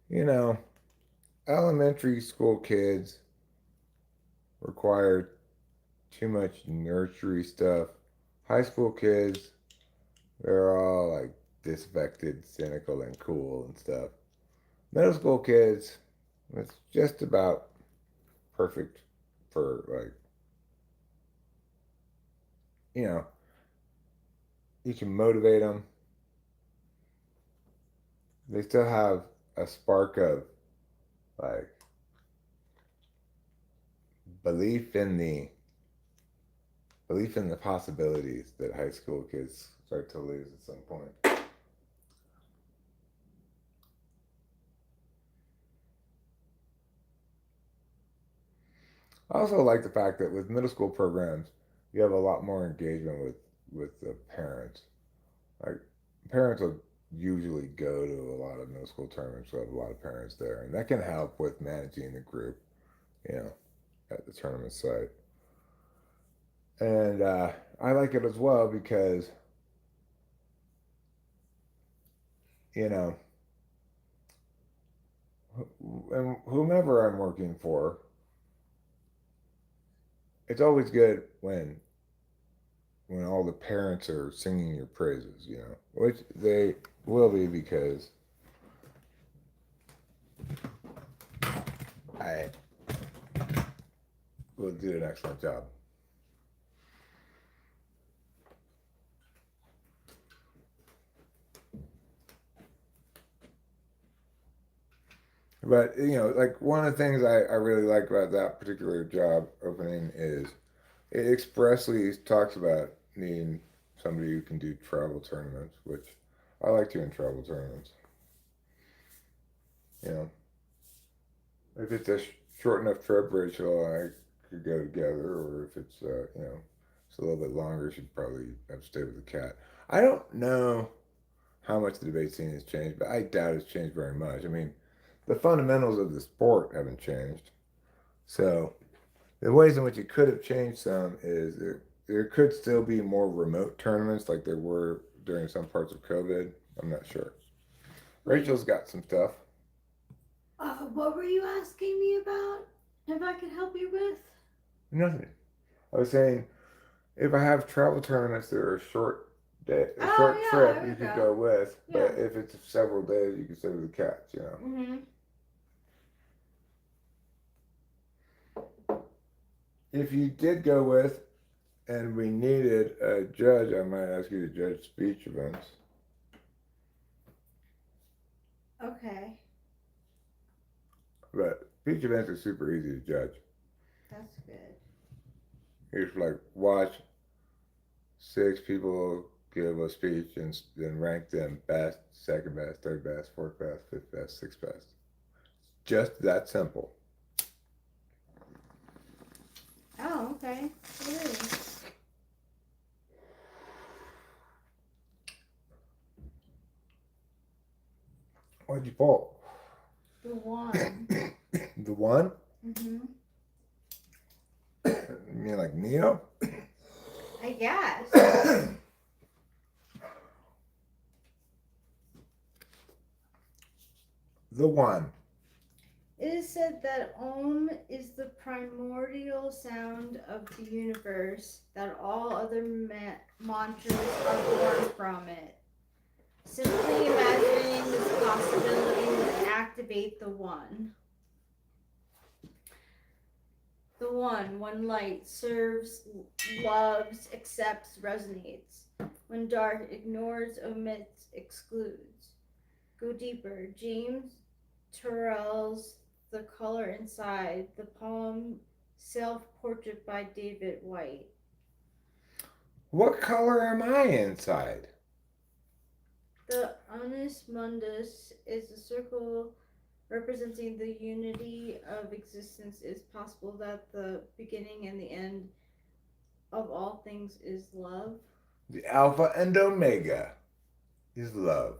you know, elementary school kids require too much nursery stuff. High school kids, they're all like disaffected, cynical, and cool and stuff. Middle school kids, it's just about perfect for like, you know, you can motivate them. They still have a spark of like belief in the possibilities that high school kids start to lose at some point. I also like the fact that with middle school programs, you have a lot more engagement with the parents. Like parents will usually go to a lot of middle school tournaments, so have a lot of parents there, and that can help with managing the group, you know, at the tournament site. And I like it as well because you know, and whomever I'm working for, it's always good when all the parents are singing your praises, you know, which they will be because I will do an excellent job. But you know, like one of the things I really like about that particular job opening is it expressly talks about needing somebody who can do travel tournaments, which I like doing travel tournaments. You know, if it's a short enough trip, Rachel and I could go together, or if it's you know, it's a little bit longer, she'd probably have to stay with the cat. I don't know how much the debate scene has changed, but I doubt it's changed very much. I mean, the fundamentals of the sport haven't changed. So the ways in which it could have changed some is there could still be more remote tournaments like there were during some parts of COVID. I'm not sure. Rachel's got some stuff. What were you asking me about? If I could help you with? Nothing. I was saying if I have travel tournaments that are a Oh, short yeah, trip there you we could go. go with, Yeah. but if it's several days, you can stay with the cats. You know. Mm-hmm. If you did go with, and we needed a judge, I might ask you to judge speech events. Okay, But speech events are super easy to judge. that's good. You just like watch 6 people give a speech and then rank them best, second best, third best, fourth best, fifth best, sixth best. Just that simple. Oh, okay. Really? What'd you pull? The one. The one? Mm-hmm. You mean like Neo? I guess. The one. It is said that Om is the primordial sound of the universe, that all other mantras are born from it. Simply imagining this possibility would activate the one. The one light, serves, loves, accepts, resonates. When dark, ignores, omits, excludes. Go deeper. James Turrell's The Color Inside, the poem Self-Portrait by David White. What color am I inside? The Annus Mundus is a circle representing the unity of existence. It is possible that the beginning and the end of all things is love. The Alpha and Omega. is love.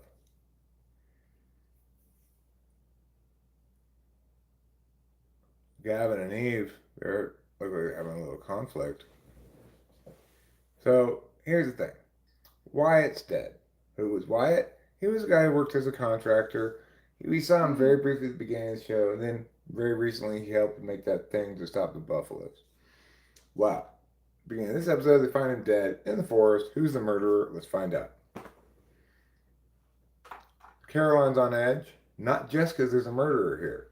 Gavin and Eve, they're look like they're having a little conflict. So here's the thing. Wyatt's dead. Who was Wyatt? He was a guy who worked as a contractor. We saw him very briefly at the beginning of the show, and then very recently he helped make that thing to stop the buffaloes. Wow. Beginning of this episode, they find him dead in the forest. Who's the murderer? Let's find out. Caroline's on edge, not just because there's a murderer here.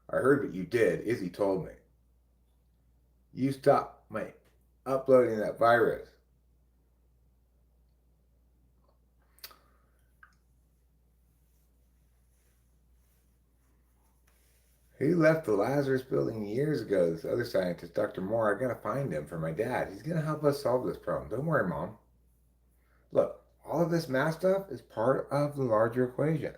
I heard what you did. Izzy told me. You stopped my uploading that virus. He left the Lazarus building years ago. This other scientist, Dr. Moore, I gotta find him for my dad. He's gonna help us solve this problem. Don't worry, Mom. Look, all of this math stuff is part of the larger equation.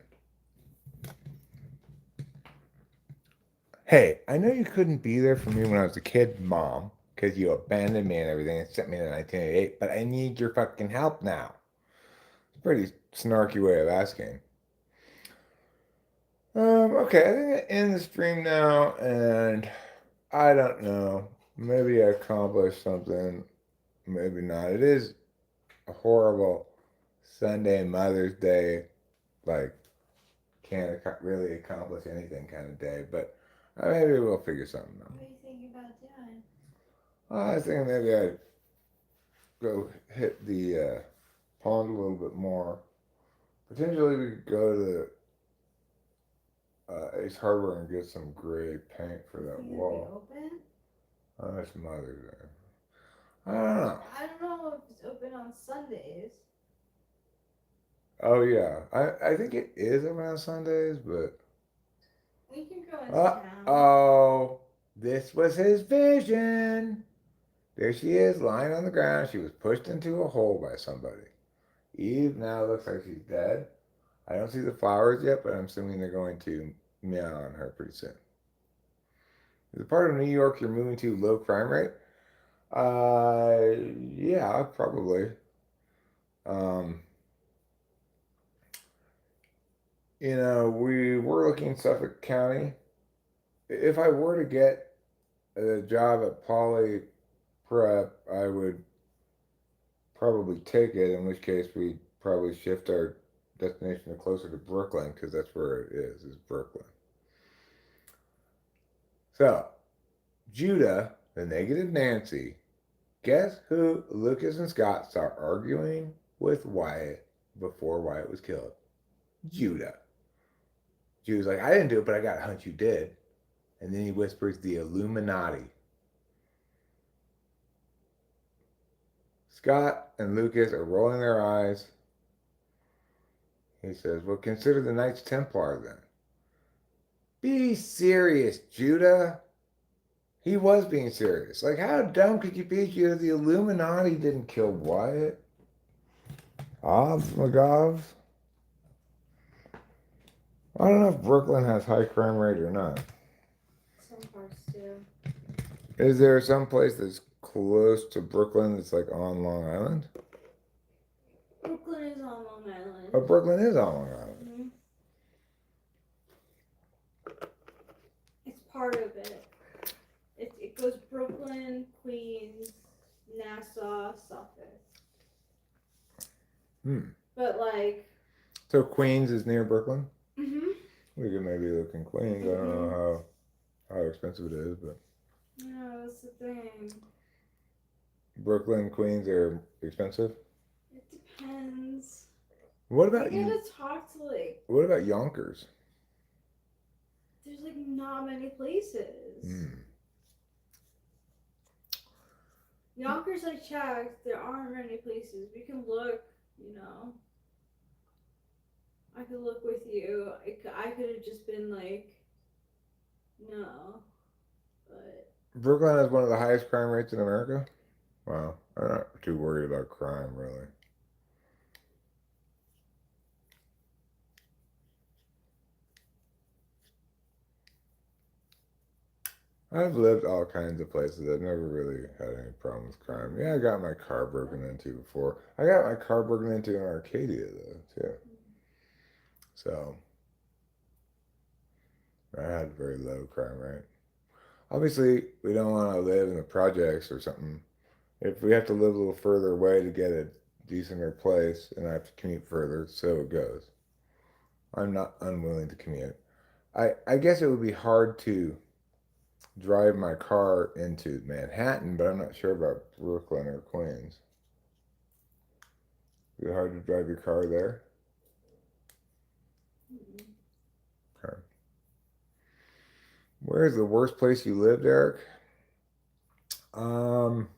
Hey, I know you couldn't be there for me when I was a kid, Mom, because you abandoned me and everything and sent me to 1988, but I need your fucking help now. It's a pretty snarky way of asking. Okay, I think I end the stream now, and I don't know. Maybe I accomplished something, maybe not. It is a horrible Sunday, Mother's Day, like, can't really accomplish anything kind of day, but maybe we'll figure something out. What are you thinking about doing? I was thinking maybe I'd go hit the pond a little bit more. Potentially we could go to Ace Hardware and get some gray paint for that You wall. gonna be open? Oh, that's Mother's Day. I don't know. I don't know if it's open on Sundays. Oh yeah, I think it is around Sundays, but We can go into town. oh, this was his vision. There she is, lying on the ground. She was pushed into a hole by somebody. Eve now looks like she's dead. I don't see the flowers yet, but I'm assuming they're going to meow on her pretty soon. The part of New York you're moving to low crime rate? Yeah, probably. You know, we were looking in Suffolk County. If I were to get a job at Poly Prep, I would probably take it, in which case we'd probably shift our destination closer to Brooklyn, because that's where it is Brooklyn. So, Judah, the negative Nancy, guess who Lucas and Scott saw arguing with Wyatt before Wyatt was killed? Judah. Judah's like, I didn't do it, but I got a hunch you did. And then he whispers, the Illuminati. Scott and Lucas are rolling their eyes. He says, well, consider the Knights Templar then. Be serious, Judah. He was being serious. Like, how dumb could you be, Judah? The Illuminati didn't kill Wyatt. Magov. I don't know if Brooklyn has high crime rate or not. Some parts do. Is there some place that's close to Brooklyn that's like on Long Island? Brooklyn is on Long Island. Oh, Brooklyn is on Long Island. It's part of it. It goes Brooklyn, Queens, Nassau, Suffolk. But like. So Queens is near Brooklyn? Mhm. We could maybe look in Queens. I don't know how expensive it is, but. No, that's the thing. Brooklyn, Queens are expensive? It depends. What about You you? gotta talk to like. What about Yonkers? There's like not many places. Yonkers, I checked. There aren't many places. We can look. You know. I could look with you. I could have just been like, no, but. Brooklyn has one of the highest crime rates in America? Wow. I'm not too worried about crime, really. I've lived all kinds of places. I've never really had any problem with crime. Yeah, I got my car broken into before. I got my car broken into in Arcadia, though, too. So I had very low crime rate. Obviously, we don't want to live in the projects or something. If we have to live a little further away to get a decenter place and I have to commute further, so it goes. I'm not unwilling to commute. I guess it would be hard to drive my car into Manhattan, but I'm not sure about Brooklyn or Queens. Is it hard to drive your car there? Okay. Where's the worst place you lived, Eric? Um,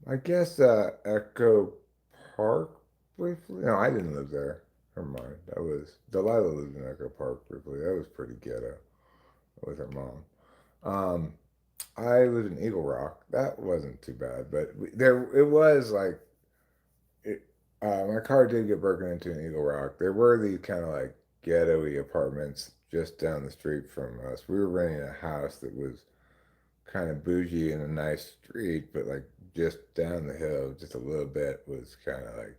I guess Echo Park briefly. No, I didn't live there. Never mind. That was Delilah lived in Echo Park briefly. That was pretty ghetto with her mom. Um, I lived in Eagle Rock. That wasn't too bad, but there it was like it. My car did get broken into in Eagle Rock. There were these kind of like ghetto-y apartments just down the street from us. We were renting a house that was kind of bougie in a nice street, but like just down the hill, just a little bit was kind of like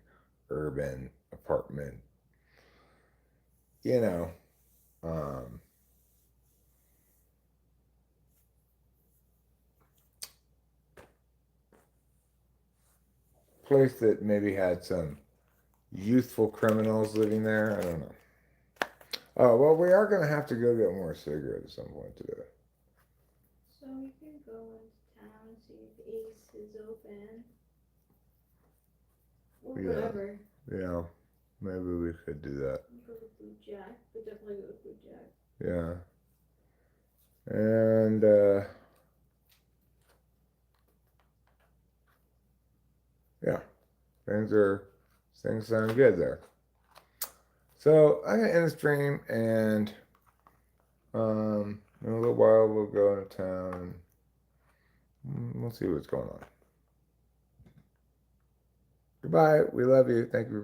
urban apartment, you know, um, place that maybe had some youthful criminals living there. I don't know. Oh, well, we are going to have to go get more cigarettes at some point today. So we can go into town and see if Ace is open. Or Yeah. whatever. Yeah, maybe we could do that. Go to Blue Jack. But definitely go to Blue Jack. Yeah. And, yeah, things sound good there. So I'm gonna end the stream, and in a little while we'll go into town and we'll see what's going on. Goodbye. We love you. Thank you for being